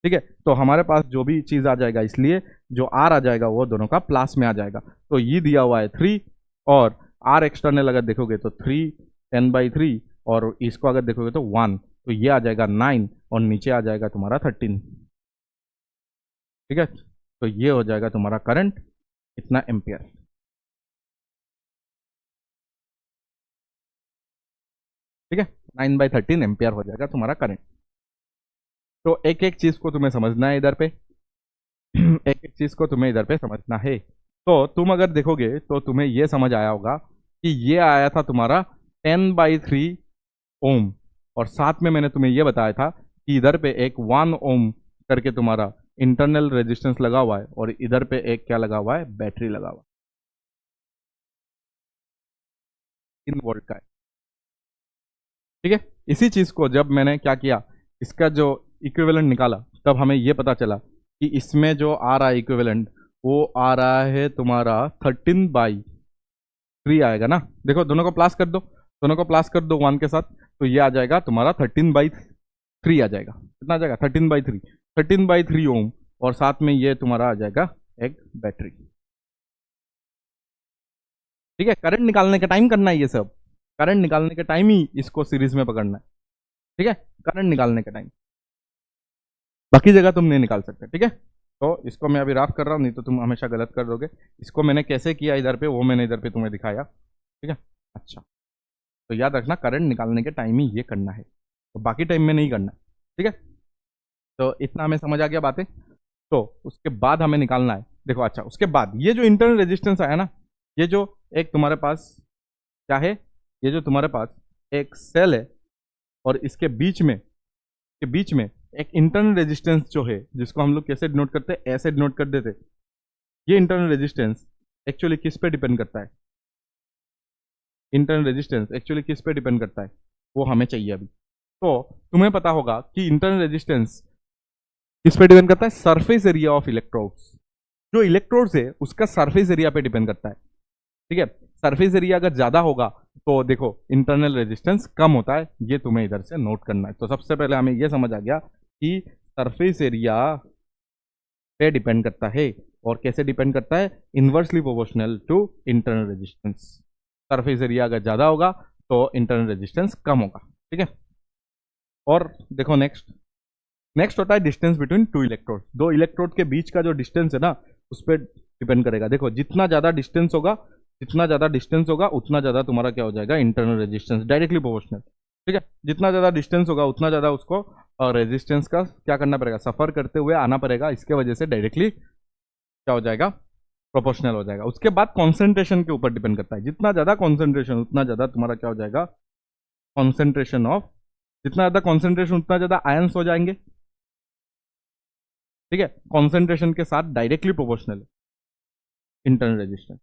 ठीक है। तो हमारे पास जो भी चीज आ जाएगा, इसलिए जो आर आ जाएगा वो दोनों का प्लस में आ जाएगा। तो ये दिया हुआ है 3 और आर एक्सटर्नल अगर देखोगे तो 3 10/3 और इसको अगर देखोगे तो 1, तो ये आ जाएगा 9 और नीचे आ जाएगा तुम्हारा 13, ठीक है। तो ये हो जाएगा तुम्हारा करंट इतना एम्पियर। ठीक है, 9/13 एम्पियर हो जाएगा तुम्हारा करंट। तो एक एक चीज को तुम्हें समझना है इधर पे एक एक चीज को तुम्हें इधर पे समझना है। तो तुम अगर देखोगे तो तुम्हें ये समझ आया होगा कि ये आया था तुम्हारा 10/3 ओम, और साथ में मैंने तुम्हें ये बताया था कि इधर पे एक 1 ओम करके तुम्हारा इंटरनल रेजिस्टेंस लगा हुआ है, और इधर पे एक क्या लगा हुआ है, बैटरी लगा हुआ है, 3 वोल्ट का है। ठीक है, इसी चीज को जब मैंने क्या किया, इसका जो इक्विवेलेंट निकाला, तब हमें ये पता चला कि इसमें जो आ रहा है इक्विवेलेंट, वो आ रहा है तुम्हारा 13/3 आएगा ना। देखो दोनों को प्लस कर दो, दोनों को प्लस कर दो 1 के साथ, तो ये आ जाएगा तुम्हारा 13/3 आ जाएगा। कितना आ जाएगा, 13/3 ओम, और साथ में ये तुम्हारा आ जाएगा एक बैटरी। ठीक है, करंट निकालने के टाइम करना है ये सब, करंट निकालने के टाइम ही इसको सीरीज में पकड़ना है। ठीक है, करंट निकालने के टाइम, बाकी जगह तुम नहीं निकाल सकते। ठीक है, तो इसको मैं अभी राफ कर रहा हूँ, नहीं तो तुम हमेशा गलत कर दोगे। इसको मैंने कैसे किया इधर पे, वो मैंने इधर पे तुम्हें दिखाया। ठीक है, अच्छा, तो याद रखना करंट निकालने के टाइम ही ये करना है, तो बाकी टाइम में नहीं करना। ठीक है, तो इतना हमें समझ आ गया बातें। तो उसके बाद हमें निकालना है, देखो अच्छा, उसके बाद ये जो इंटरनल रेजिस्टेंस आया ना, ये जो एक तुम्हारे पास क्या है, ये जो तुम्हारे पास एक सेल है, और इसके बीच में, के बीच में एक इंटरनल रेजिस्टेंस जो है, जिसको हम लोग कैसे डिनोट करते हैं, ऐसे डिनोट कर देते। ये इंटरनल रेजिस्टेंस एक्चुअली किस पे डिपेंड करता है, इंटरनल रेजिस्टेंस एक्चुअली किस पे डिपेंड करता है, वो हमें चाहिए अभी। तो तुम्हें पता होगा कि इंटरनल रेजिस्टेंस किस पे डिपेंड करता है, सरफेस एरिया ऑफ इलेक्ट्रोड्स। जो इलेक्ट्रोड्स है उसका सरफेस एरिया पे डिपेंड करता है। ठीक है, सरफेस एरिया अगर ज्यादा होगा तो देखो इंटरनल रेजिस्टेंस कम होता है, ये तुम्हें इधर से नोट करना है। तो सबसे पहले हमें ये समझ आ गया कि सरफेस एरिया पे डिपेंड करता है, और कैसे डिपेंड करता है, inversely proportional to internal resistance. Surface area अगर ज्यादा होगा तो इंटरनल रेजिस्टेंस कम होगा। ठीक है, और देखो नेक्स्ट, नेक्स्ट होता है डिस्टेंस बिटवीन टू इलेक्ट्रोड। दो इलेक्ट्रोड के बीच का जो डिस्टेंस है ना, उस पर डिपेंड करेगा। देखो जितना ज्यादा डिस्टेंस होगा, जितना ज्यादा डिस्टेंस होगा उतना ज्यादा तुम्हारा क्या हो जाएगा, इंटरनल रेजिस्टेंस, डायरेक्टली प्रोपोर्शनल। ठीक है, जितना ज्यादा डिस्टेंस होगा उतना ज्यादा उसको रेजिस्टेंस का क्या करना पड़ेगा, सफर करते हुए आना पड़ेगा, इसके वजह से डायरेक्टली क्या हो जाएगा, प्रोपोर्शनल हो जाएगा। उसके बाद कॉन्सेंट्रेशन के ऊपर डिपेंड करता है, जितना ज्यादा कॉन्सेंट्रेशन उतना ज्यादा तुम्हारा क्या हो जाएगा, कॉन्सेंट्रेशन ऑफ, जितना ज्यादा कॉन्सेंट्रेशन उतना ज्यादा आयंस हो जाएंगे। ठीक है, कॉन्सेंट्रेशन के साथ डायरेक्टली प्रोपोर्शनल इंटरनल रेजिस्टेंस।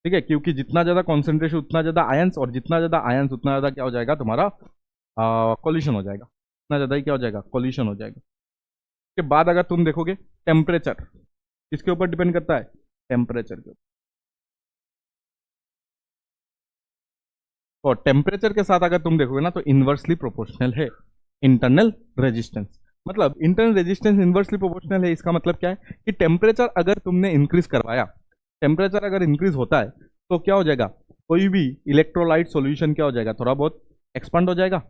ठीक है, क्योंकि जितना ज्यादा कॉन्सेंट्रेशन उतना ज्यादा आयंस, और जितना ज्यादा आयंस उतना ज्यादा क्या हो जाएगा तुम्हारा, कोलिशन हो जाएगा, उतना ज्यादा ही क्या हो जाएगा, कोलिशन हो जाएगा। उसके बाद अगर तुम देखोगे टेम्परेचर किसके ऊपर डिपेंड करता है, टेम्परेचर के ऊपर। और टेम्परेचर के साथ अगर तुम देखोगे ना, तो इनवर्सली प्रोपोर्शनल है इंटरनल रेजिस्टेंस। मतलब इंटरनल रेजिस्टेंस इनवर्सली प्रोपोर्शनल है, इसका मतलब क्या है कि टेम्परेचर अगर तुमने इंक्रीज करवाया, टेम्परेचर अगर इंक्रीज होता है तो क्या हो जाएगा, कोई भी इलेक्ट्रोलाइट सॉल्यूशन क्या हो जाएगा, थोड़ा बहुत एक्सपांड हो जाएगा।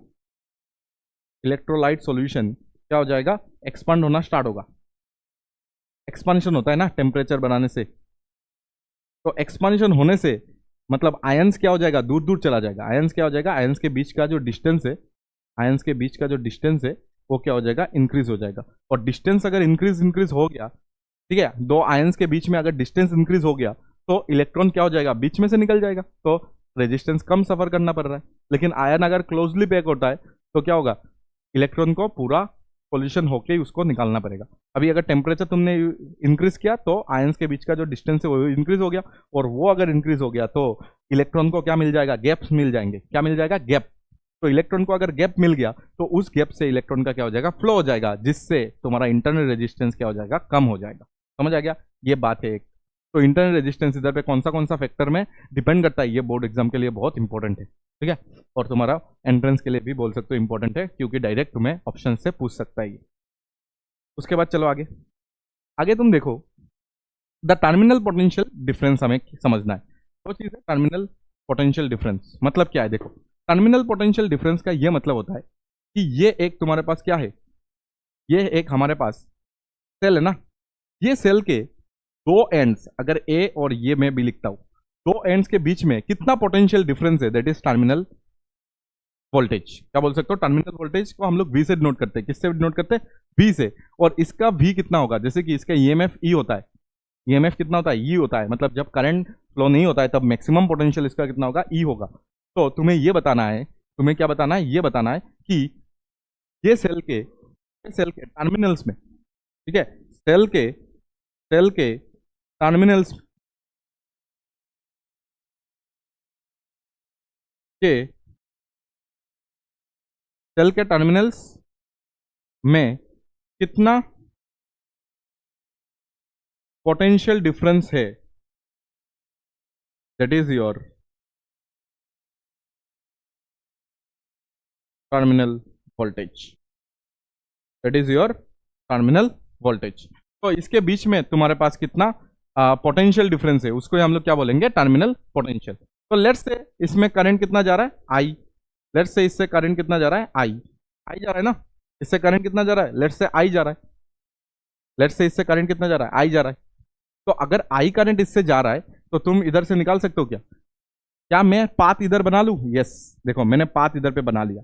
इलेक्ट्रोलाइट सॉल्यूशन क्या हो जाएगा, एक्सपांड होना स्टार्ट होगा। एक्सपांशन होता है ना टेम्परेचर बढ़ाने से, तो एक्सपांशन होने से मतलब आयंस क्या हो जाएगा, दूर दूर चला जाएगा। आयंस क्या हो जाएगा, आयंस के बीच का जो डिस्टेंस है, आयंस के बीच का जो डिस्टेंस है वो क्या हो जाएगा, इंक्रीज हो जाएगा। और डिस्टेंस अगर इंक्रीज इंक्रीज हो गया, ठीक है, दो आयंस के बीच में अगर डिस्टेंस इंक्रीज हो गया, तो इलेक्ट्रॉन क्या हो जाएगा, बीच में से निकल जाएगा, तो रेजिस्टेंस कम सफर करना पड़ रहा है। लेकिन आयन अगर क्लोजली पैक होता है तो क्या होगा, इलेक्ट्रॉन को पूरा पोल्यूशन होके ही उसको निकालना पड़ेगा। अभी अगर टेम्परेचर तुमने इंक्रीज किया तो आयंस के बीच का जो डिस्टेंस है वो इंक्रीज हो गया, और वो अगर इंक्रीज हो गया तो इलेक्ट्रॉन को क्या मिल जाएगा, गैप्स मिल जाएंगे। क्या मिल जाएगा, गैप। तो इलेक्ट्रॉन को अगर गैप मिल गया तो उस गैप से इलेक्ट्रॉन का क्या हो जाएगा, फ्लो हो जाएगा, जिससे तुम्हारा इंटरनल रेजिस्टेंस क्या हो जाएगा, कम हो जाएगा। समझ आ गया, ये बात है एक। तो इंटरनल रेजिस्टेंस इधर पे कौन सा फैक्टर में डिपेंड करता है, ये बोर्ड एग्जाम के लिए बहुत इंपॉर्टेंट है। ठीक है, और तुम्हारा एंट्रेंस के लिए भी बोल सकते हो इंपॉर्टेंट है, क्योंकि डायरेक्ट तुम्हें ऑप्शन से पूछ सकता है ये। उसके बाद चलो आगे, आगे तुम देखो द टर्मिनल पोटेंशियल डिफरेंस हमें समझना है। तो चीज़ है टर्मिनल पोटेंशियल डिफरेंस, मतलब क्या है, देखो टर्मिनल पोटेंशियल डिफरेंस का ये मतलब होता है कि ये एक तुम्हारे पास क्या है, ये एक हमारे पास सेल है ना, ये सेल के दो एंड्स, अगर ए और ये मैं भी लिखता हूं, दो एंड्स के बीच में कितना पोटेंशियल डिफरेंस है, दैट इज टर्मिनल वोल्टेज, क्या बोल सकते हो, टर्मिनल वोल्टेज को हम लोग V से डिनोट करते हैं। किससे डिनोट करते हैं? V से। और इसका V कितना होगा, जैसे कि इसका EMF E होता है, EMF कितना होता है? E होता है, मतलब जब करंट फ्लो नहीं होता है तब मैक्सिमम पोटेंशियल इसका कितना होगा? E होगा। तो तुम्हें ये बताना है, तुम्हें क्या बताना है? ये बताना है कि ये सेल के टर्मिनल्स में, ठीक है, सेल के टर्मिनल्स के सेल के टर्मिनल्स में कितना पोटेंशियल डिफरेंस है, that is your terminal voltage, that is your terminal voltage. तो इसके बीच में तुम्हारे पास कितना पोटेंशियल डिफरेंस है, उसको हम लोग क्या बोलेंगे? Terminal potential. तो लेट्स से इसमें करंट कितना जा रहा है? आई। लेट्स से इससे करंट कितना जा रहा है? आई जा रहा है ना, इससे करंट कितना जा रहा है? लेट्स से आई जा रहा है, लेट्स से इससे करंट कितना जा रहा है? आई जा रहा है। तो अगर आई करंट इससे जा रहा है तो तुम इधर से निकाल सकते हो क्या मैं पाथ इधर बना लूं? यस, देखो मैंने पाथ इधर पे बना लिया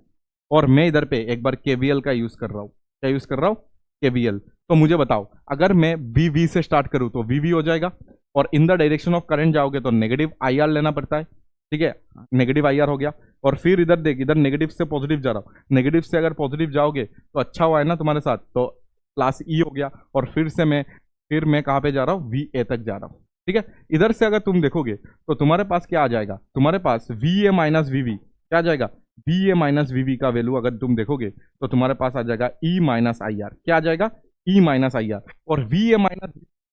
और मैं इधर पे एक बार केवीएल का यूज कर रहा हूं। क्या यूज कर रहा हूं? केवीएल। तो मुझे बताओ, अगर मैं वी से स्टार्ट करूं तो वी हो जाएगा, और in the direction of current जाओगे तो नेगेटिव आई लेना पड़ता है, ठीक है, नेगेटिव आई हो गया। और फिर इधर देख, इधर नेगेटिव से पॉजिटिव जा रहा हूं, नेगेटिव से अगर पॉजिटिव जाओगे तो अच्छा हुआ है ना तुम्हारे साथ, तो प्लस ई हो गया। और फिर मैं कहां पे जा रहा हूं? वी ए तक जा रहा हूं, ठीक है। इधर से अगर तुम देखोगे तो तुम्हारे पास क्या आ जाएगा? तुम्हारे पास वी ए माइनस वी क्या आ जाएगा? वी ए माइनस वी का वैल्यू अगर तुम देखोगे तो तुम्हारे पास आ जाएगा ई माइनस आई आर। क्या आ जाएगा? ई माइनस आई आर। और वी ए माइनस,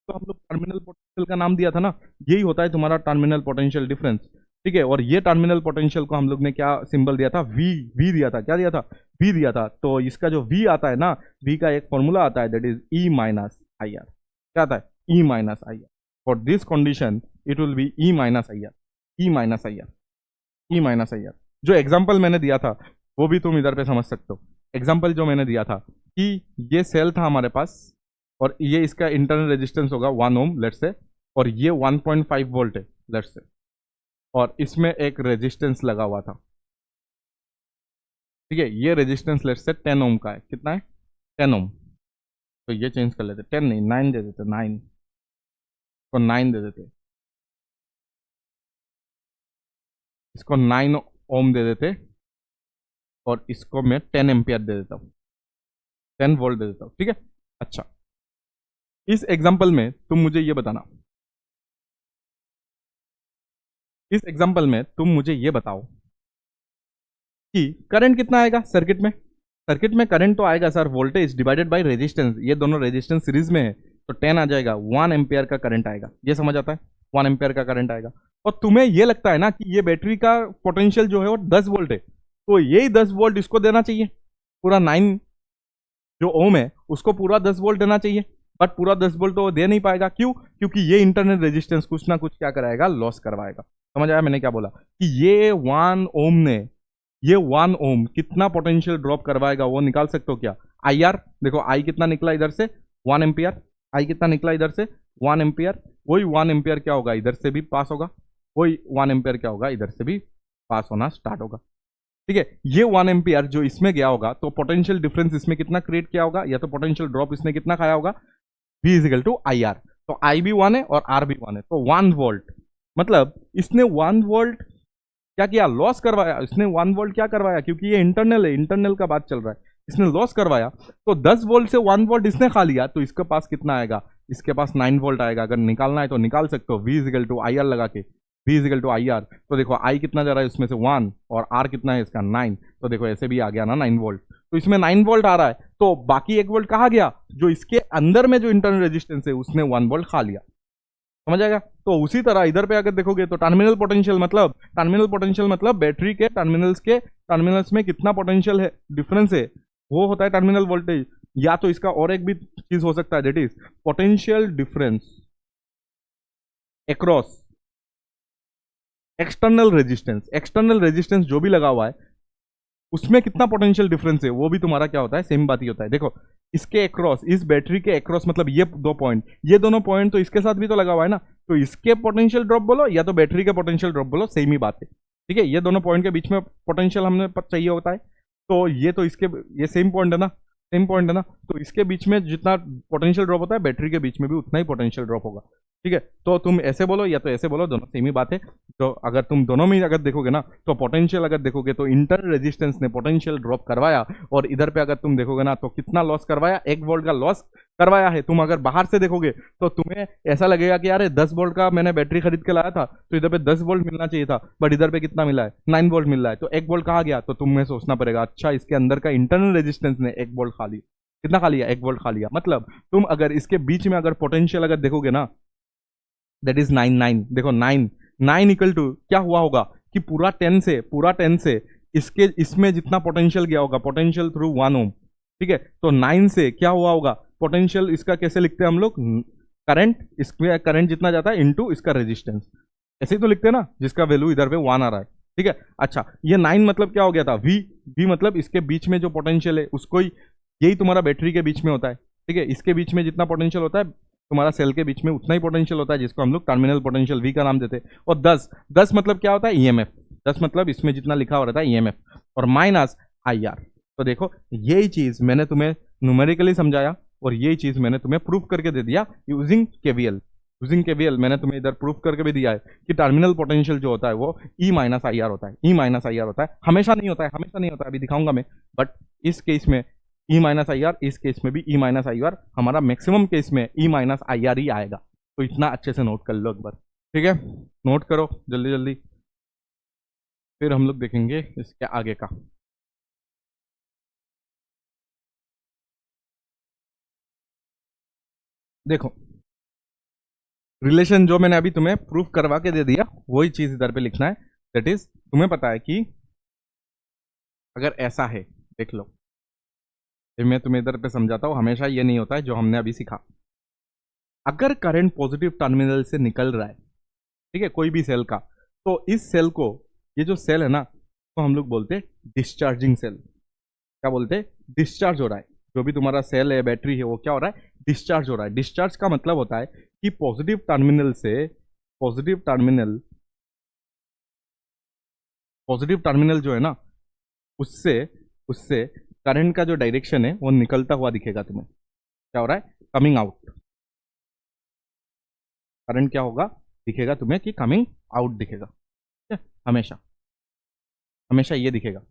तो हम लोग टर्मिनल पोटेंशियल का नाम दिया था ना, यही होता है तुम्हारा टर्मिनल पोटेंशियल डिफरेंस, ठीक है। और ये टर्मिनल पोटेंशियल को हम लोग ने क्या सिंबल दिया था? वी दिया था। क्या दिया था? वी दिया था। तो इसका जो वी आता है ना, वी का एक फॉर्मूला आता है, that is E minus I R. क्या आता है? E minus I R. For this condition it will be E minus I R, E minus I R, E minus I R. जो एग्जाम्पल मैंने दिया था वो भी तुम इधर पे समझ सकते हो। एग्जाम्पल जो मैंने दिया था कि ये सेल था हमारे पास और ये इसका इंटरनल रेजिस्टेंस होगा 1 ओम लेट्स से, और ये 1.5 वोल्ट है लेट्स से, और इसमें एक रेजिस्टेंस लगा हुआ था, ठीक है। ये रेजिस्टेंस लेट्स से 10 ओम का है। कितना है? 10 ओम। तो ये चेंज कर लेते, 10 नहीं 9 दे देते, 9 को 9 दे देते, इसको 9 ओम दे देते, और इसको मैं 10 एम्पियर दे देता हूँ, 10 वोल्ट दे देता हूँ, ठीक है। अच्छा, इस एग्जाम्पल में तुम मुझे ये बताना, इस एग्जाम्पल में तुम मुझे ये बताओ कि करंट कितना आएगा सर्किट में? सर्किट में करंट तो आएगा sir voltage divided by resistance, ये दोनों रेजिस्टेंस सीरीज में है, तो 10 आ जाएगा, 1 एम्पियर का करंट आएगा। ये समझ आता है? 1 एम्पियर का करंट आएगा। और तुम्हें ये लगता है ना कि ये बैटरी का पोटेंशियल जो है वो 10 वोल्ट है, तो यही 10 वोल्ट इसको देना चाहिए, पूरा 9 जो ओम है उसको पूरा 10 वोल्ट देना चाहिए, बट पूरा 10 वोल्ट तो दे नहीं पाएगा। क्यों? क्योंकि ये इंटरनल रेजिस्टेंस कुछ ना कुछ क्या कराएगा? लॉस करवाएगा। समझ आया मैंने क्या बोला? कि ये 1 ओम ने, ये 1 ओम कितना पोटेंशियल ड्रॉप करवाएगा वो निकाल सकते हो क्या? आई आर देखो, आई कितना निकला इधर से? 1 एम्पियर। आई कितना निकला इधर से? 1 एम्पियर। वही 1 एम्पियर क्या होगा? इधर से भी पास होगा। वही 1 एम्पियर क्या होगा? इधर से भी पास होना स्टार्ट होगा, ठीक है। ये 1 एम्पियर जो इसमें गया होगा तो पोटेंशियल डिफरेंस इसमें कितना क्रिएट किया होगा, या तो पोटेंशियल ड्रॉप इसने कितना खाया होगा? V is equal to I R. तो आई भी 1 है और आर भी 1 है, तो 1 वोल्ट, मतलब इसने 1 वोल्ट क्या किया? लॉस करवाया। इसने 1 वोल्ट क्या करवाया? क्योंकि ये इंटरनल है, इंटरनल का बात चल रहा है, इसने लॉस करवाया। तो 10 वोल्ट से 1 वोल्ट इसने खा लिया, तो इसके पास कितना आएगा? इसके पास 9 वोल्ट आएगा। अगर निकालना है तो निकाल सकते हो, V is equal to I R लगा के, V is equal to I R. तो देखो आई कितना जा रहा है इसमें से? 1, और आर कितना है इसका? 9। तो देखो ऐसे भी आ गया ना 9 वोल्ट। तो इसमें 9 वोल्ट आ रहा है, तो बाकी 1 वोल्ट कहाँ गया? जो इसके अंदर में जो इंटरनल रेजिस्टेंस है उसने 1 वोल्ट खा लिया। समझ आएगा? तो उसी तरह इधर पे अगर देखोगे तो टर्मिनल पोटेंशियल मतलब बैटरी के टर्मिनल्स में कितना पोटेंशियल है डिफरेंस है, वो होता है टर्मिनल वोल्टेज। या तो इसका और एक भी चीज हो सकता है, that is potential difference across external resistance जो भी लगा हुआ है उसमें कितना पोटेंशियल डिफरेंस है, वो भी तुम्हारा क्या होता है? सेम बात ही होता है। देखो इसके अक्रॉस, इस बैटरी के अक्रॉस, मतलब ये दो पॉइंट, ये दोनों पॉइंट तो इसके साथ भी तो लगा हुआ है ना, तो इसके पोटेंशियल ड्रॉप बोलो या तो बैटरी के पोटेंशियल ड्रॉप बोलो, सेम ही बात है। ठीक है, ये दोनों पॉइंट के बीच में पोटेंशियल हमें चाहिए होता है। तो ये तो इसके ये सेम पॉइंट है ना, सेम पॉइंट है ना, तो इसके बीच में जितना पोटेंशियल ड्रॉप होता है बैटरी के बीच में भी उतना ही पोटेंशियल ड्रॉप होगा। ठीक है, तो तुम ऐसे बोलो या तो ऐसे बोलो, दोनों सेम ही बात है। तो अगर तुम दोनों में अगर देखोगे ना, तो पोटेंशियल अगर देखोगे तो इंटरनल रेजिस्टेंस ने पोटेंशियल ड्रॉप करवाया, और इधर पे अगर तुम देखोगे ना तो कितना लॉस करवाया, 1 वोल्ट का लॉस करवाया है। तुम अगर बाहर से देखोगे तो तुम्हें ऐसा लगेगा कि यार 10 वोल्ट का मैंने बैटरी खरीद के लाया था, तो इधर पे 10 वोल्ट मिलना चाहिए था, बट इधर पे कितना मिला है, 9 वोल्ट मिल रहा है, तो 1 वोल्ट कहाँ गया। तो तुम्हें सोचना पड़ेगा, अच्छा इसके अंदर का इंटरनल रेजिस्टेंस ने 1 वोल्ट खा लिया, कितना खा लिया, 1 वोल्ट खा लिया। मतलब तुम अगर इसके बीच में अगर पोटेंशियल अगर देखोगे ना, दैट इज 9 देखो 9 इक्वल टू क्या हुआ होगा कि पूरा 10 से इसके इसमें जितना पोटेंशियल गया होगा, पोटेंशियल थ्रू 1 ओम। ठीक है, तो 9 से क्या हुआ होगा पोटेंशियल, इसका कैसे लिखते हैं हम लोग, करंट, इसमें करंट जितना जाता है इनटू इसका रेजिस्टेंस, ऐसे ही तो लिखते हैं ना, जिसका वैल्यू इधर पे 1 आ रहा है। ठीक है, अच्छा ये 9 मतलब क्या हो गया था, वी मतलब इसके बीच में जो पोटेंशियल है उसको ही, यही तुम्हारा बैटरी के बीच में होता है। ठीक है, इसके बीच में जितना पोटेंशियल होता है तुम्हारा सेल के बीच में उतना ही पोटेंशियल होता है, जिसको हम लोग टर्मिनल पोटेंशियल वी का नाम देते हैं। और 10 मतलब क्या होता है, ईएमएफ। 10 मतलब इसमें जितना लिखा हो रहता है ईएमएफ, और माइनस आईआर। तो देखो यही चीज मैंने तुम्हें न्यूमेरिकली समझाया, और यही चीज मैंने तुम्हें प्रूफ करके दे दिया यूजिंग केवीएल। मैंने तुम्हें इधर प्रूफ करके भी दिया है कि टर्मिनल पोटेंशियल जो होता है वो ई माइनस आई आर होता है, ई माइनस आई आर होता है, हमेशा नहीं होता है, हमेशा नहीं होता है, अभी दिखाऊंगा मैं। बट इस केस में ई माइनस आई आर, इस केस में भी ई माइनस आई आर, हमारा मैक्सिमम केस में ई माइनस आई आर ही आएगा। तो इतना अच्छे से नोट कर लो एक बार। ठीक है, नोट करो जल्दी जल्दी, फिर हम लोग देखेंगे इसके आगे का। देखो रिलेशन जो मैंने अभी तुम्हें प्रूफ करवा के दे दिया, वही चीज इधर पे लिखना है। दैट इज, तुम्हें पता है कि अगर ऐसा है, देख लो, फिर मैं तुम्हें इधर पे समझाता हूँ, हमेशा ये नहीं होता है जो हमने अभी सीखा। अगर करंट पॉजिटिव टर्मिनल से निकल रहा है, ठीक है, कोई भी सेल का, तो इस सेल को, ये जो सेल है ना, तो हम लोग बोलते हैं डिस्चार्जिंग सेल। क्या बोलते हैं, डिस्चार्ज हो रहा है। जो भी तुम्हारा सेल है, बैटरी है, वो क्या हो रहा है, डिस्चार्ज हो रहा है। डिस्चार्ज का मतलब होता है कि पॉजिटिव टर्मिनल से, पॉजिटिव टर्मिनल जो है ना, उससे उससे करंट का जो डायरेक्शन है वो निकलता हुआ दिखेगा तुम्हें। क्या हो रहा है, कमिंग आउट। करंट क्या होगा, दिखेगा तुम्हें कि कमिंग आउट दिखेगा। ठीक है, हमेशा हमेशा ये दिखेगा।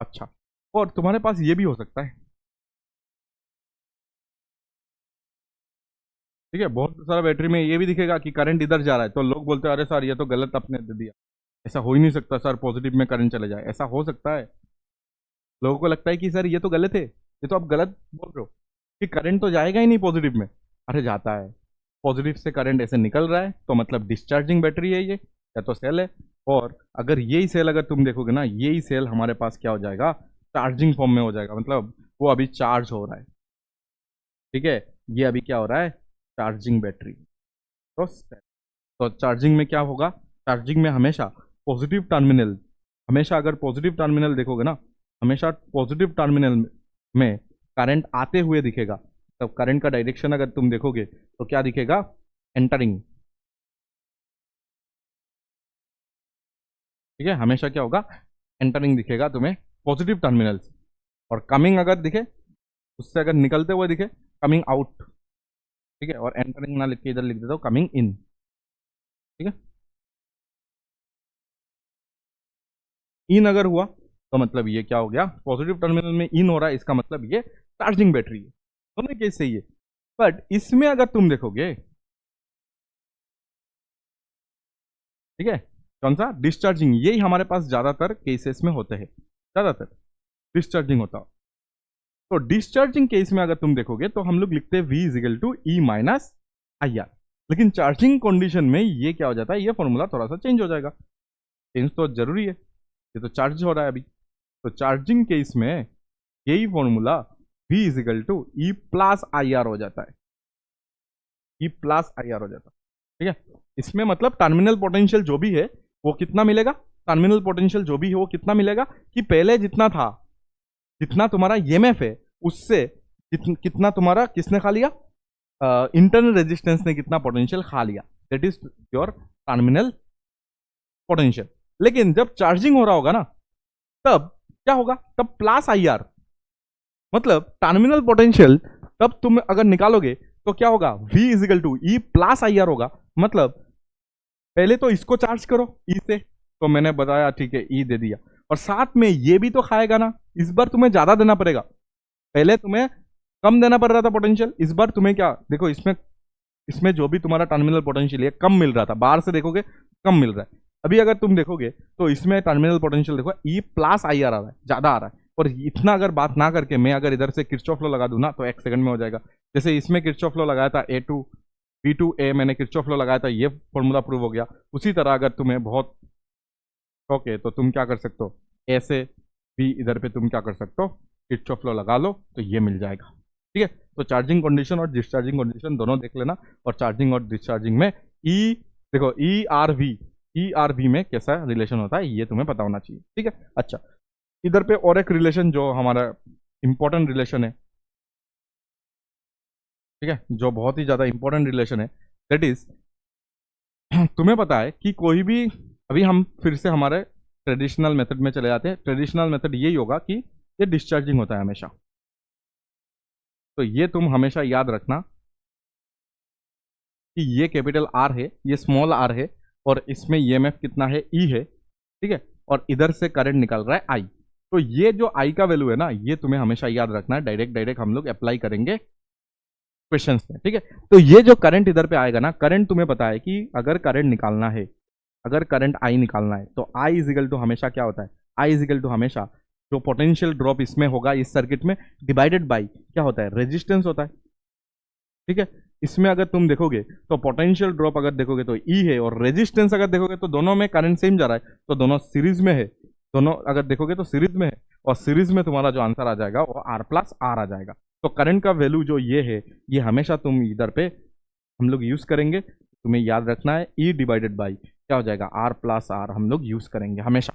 अच्छा, और तुम्हारे पास ये भी हो सकता है, ठीक है, बहुत सारा बैटरी में ये भी दिखेगा कि करंट इधर जा रहा है, तो लोग बोलते हैं अरे सर ये तो गलत आपने दे दिया, ऐसा हो ही नहीं सकता सर, पॉजिटिव में करंट चले जाए। ऐसा हो सकता है, लोगों को लगता है कि सर ये तो गलत है, ये तो आप गलत बोल रहे हो कि करंट तो जाएगा ही नहीं पॉजिटिव में। अरे जाता है, पॉजिटिव से करंट ऐसे निकल रहा है, तो मतलब डिस्चार्जिंग बैटरी है ये, या तो सेल है। और अगर यही सेल अगर तुम देखोगे ना, यही सेल हमारे पास क्या हो जाएगा, चार्जिंग फॉर्म में हो जाएगा, मतलब वो अभी चार्ज हो रहा है। ठीक है, ये अभी क्या हो रहा है, चार्जिंग बैटरी। तो चार्जिंग में क्या होगा, चार्जिंग में हमेशा पॉजिटिव टर्मिनल, हमेशा अगर पॉजिटिव टर्मिनल देखोगे ना, हमेशा पॉजिटिव टर्मिनल में करंट आते हुए दिखेगा। तब करंट का डायरेक्शन अगर तुम देखोगे तो क्या दिखेगा, एंटरिंग। ठीक है, हमेशा क्या होगा, एंटरिंग दिखेगा तुम्हें पॉजिटिव टर्मिनल से। और कमिंग अगर दिखे, उससे अगर निकलते हुए दिखे, कमिंग आउट। ठीक है, और एंटरिंग ना लिख के इधर लिख देता हूँ कमिंग इन। ठीक है, इन अगर हुआ तो मतलब ये क्या हो गया, पॉजिटिव टर्मिनल में इन हो रहा है, इसका मतलब ये चार्जिंग बैटरी है। दोनों केस सही है, बट इसमें अगर तुम देखोगे, ठीक है, कौन सा, डिस्चार्जिंग, यही हमारे पास ज्यादातर केसेस में होते हैं, ज्यादातर डिस्चार्जिंग होता हो। तो डिस्चार्जिंग केस में अगर तुम देखोगे तो हम लोग लिखते हैं V is equal to E minus I R. लेकिन चार्जिंग कंडीशन में ये क्या हो जाता है, ये फॉर्मूला थोड़ा सा चेंज हो जाएगा। चेंज तो जरूरी है, ये तो चार्ज हो रहा है अभी। तो चार्जिंग केस में यही formula V is equal to E plus I R हो जाता है, ई प्लस आई आर हो जाता है। ठीक है, इसमें मतलब टर्मिनल पोटेंशियल जो भी है वो कितना मिलेगा, टर्मिनल पोटेंशियल जो भी है वो कितना मिलेगा, कि पहले जितना था, जितना तुम्हारा ईएमएफ है उससे कितना तुम्हारा किसने खा लिया, इंटरनल रेजिस्टेंस ने कितना पोटेंशियल खा लिया, that is your terminal potential. लेकिन जब चार्जिंग हो रहा होगा ना, तब क्या होगा, तब प्लस आई आर, मतलब टर्मिनल पोटेंशियल तब तुम अगर निकालोगे तो क्या होगा, V is equal to E plus I R होगा। मतलब पहले तो इसको चार्ज करो ई से, तो मैंने बताया ठीक है ई दे दिया, और साथ में ये भी तो खाएगा ना, इस बार तुम्हें ज्यादा देना पड़ेगा। पहले तुम्हें कम देना पड़ रहा था पोटेंशियल, इस बार तुम्हें क्या देखो, इसमें इसमें जो भी तुम्हारा टर्मिनल पोटेंशियल है कम मिल रहा था, बाहर से देखोगे कम मिल रहा है। अभी अगर तुम देखोगे तो इसमें टर्मिनल पोटेंशियल देखो ई प्लस आई आर आ रहा है, ज्यादा आ रहा है। और इतना अगर बात ना करके मैं अगर इधर से किरचॉफ लॉ लगा दूं ना, तो एक सेकंड में हो जाएगा। जैसे इसमें किरचॉफ लॉ लगाया था A2 B2A, मैंने किरचॉफ लॉ लगाया था, ये फॉर्मूला प्रूव हो गया। उसी तरह अगर तुम्हें बहुत ओके तो तुम क्या कर सकते हो, ऐसे भी इधर पे तुम क्या कर सकते हो, किरचॉफ लॉ लगा लो तो ये मिल जाएगा। ठीक है, तो चार्जिंग कंडीशन और डिस्चार्जिंग कंडीशन दोनों देख लेना, और चार्जिंग और डिस्चार्जिंग में ई देखो ई आर वी में कैसा रिलेशन होता है ये तुम्हें पता होना चाहिए। ठीक है, अच्छा इधर पे और एक रिलेशन जो हमारा इंपॉर्टेंट रिलेशन है, ठीक है, जो बहुत ही ज्यादा इंपॉर्टेंट रिलेशन है, दैट इज तुम्हें पता है कि कोई भी, अभी हम फिर से हमारे ट्रेडिशनल मेथड में चले जाते हैं। ट्रेडिशनल मेथड यही होगा कि ये डिस्चार्जिंग होता है हमेशा, तो ये तुम हमेशा याद रखना कि ये कैपिटल आर है, ये स्मॉल आर है, और इसमें ईएमएफ कितना है, ई है। ठीक है, और इधर से करंट निकल रहा है आई। तो ये जो आई का वैल्यू है ना, ये तुम्हें हमेशा याद रखना है, डायरेक्ट हम लोग अप्लाई करेंगे क्वेश्चंस में। ठीक है, तो ये जो करंट इधर पे आएगा ना, करंट तुम्हें पता है कि अगर करंट निकालना है, अगर करंट आई निकालना है, तो आई इजिकल टू हमेशा क्या होता है, आई इजिकल टू हमेशा जो पोटेंशियल ड्रॉप इसमें होगा इस सर्किट में, डिवाइडेड बाई क्या होता है, रेजिस्टेंस होता है। ठीक है, इसमें अगर तुम देखोगे तो पोटेंशियल ड्रॉप अगर देखोगे तो ई है, और रेजिस्टेंस अगर देखोगे तो दोनों में करंट सेम जा रहा है, तो दोनों सीरीज में है। दोनों अगर देखोगे तो सीरीज में है, और सीरीज में तुम्हारा जो आंसर आ जाएगा वो आर प्लस आर आ जाएगा। तो करंट का वैल्यू जो ये है, ये हमेशा तुम इधर पे हम लोग यूज करेंगे, तुम्हें याद रखना है ई डिवाइडेड बाई क्या हो जाएगा, आर प्लस आर हम लोग यूज करेंगे हमेशा।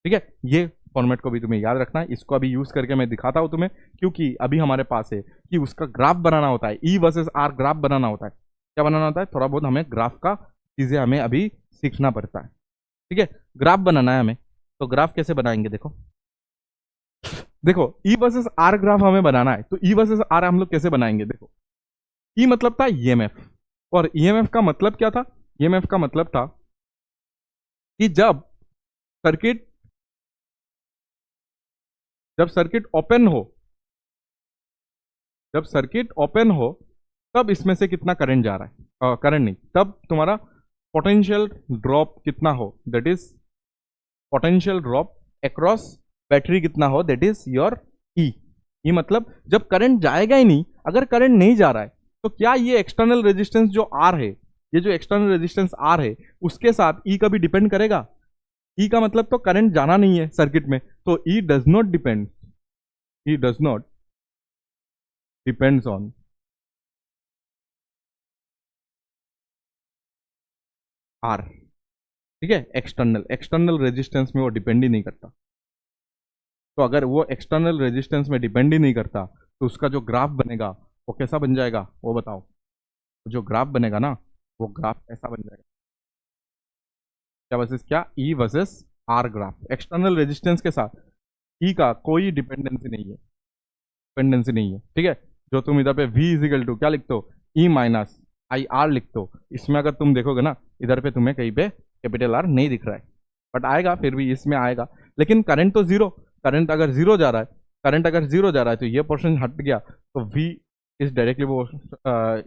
ठीक है, ये फॉर्मेट को भी तुम्हें याद रखना है, इसको अभी यूज करके मैं दिखाता हूं तुम्हें, क्योंकि अभी हमारे पास है कि उसका ग्राफ बनाना होता है, ई वर्सेस आर ग्राफ बनाना होता है। क्या बनाना होता है, थोड़ा बहुत हमें ग्राफ का चीजें हमें अभी सीखना पड़ता है। ठीक है, ग्राफ बनाना है हमें, तो ग्राफ कैसे बनाएंगे, देखो देखो ई वर्सेस आर ग्राफ हमें बनाना है, तो ई वर्सेस आर हम लोग कैसे बनाएंगे, देखो ई मतलब था ईएमएफ, और ईएमएफ का मतलब क्या था, ईएमएफ का मतलब था कि सर्किट जब सर्किट ओपन हो, जब सर्किट ओपन हो तब इसमें से कितना करंट जा रहा है, करंट नहीं, तब तुम्हारा पोटेंशियल ड्रॉप कितना हो, that is potential drop across battery कितना हो, दैट इज योर ई। ई मतलब जब करंट जाएगा ही नहीं, अगर करंट नहीं जा रहा है तो क्या ये एक्सटर्नल रेजिस्टेंस जो आर है, ये जो एक्सटर्नल रेजिस्टेंस आर है उसके साथ ई का भी डिपेंड करेगा। ई का मतलब तो करंट जाना नहीं है सर्किट में, तो E does not depend, E does not depends on R. ठीक है, एक्सटर्नल एक्सटर्नल रेजिस्टेंस में वो डिपेंड ही नहीं करता। तो अगर वो एक्सटर्नल रेजिस्टेंस में डिपेंड ही नहीं करता तो उसका जो ग्राफ बनेगा वो कैसा बन जाएगा, वो बताओ। जो ग्राफ बनेगा ना, वो ग्राफ ऐसा बन जाएगा, क्या वर्सेस क्या, E versus R graph. External resistance के साथ ई का कोई डिपेंडेंसी नहीं है, डिपेंडेंसी नहीं है। ठीक है, जो तुम इधर पे v इजिकल टू क्या लिखते हो, ई माइनस आई आर लिखते हो, इसमें अगर तुम देखोगे ना इधर पे तुम्हें कहीं पे कैपिटल आर नहीं दिख रहा है, बट आएगा फिर भी इसमें आएगा। लेकिन करंट तो जीरो, करंट अगर जीरो जा रहा है, करंट अगर जीरो जा रहा है तो ये पोर्शन हट गया, तो v इज डायरेक्टली वो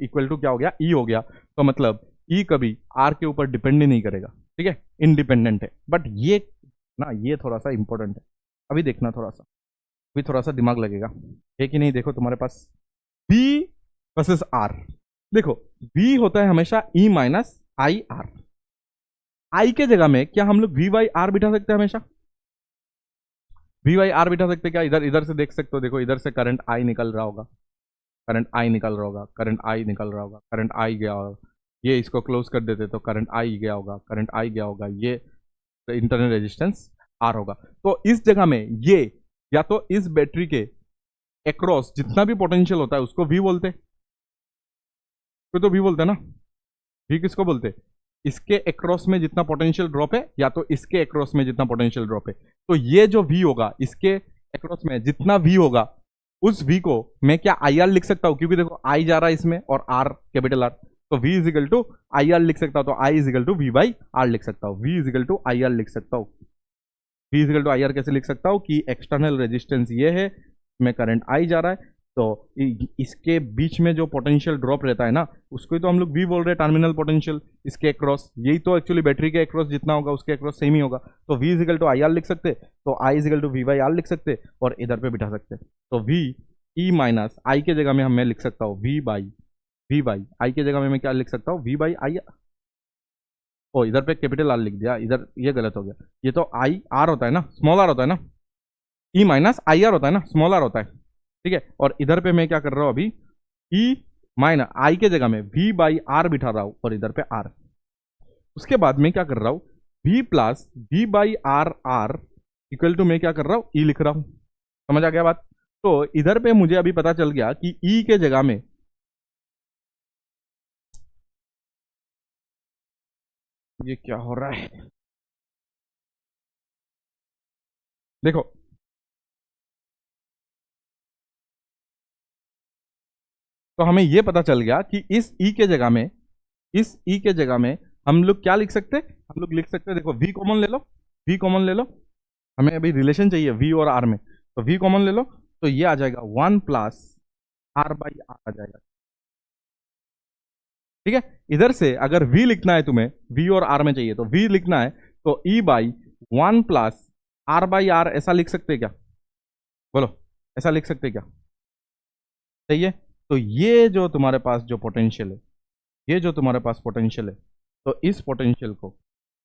इक्वल टू क्या हो गया, ई हो गया। तो मतलब ई कभी आर के ऊपर डिपेंड ही नहीं करेगा। ठीक है, इंडिपेंडेंट है। बट ये ना, ये थोड़ा सा इंपॉर्टेंट है, अभी देखना थोड़ा सा, अभी थोड़ा सा दिमाग लगेगा, है कि नहीं। देखो तुम्हारे पास V वर्सेस R, देखो V होता है हमेशा E minus I are. I के जगह में क्या हम लोग V बाई आर बिठा सकते हैं, हमेशा V बाई आर बिठा सकते हैं क्या, इधर इधर से देख सकते हो, देखो इधर से करंट I निकल रहा होगा, करंट I निकल रहा होगा, करंट I निकल रहा होगा, करंट I गया होगा, ये इसको क्लोज कर देते तो करंट I गया होगा, करंट I गया होगा, ये इंटरनल रेजिस्टेंस R होगा। तो इस जगह में ये या तो इस बैटरी के एक्रॉस जितना भी पोटेंशियल होता है उसको V बोलते, तो V बोलते ना, V किसको बोलते, इसके अक्रॉस में जितना पोटेंशियल ड्रॉप है या तो इसके अक्रॉस में जितना पोटेंशियल ड्रॉप है, तो ये जो V होगा इसके अक्रॉस में जितना V होगा उस V को मैं क्या IR लिख सकता हूं, क्योंकि देखो I जा रहा है इसमें और R कैपिटल R, तो V is equal to IR लिख सकता हूं, तो I is equal to V by R लिख सकता हूं, V is equal to IR लिख सकता हूं। V is equal to IR कैसे लिख सकता हूं कि एक्सटर्नल रेजिस्टेंस ये है, में करंट I जा रहा है, तो इसके बीच में जो पोटेंशियल ड्रॉप रहता है ना उसको ही तो हम लोग V बोल रहे हैं, टर्मिनल पोटेंशियल इसके अक्रॉस, यही तो एक्चुअली बैटरी के अक्रॉस जितना होगा उसके अक्रॉस सेम ही होगा, तो V इजिकल टू IR लिख सकते, तो I is equal to V by R लिख सकते और इधर पे बिठा सकते, तो V E माइनस I के जगह में मैं लिख सकता हूँ V बाई I के जगह में मैं क्या लिख सकता हूँ V बाई I। ओ इधर पे कैपिटल R लिख दिया, इधर ये गलत हो गया, ये तो I R होता है ना, स्मॉल R होता है ना, E माइनस IR होता है ना, स्मॉल R होता है, ठीक है। और इधर पे मैं क्या कर रहा हूं अभी, E माइनस I के जगह में V बाई R बिठा रहा हूं और इधर पे R। उसके बाद मैं क्या कर रहा हूं, V plus V by R equal to मैं क्या कर रहा हूं E लिख रहा हूं, समझ आ गया बात। तो इधर पे मुझे अभी पता चल गया कि E के जगह में ये क्या हो रहा है, देखो तो हमें यह पता चल गया कि इस E के जगह में, इस E के जगह में हम लोग क्या लिख सकते, हम लोग लिख सकते हैं, देखो V कॉमन ले लो, V कॉमन ले लो, हमें अभी रिलेशन चाहिए V और R में, तो V कॉमन ले लो, तो ये आ जाएगा 1 प्लस R बाई R आ जाएगा, ठीक है। इधर से अगर V लिखना है तुम्हें, V और R में चाहिए तो V लिखना है, तो E by 1 plus R by R ऐसा लिख सकते क्या, बोलो ऐसा लिख सकते क्या, सही है। तो ये जो तुम्हारे पास जो पोटेंशियल है, ये जो तुम्हारे पास पोटेंशियल है, तो इस पोटेंशियल को,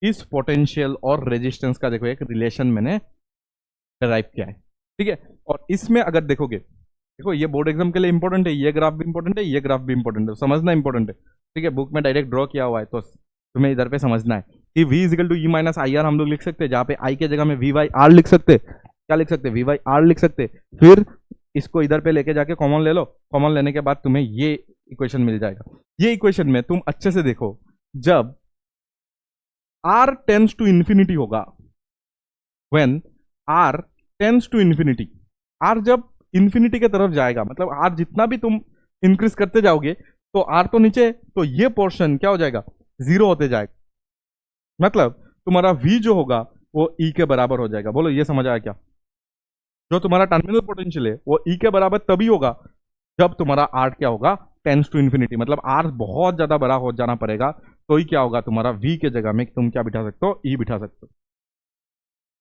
इस पोटेंशियल और रेजिस्टेंस का देखो एक रिलेशन मैंने डिराइव किया है, ठीक है। और इसमें अगर देखोगे, देखो ये बोर्ड एग्जाम के लिए इंपॉर्टेंट है, ये ग्राफ भी इंपॉर्टेंट है, ये ग्राफ भी इंपॉर्टेंट है, समझना इंपॉर्टेंट है, ठीक है। बुक में डायरेक्ट ड्रॉ किया हुआ है तो तुम्हें इधर पे समझना है कि V is equal to E minus IR हम लोग लिख सकते हैं, जहाँ पे I के जगह में V बाई R लिख सकते, क्या लिख सकते, V बाई R लिख सकते, फिर इसको इधर पे लेके जाके कॉमन ले लो, कॉमन लेने के बाद तुम्हें ये इक्वेशन मिल जाएगा। ये इक्वेशन में तुम अच्छे से देखो, जब R टेंस टू इंफिनिटी होगा, when R tends to infinity, R जब इंफिनिटी के तरफ जाएगा, मतलब R जितना भी तुम इंक्रीज करते जाओगे तो R तो नीचे, तो ये पोर्शन क्या हो जाएगा, जीरो होते जाएगा, मतलब तुम्हारा V जो होगा वो E के बराबर हो जाएगा। बोलो ये समझ आया क्या, जो तुम्हारा टर्मिनल पोटेंशियल है वो E के बराबर तभी होगा जब तुम्हारा R क्या होगा, टेंस टू इन्फिनिटी, मतलब R बहुत ज्यादा बड़ा हो जाना पड़ेगा, तो ही क्या होगा, तुम्हारा V के जगह में तुम क्या बिठा सकते हो, E बिठा सकते हो।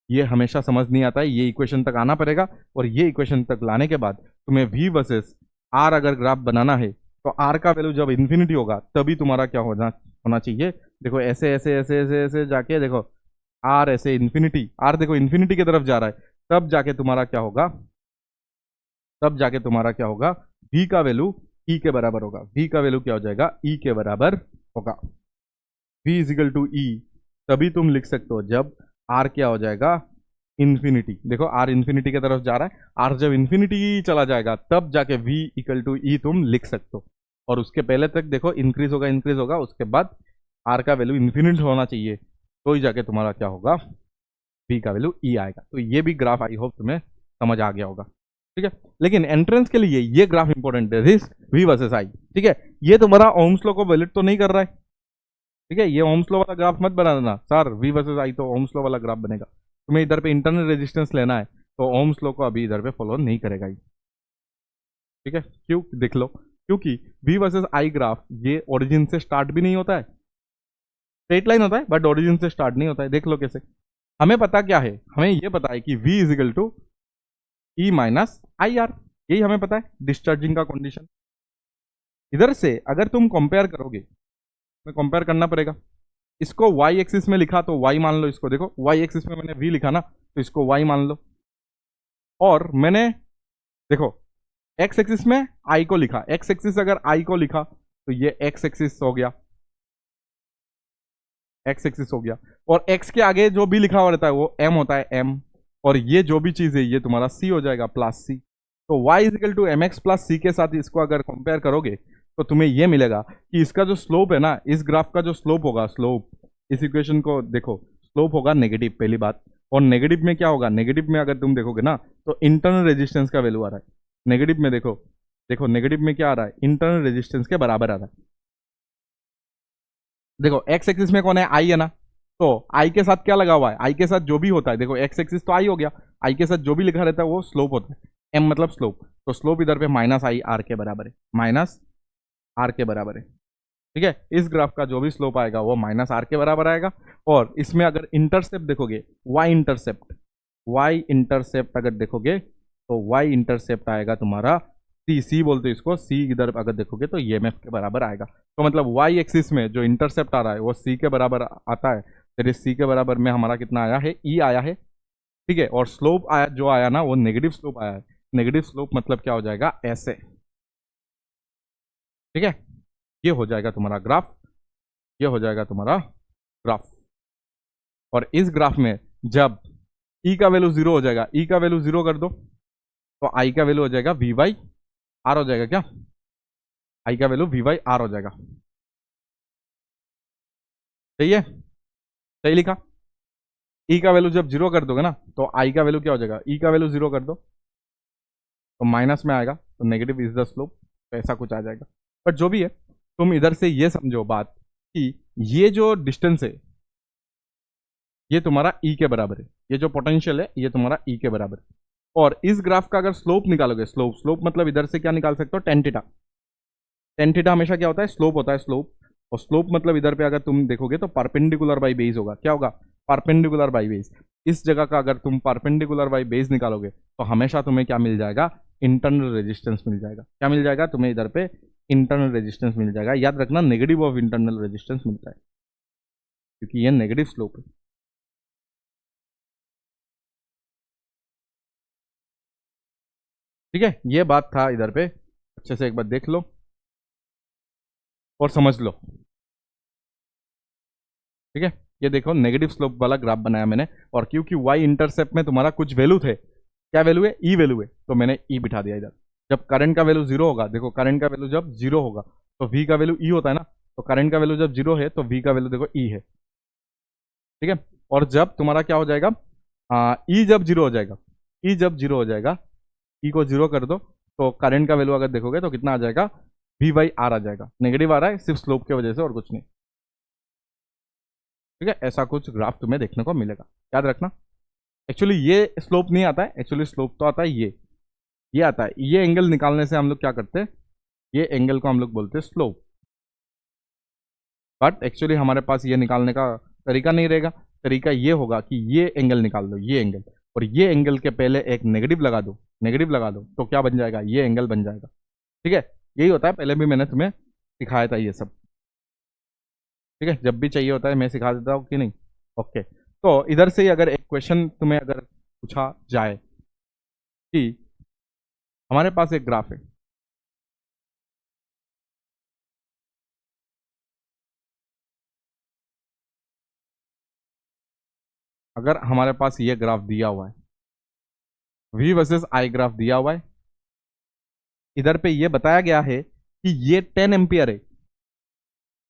ये हमेशा समझ नहीं आता है, ये इक्वेशन तक आना पड़ेगा, और ये इक्वेशन तक लाने के बाद तुम्हें V वर्सेस R अगर ग्राफ बनाना है तो R का वैल्यू जब इन्फिनिटी होगा तभी तुम्हारा क्या होना चाहिए, देखो ऐसे ऐसे ऐसे ऐसे ऐसे जाके देखो R ऐसे इन्फिनिटी, R देखो इन्फिनिटी की तरफ जा रहा है, तब जाके तुम्हारा क्या होगा, तब जाके तुम्हारा क्या होगा, V का वैल्यू E के बराबर होगा, V का वैल्यू क्या हो जाएगा, E के बराबर होगा। V इजिकल टू E तभी तुम लिख सकते हो जब R क्या हो जाएगा, इन्फिनिटी, देखो R इन्फिनिटी की तरफ जा रहा है, R जब इन्फिनिटी चला जाएगा तब जाके V इक्वल टू E तुम लिख सकते हो, और उसके पहले तक देखो इंक्रीज होगा, उसके बाद R का वैल्यू इन्फिनिटी होना चाहिए, तो ही जाके तुम्हारा क्या होगा, V का वैल्यू E आएगा। तो ये भी ग्राफ आई होप तुम्हें समझ आ गया होगा, ठीक है। लेकिन एंट्रेंस के लिए ये ग्राफ इंपॉर्टेंट है, दिस V वर्सेस I, ठीक है। ये तुम्हारा ओम्स लॉ को वैलिड तो नहीं कर रहा है, ठीक है, ये ओम्स लॉ वाला ग्राफ मत बना देना सर, V वर्सेस I तो ओम्स लॉ वाला ग्राफ बनेगा, तुम्हें इधर पे इंटरनल रेजिस्टेंस लेना है तो ओम्स लॉ को अभी इधर पे फॉलो नहीं करेगा ये, ठीक है। क्यों, देख लो, क्योंकि V वर्सेस I ग्राफ ये ओरिजिन से स्टार्ट भी नहीं होता है, स्ट्रेट लाइन होता है बट ओरिजिन से स्टार्ट नहीं होता है, देख लो कैसे। हमें पता क्या है, हमें ये पता है कि V is equal to E minus IR, यही हमें पता है डिस्चार्जिंग का कंडीशन। इधर से अगर तुम कंपेयर करोगे, मैं कंपेयर करना पड़ेगा, इसको y एक्सिस में लिखा तो y मान लो, इसको देखो y एक्सिस में मैंने v लिखा ना, तो इसको y मान लो, और मैंने देखो x एक्सिस में i को लिखा, x एक्सिस अगर i को लिखा तो ये x एक्सिस हो गया, x एक्सिस हो गया, और x के आगे जो भी लिखा हुआ रहता है वो m होता है, m, और ये जो भी चीज है ये तुम्हारा c हो जाएगा, प्लस c। तो y is equal to mx plus c के साथ इसको अगर कंपेयर करोगे तो तुम्हें ये मिलेगा कि इसका जो स्लोप है ना, इस ग्राफ का जो स्लोप होगा, स्लोप, इस इक्वेशन को देखो, स्लोप होगा नेगेटिव, पहली बात। और नेगेटिव में क्या होगा, नेगेटिव में अगर तुम देखोगे ना तो इंटरनल रेजिस्टेंस का वैल्यू आ रहा है नेगेटिव में। देखो देखो नेगेटिव में क्या आ रहा है, इंटरनल रेजिस्टेंस के बराबर आ रहा है। देखो एक्स एक्सिस में कौन है, आई है ना, तो आई के साथ क्या लगा हुआ है, आई के साथ जो भी होता है, देखो एक्स एक्सिस तो आई हो गया, आई के साथ जो भी लिखा रहता है वो स्लोप होता है, एम मतलब स्लोप। तो स्लोप इधर पे माइनस आई आर के बराबर है, माइनस आर के बराबर है। ठीक है, इस ग्राफ का जो भी स्लोप आएगा वो माइनस आर के बराबर आएगा। और इसमें अगर इंटरसेप्ट देखोगे, वाई इंटरसेप्ट अगर देखोगे तो वाई इंटरसेप्ट आएगा तुम्हारा सी, सी बोलते हैं इसको, सी इधर अगर देखोगे तो ईएमएफ के बराबर आएगा। तो मतलब वाई एक्सिस में जो इंटरसेप्ट आ रहा है वो सी के बराबर आता है, फिर सी के बराबर में हमारा कितना आया है, ई आया है। ठीक है, और स्लोप आया जो आया ना वो नेगेटिव स्लोप आया है। नेगेटिव स्लोप मतलब क्या हो जाएगा, ऐसे। ठीक है, ये हो जाएगा तुम्हारा ग्राफ, ये हो जाएगा तुम्हारा ग्राफ। और इस ग्राफ में जब ई का वैल्यू जीरो हो जाएगा, ई का वैल्यू जीरो कर दो तो आई का वैल्यू हो जाएगा वी बाई आर हो जाएगा, क्या, आई का वैल्यू वी बाई आर हो जाएगा। सही है, सही लिखा। ई का वैल्यू जब जीरो कर दोगे ना तो आई का वैल्यू क्या हो जाएगा, ई का वैल्यू जीरो कर दो तो माइनस में आएगा, तो नेगेटिव इज द स्लोप, तो ऐसा कुछ आ जाएगा। बट जो भी है, तुम इधर से ये समझो बात कि ये जो डिस्टेंस है ये तुम्हारा ई के बराबर है, ये जो पोटेंशियल है ये तुम्हारा ई के बराबर है। और इस ग्राफ का अगर स्लोप निकालोगे, स्लोप, स्लोप मतलब इधर से क्या निकाल सकते हो, टेन थीटा। टेन थीटा हमेशा क्या होता है, स्लोप होता है, स्लोप। और स्लोप मतलब इधर पे अगर तुम देखोगे तो परपेंडिकुलर बाई बेस होगा, क्या होगा, परपेंडिकुलर बाई बेस। इस जगह का अगर तुम परपेंडिकुलर बाई बेस निकालोगे तो हमेशा तुम्हें क्या मिल जाएगा, इंटरनल रेजिस्टेंस मिल जाएगा। क्या मिल जाएगा तुम्हें इधर पे, इंटरनल रेजिस्टेंस मिल जाएगा। याद रखना नेगेटिव ऑफ इंटरनल रेजिस्टेंस मिलता है क्योंकि ये नेगेटिव स्लोप है। ठीक है, ये बात था इधर पे, अच्छे से एक बार देख लो और समझ लो। ठीक है, ये देखो नेगेटिव स्लोप वाला ग्राफ बनाया मैंने, और क्योंकि वाई इंटरसेप्ट में तुम्हारा कुछ वैल्यू थे, क्या वैल्यू है, ई वैल्यू है, तो मैंने ई बिठा दिया इधर। जब करंट का वैल्यू जीरो होगा, देखो करंट का वैल्यू जब जीरो होगा तो वी का वैल्यू ई होता है ना, तो करंट का वैल्यू जब जीरो है तो वी का वैल्यू देखो ई है। ठीक है, और जब तुम्हारा क्या हो जाएगा, ई जब जीरो हो जाएगा, ई जब जीरो हो जाएगा, ई को जीरो कर दो तो करंट का वैल्यू अगर देखोगे तो कितना आ जाएगा, वी बाई आर आ जाएगा। नेगेटिव आ रहा है सिर्फ स्लोप की वजह से और कुछ नहीं। ठीक है, ऐसा कुछ ग्राफ तुम्हें देखने को मिलेगा, याद रखना। एक्चुअली ये स्लोप नहीं आता है, एक्चुअली स्लोप तो आता है ये आता है। ये एंगल निकालने से हम लोग क्या करते हैं, ये एंगल को हम लोग बोलते हैं स्लोप। बट एक्चुअली हमारे पास ये निकालने का तरीका नहीं रहेगा। तरीका ये होगा कि ये एंगल निकाल दो, ये एंगल, और ये एंगल के पहले एक नेगेटिव लगा दो, नेगेटिव लगा दो तो क्या बन जाएगा, ये एंगल बन जाएगा। ठीक है, यही होता है, पहले भी मैंने तुम्हें सिखाया था ये सब। ठीक है, जब भी चाहिए होता है मैं सिखा देता हूँ कि नहीं। ओके, तो इधर से ही अगर एक क्वेश्चन तुम्हें अगर पूछा जाए कि हमारे पास एक ग्राफ है, अगर हमारे पास ये ग्राफ दिया हुआ है, वी वर्सेस आई ग्राफ दिया हुआ है, इधर पे ये बताया गया है कि ये 10 एम्पियर है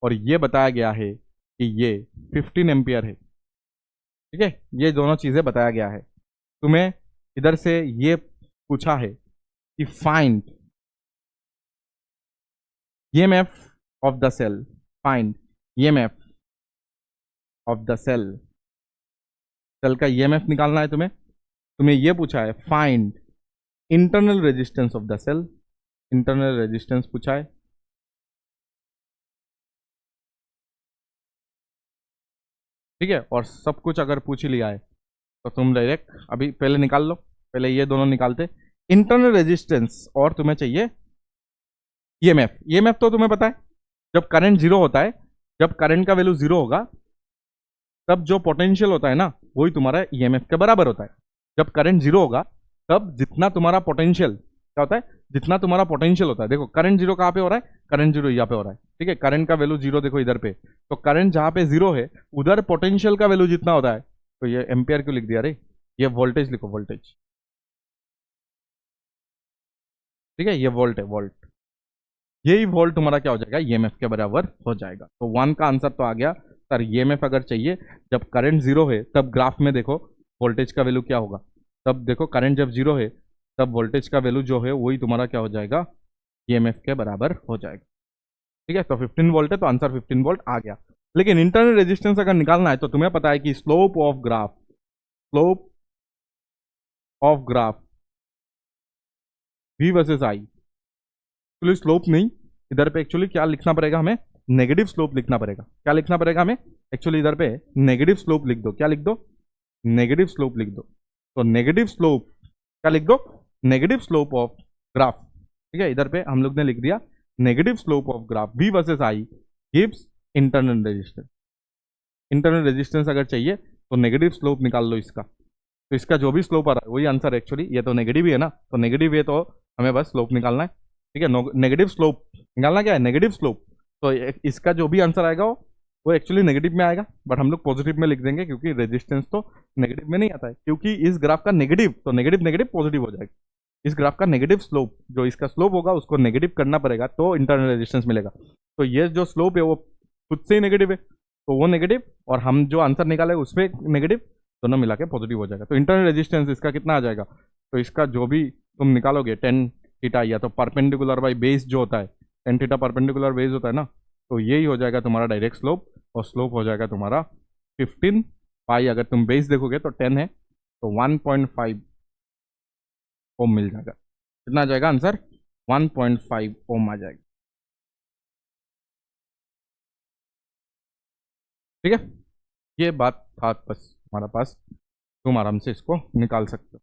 और ये बताया गया है कि ये 15 एम्पियर है। ठीक है, ये दोनों चीजें बताया गया है। तुम्हें इधर से ये पूछा है कि find EMF of the cell, find EMF of the cell, cell का ईएमएफ निकालना है तुम्हें। तुम्हें ये पूछा है find internal resistance of the cell, internal resistance पूछा है। ठीक है, और सब कुछ अगर पूछ ही लिया है तो तुम डायरेक्ट अभी पहले निकाल लो, पहले ये दोनों निकालते, इंटरनल रेजिस्टेंस और तुम्हें चाहिए ईएमएफ। ईएमएफ तो तुम्हें पता है, जब करंट जीरो होता है, जब करंट का वैल्यू जीरो होगा तब जो पोटेंशियल होता है ना वही तुम्हारा ईएमएफ के बराबर होता है। जब करंट जीरो होगा तब जितना तुम्हारा पोटेंशियल क्या होता है, जितना तुम्हारा पोटेंशियल होता है, देखो करंट जीरो कहाँ पे हो रहा है, करंट जीरो यहाँ पे हो रहा है। ठीक है, करंट का वैल्यू जीरो देखो इधर पे, तो करंट जहाँ पे जीरो है उधर पोटेंशियल का वैल्यू जितना होता है, तो ये एम्पियर क्यों लिख दिया रे, ये वोल्टेज लिखो, वोल्टेज। ठीक है, ये वोल्ट है, वोल्ट। यही वोल्ट तुम्हारा क्या हो जाएगा, ईएमएफ के बराबर हो जाएगा। तो 1 का आंसर तो आ गया सर। ईएमएफ अगर चाहिए जब करंट जीरो है तब ग्राफ में देखो वोल्टेज का वैल्यू क्या होगा, तब देखो करंट जब जीरो है तब वोल्टेज का वैल्यू जो है वही तुम्हारा क्या हो जाएगा, ईएमएफ के बराबर हो जाएगा। ठीक है, तो 15 वोल्ट है तो आंसर 15 वोल्ट आ गया। लेकिन इंटरनल रेजिस्टेंस अगर निकालना है तो तुम्हें पता है कि slope of graph V versus I, actually slope नहीं, इधर पे एक्चुअली क्या लिखना पड़ेगा हमें, नेगेटिव स्लोप लिखना पड़ेगा। क्या लिखना पड़ेगा हमें, एक्चुअली इधर पे नेगेटिव स्लोप लिख दो। क्या लिख दो, नेगेटिव स्लोप लिख दो। तो नेगेटिव स्लोप क्या लिख दो, नेगेटिव स्लोप ऑफ ग्राफ। ठीक है, इधर पे हम लोग ने लिख दिया negative slope of graph V versus I gives internal resistance. Internal resistance अगर चाहिए तो नेगेटिव स्लोप निकाल लो इसका, तो इसका जो भी स्लोप आ रहा है वही आंसर है। एक्चुअली ये तो नेगेटिव ही है ना, तो नेगेटिव है तो हमें बस स्लोप निकालना है। ठीक है, नेगेटिव स्लोप निकालना क्या है, नेगेटिव स्लोप। तो इसका जो भी आंसर आएगा वो एक्चुअली नेगेटिव में आएगा, बट हम लोग पॉजिटिव में लिख देंगे क्योंकि रेजिस्टेंस तो नेगेटिव में नहीं आता है। क्योंकि इस ग्राफ का नेगेटिव, तो नेगेटिव नेगेटिव पॉजिटिव हो जाएगा। इस ग्राफ का नेगेटिव स्लोप, जो इसका स्लोप होगा उसको नेगेटिव करना पड़ेगा तो इंटरनल रेजिस्टेंस मिलेगा। तो ये जो स्लोप है वो खुद से ही नेगेटिव है, तो वो नेगेटिव, और हम जो आंसर निकाले उसमें नेगेटिव, दोनों मिला के पॉजिटिव हो जाएगा। तो इंटरनल रेजिस्टेंस इसका कितना आ जाएगा, तो इसका जो भी तुम निकालोगे टेन थीटा, या तो परपेंडिकुलर बाई बेस जो होता है, टेन थीटा परपेंडिकुलर बेस होता है ना, तो यही हो जाएगा तुम्हारा डायरेक्ट स्लोप, और स्लोप हो जाएगा तुम्हारा 15 पाई। अगर तुम बेस देखोगे तो 10 है, तो 1.5 ओम मिल जाएगा। कितना आ जाएगा आंसर, 1.5 ओम आ जाएगा। ठीक है, ये बात था बस हमारा पास, तुम आराम से इसको निकाल सकते हो।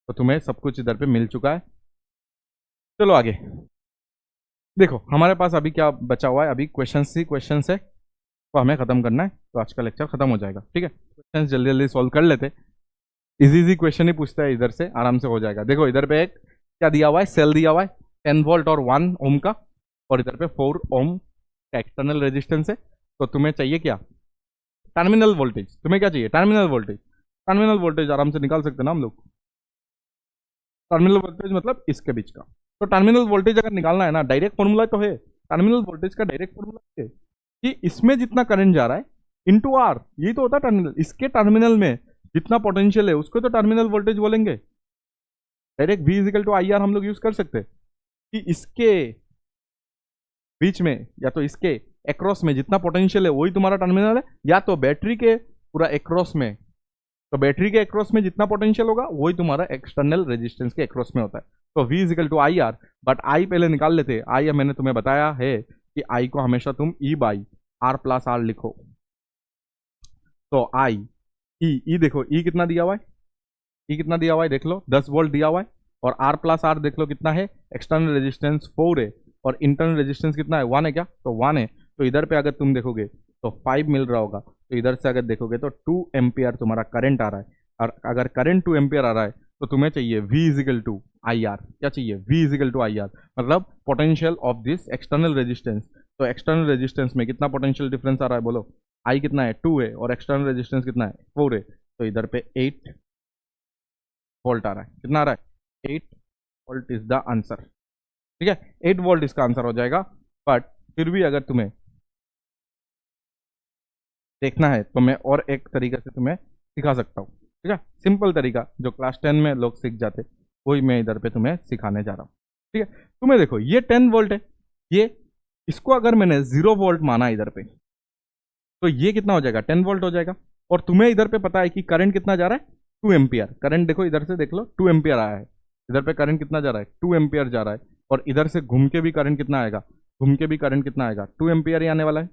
तो तुम्हें सब कुछ इधर पे मिल चुका है। चलो आगे देखो, हमारे पास अभी क्या बचा हुआ है, अभी क्वेश्चंस ही क्वेश्चंस है, तो हमें खत्म करना है, तो आज का लेक्चर खत्म हो जाएगा। ठीक है, क्वेश्चंस जल्दी जल्दी सॉल्व कर लेते, इजी इजी क्वेश्चन ही पूछता है, इधर से आराम से हो जाएगा। देखो इधर पे एक क्या दिया हुआ है, सेल दिया हुआ है 10 वोल्ट और 1 ओम का, और इधर पे 4 ओम का एक्सटर्नल रेजिस्टेंस है। तो तुम्हें चाहिए क्या, टर्मिनल वोल्टेज। तुम्हें क्या चाहिए, टर्मिनल वोल्टेज। टर्मिनल वोल्टेज आराम से निकाल सकते हैं ना हम लोग, टर्मिनल वोल्टेज मतलब इसके बीच का। तो टर्मिनल वोल्टेज अगर निकालना है ना, डायरेक्ट फॉर्मूला तो है, टर्मिनल वोल्टेज का डायरेक्ट फॉर्मूला है कि इसमें जितना करंट जा रहा है इंटू आर, यही तो होता है टर्मिनल। इसके टर्मिनल में जितना पोटेंशियल है उसको तो टर्मिनल वोल्टेज बोलेंगे। Direct V is equal to I R हम लोग यूज कर सकते हैं कि इसके बीच में या तो इसके एक्रॉस में जितना पोटेंशियल है वही तुम्हारा टर्मिनल है, या तो बैटरी के पूरा एक्रॉस में, तो बैटरी के एक्रॉस में जितना पोटेंशियल होगा वही तुम्हारा एक्सटर्नल रेजिस्टेंस के एक्रॉस में होता है। तो V is equal to I R, but I पहले निकाल लेते। आई मैंने तुम्हें बताया है कि आई को हमेशा तुम E by R plus R लिखो। तो आई ई देखो, ई कितना दिया हुआ है, ई कितना दिया हुआ है देख लो, 10 वोल्ट दिया हुआ है, और आर प्लस आर देख लो कितना है, एक्सटर्नल रेजिस्टेंस 4 है, और इंटरनल रेजिस्टेंस कितना है 1 है क्या, तो 1 है। तो इधर पे अगर तुम देखोगे तो 5 मिल रहा होगा, तो इधर से अगर देखोगे तो 2 एम्पियर तुम्हारा करंट आ रहा है। और अगर करंट 2 एम्पियर आ रहा है तो तुम्हें चाहिए V is equal to I R. क्या चाहिए, V is equal to I R, मतलब potential of this external resistance. तो एक्सटर्नल रेजिस्टेंस में कितना पोटेंशियल डिफरेंस आ रहा है बोलो, आई कितना है 2 है, और एक्सटर्नल रेजिस्टेंस कितना है 4 है, तो इधर पे 8 वोल्ट आ रहा है। कितना आ रहा है, 8 वोल्ट इज द आंसर। ठीक है, 8 वोल्ट इसका आंसर हो जाएगा। बट फिर भी अगर तुम्हें देखना है तो मैं और एक तरीके से तुम्हें सिखा सकता हूँ। ठीक है, सिंपल तरीका जो क्लास 10 में लोग सीख जाते, वही मैं इधर पे तुम्हें सिखाने जा रहा हूँ। ठीक है, तुम्हें देखो ये 10 वोल्ट है, ये इसको अगर मैंने 0 वोल्ट माना इधर पे, तो ये कितना हो जाएगा, 10 वोल्ट हो जाएगा। और तुम्हें इधर पे पता है कि करंट कितना जा रहा है, 2 एम्पियर। करंट देखो इधर से देख लो, 2 एम्पियर आया है। इधर पे करंट कितना जा रहा है, 2 एम्पियर जा रहा है। और इधर से घूम के भी करंट कितना आएगा, घूम के भी करंट कितना आएगा, 2 एम्पियर ही आने वाला है।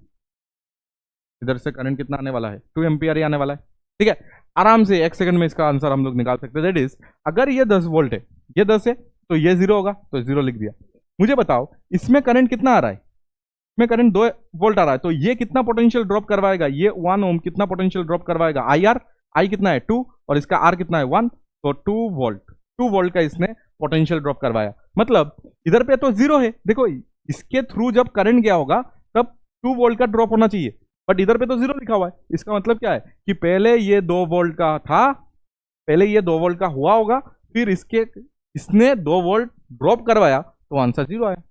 इधर से करंट कितना आने वाला है, 2 एम्पियर ही आने वाला है। ठीक है, आराम से 1 सेकंड में इसका आंसर हम लोग निकाल सकते हैं। दैट इज, अगर ये 10 वोल्ट है, ये 10 है, तो ये 0 होगा, तो 0 लिख दिया। मुझे बताओ इसमें करंट कितना आ रहा है, इसमें करंट 2 वोल्ट आ रहा है, तो ये कितना पोटेंशियल ड्रॉप करवाएगा, ये 1 ओम कितना पोटेंशियल ड्रॉप करवाएगा, आई आर। आई कितना है 2, और इसका आर कितना है 1, तो 2 वोल्ट का इसने पोटेंशियल ड्रॉप करवाया। मतलब इधर पे तो 0 है, देखो इसके थ्रू जब करंट गया होगा तब 2 वोल्ट का ड्रॉप होना चाहिए, बट इधर पे तो 0 लिखा हुआ है। इसका मतलब क्या है कि पहले ये 2 वोल्ट का था, पहले ये 2 वोल्ट का हुआ होगा, फिर इसने 2 वोल्ट ड्रॉप करवाया तो आंसर 0 आया।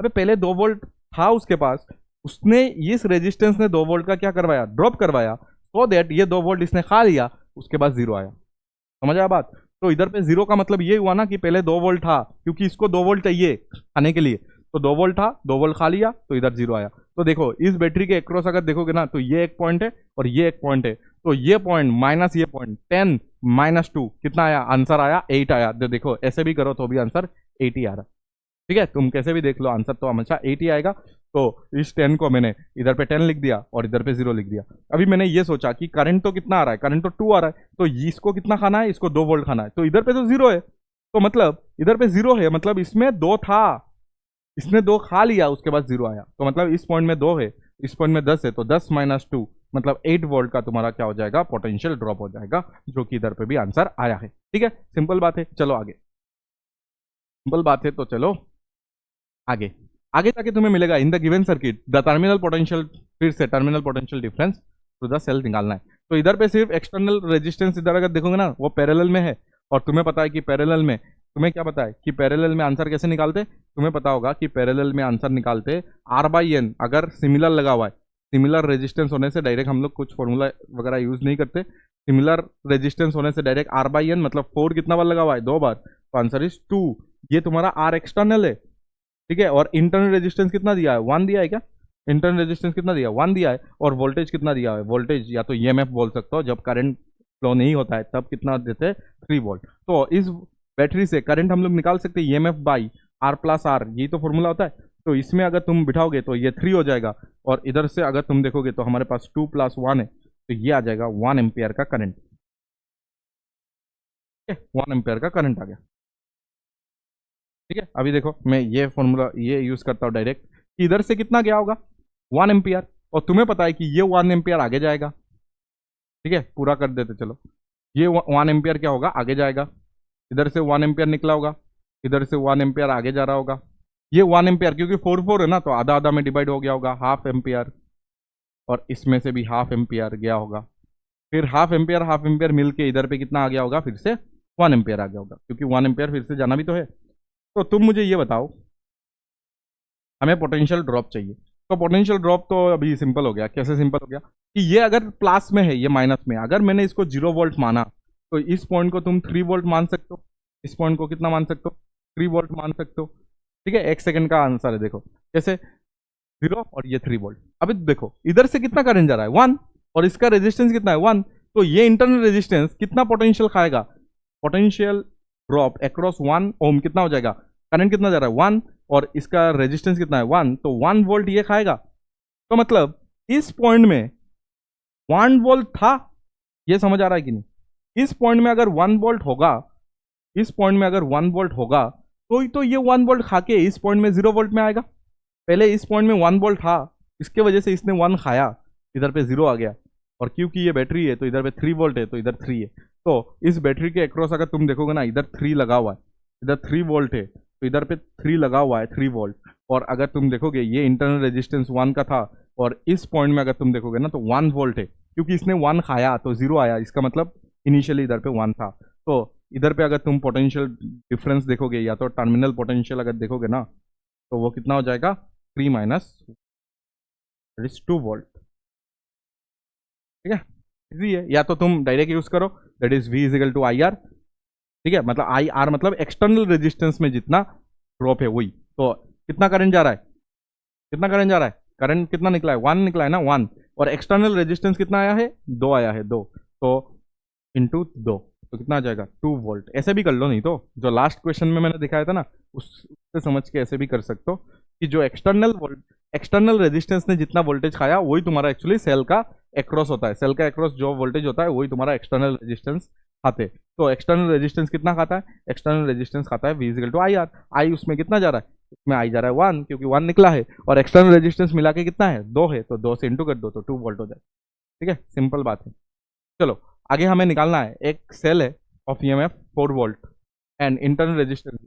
अबे पहले 2 वोल्ट था उसके पास, उसने इस रेजिस्टेंस ने 2 वोल्ट का क्या करवाया, ड्रॉप करवाया, सो दैट ये 2 वोल्ट इसने खा लिया, उसके बाद 0 आया। समझ आया बात? तो इधर पे 0 का मतलब ये हुआ ना कि पहले 2 वोल्ट था, क्योंकि इसको 2 वोल्ट चाहिए खाने के लिए, तो 2 वोल्ट था, 2 वोल्ट खा लिया तो इधर 0 आया। तो देखो इस बैटरी के अक्रॉस अगर देखोगे ना, तो ये एक पॉइंट है और ये एक पॉइंट है, तो ये पॉइंट माइनस ये पॉइंट 10 -2 कितना आया, आंसर आया 8 आया। तो देखो ऐसे भी करो तो भी आंसर 8 ही आ रहा। ठीक है, तुम कैसे भी देख लो आंसर तो हमेशा 8 ही आएगा। तो इस 10 को मैंने इधर पे 10 लिख दिया और इधर पे 0 लिख दिया। अभी मैंने ये सोचा कि करंट तो कितना आ रहा है, करंट तो 2 आ रहा है, तो इसको कितना खाना है, इसको 2 वोल्ट खाना है, तो इधर पे तो 0 है, तो मतलब इधर पे 0 है, मतलब इसमें 2 था, इसने 2 खा लिया, उसके बाद 0 आया। तो मतलब इस पॉइंट में 2 है, इस पॉइंट में 10 है, तो 10 -2 मतलब 8 वोल्ट का तुम्हारा क्या हो जाएगा, पोटेंशियल ड्रॉप हो जाएगा, जो कि इधर पे भी आंसर आया है। ठीक है, सिंपल बात है। चलो आगे, सिंपल बात है तो चलो आगे। आगे जाके तुम्हें मिलेगा in the given circuit the terminal potential, फिर से terminal potential difference to the cell निकालना है। तो इधर पे सिर्फ एक्सटर्नल रेजिस्टेंस इधर अगर देखोगे ना, वो पैरेलल में है, और तुम्हें पता है कि पैरेलल में, तुम्हें क्या पता है कि पैरेलल में आंसर कैसे निकालते, तुम्हें पता होगा कि पैरेलल में आंसर निकालते R/N, अगर सिमिलर लगा हुआ है, सिमिलर रेजिस्टेंस होने से डायरेक्ट हम लोग कुछ फॉर्मूला वगैरह यूज नहीं करते, सिमिलर रेजिस्टेंस होने से डायरेक्ट R/N, मतलब 4 कितना बार लगा हुआ है, 2 बार, तो आंसर इज 2। ये तुम्हारा R एक्सटर्नल है, ठीक है, और इंटरनल रेजिस्टेंस कितना दिया है, 1 दिया है क्या, इंटरनल रेजिस्टेंस कितना दिया, 1 दिया है, और वोल्टेज कितना दिया है, वोल्टेज या तो EMF बोल सकते हो, जब करंट फ्लो नहीं होता है तब कितना देते हैं, 3 वोल्ट। तो इस बैटरी से करंट हम लोग निकाल सकते हैं EMF बाई R+R, यही तो फॉर्मूला होता है। तो इसमें अगर तुम बिठाओगे तो ये 3 हो जाएगा, और इधर से अगर तुम देखोगे तो हमारे पास 2 + 1 है, तो ये आ जाएगा 1 एम्पियर का करंट। ठीक है, 1 एम्पियर का करंट आ गया। ठीक है, अभी देखो मैं ये फॉर्मूला ये यूज करता हूँ डायरेक्ट, कि इधर से कितना गया होगा, 1 एम्पियर, और तुम्हें पता है कि ये 1 एम्पियर आगे जाएगा। ठीक है, पूरा कर देते चलो, ये 1 एम्पियर क्या होगा, आगे जाएगा, इधर से 1 एम्पियर निकला होगा, इधर से 1 एम्पियर आगे जा रहा होगा, ये 1 एम्पियर क्योंकि 4 है ना, तो आधा आधा में डिवाइड हो गया होगा, हाफ एम्पियर, और इसमें से भी हाफ एम्पियर गया होगा, फिर हाफ एम्पियर मिल के इधर पे कितना आ गया होगा, फिर से 1 एम्पियर आ गया होगा, क्योंकि 1 एम्पियर फिर से जाना भी तो है। तो तुम मुझे ये बताओ, हमें पोटेंशियल ड्रॉप चाहिए, तो पोटेंशियल ड्रॉप तो अभी सिंपल हो गया। कैसे सिंपल हो गया, कि ये अगर प्लस में है, ये माइनस में, अगर मैंने इसको 0 वोल्ट माना, तो इस पॉइंट को तुम 3 वोल्ट मान सकते हो, इस पॉइंट को कितना मान सकते हो, 3 वोल्ट मान सकते हो। ठीक है, 1 सेकंड का आंसर है, देखो कैसे, 0 और ये 3 वोल्ट। अभी देखो इधर से कितना करंट जा रहा है, 1, और इसका रेजिस्टेंस कितना है, 1, तो ये इंटरनल रेजिस्टेंस कितना पोटेंशियल खाएगा, पोटेंशियल ड्रॉप अक्रॉस 1 ओम कितना हो जाएगा, करंट कितना जा रहा है 1, और इसका रेजिस्टेंस कितना है 1, तो 1 वोल्ट ये खाएगा। तो मतलब इस पॉइंट में 1 वोल्ट था, ये समझ आ रहा है कि नहीं, इस पॉइंट में अगर 1 वोल्ट होगा, इस पॉइंट में अगर 1 वोल्ट होगा, तो ये 1 वोल्ट खा के इस पॉइंट में 0 वोल्ट में आएगा। पहले इस पॉइंट में 1 वोल्ट था, इसके वजह से इसने 1 खाया, इधर पे 0 आ गया, और क्योंकि ये बैटरी है तो इधर पे 3 वोल्ट है, तो इधर 3 है। तो इस बैटरी के अक्रॉस अगर तुम देखोगे ना, इधर 3 लगा हुआ है, इधर 3 वोल्ट है, तो इधर पे 3 लगा हुआ है, 3 वोल्ट, और अगर तुम देखोगे ये इंटरनल रेजिस्टेंस 1 का था, और इस पॉइंट में अगर तुम देखोगे ना, तो 1 वोल्ट है, क्योंकि इसने 1 खाया तो 0 आया, इसका मतलब इनिशियली इधर पे 1 था। तो इधर पे अगर तुम पोटेंशियल डिफरेंस देखोगे, या तो टर्मिनल पोटेंशियल अगर देखोगे ना, तो वो कितना हो जाएगा, 3 - 2 वोल्ट। ठीक है, इजी है, या तो तुम डायरेक्ट यूज करो, दैट इज V = IR। ठीक है, मतलब IR मतलब एक्सटर्नल रेजिस्टेंस में जितना ड्रॉप है वही, तो कितना करंट जा रहा है, कितना करंट जा रहा है, करंट कितना निकला है, 1 निकला है ना, 1, और एक्सटर्नल रेजिस्टेंस कितना आया है, 2 आया है, 2, तो इंटू 2, तो कितना आ जाएगा, 2 वोल्ट। ऐसे भी कर लो, नहीं तो जो लास्ट क्वेश्चन में मैंने दिखाया था ना, उससे समझ के ऐसे भी कर सकते हो, कि जो एक्सटर्नल रेजिस्टेंस ने जितना वोल्टेज खाया वही तुम्हारा एक्चुअली सेल का एक्रॉस होता है, सेल का एक्रॉस जो वोल्टेज होता है वही तुम्हारा एक्सटर्नल रेजिस्टेंस खाते। तो एक्सटर्नल रेजिस्टेंस कितना खाता है, एक्सटर्नल रेजिस्टेंस खाता है V = IR। आई उसमें कितना जा रहा है, उसमें आई जा रहा है 1, क्योंकि 1 निकला है, और एक्सटर्नल रेजिस्टेंस मिला के कितना है, 2 है, तो 2 से इंटू कर दो तो 2 वोल्ट हो जाए। ठीक है, सिंपल बात है। चलो आगे हमें निकालना है, एक सेल है of EMF 4 volt and internal resistance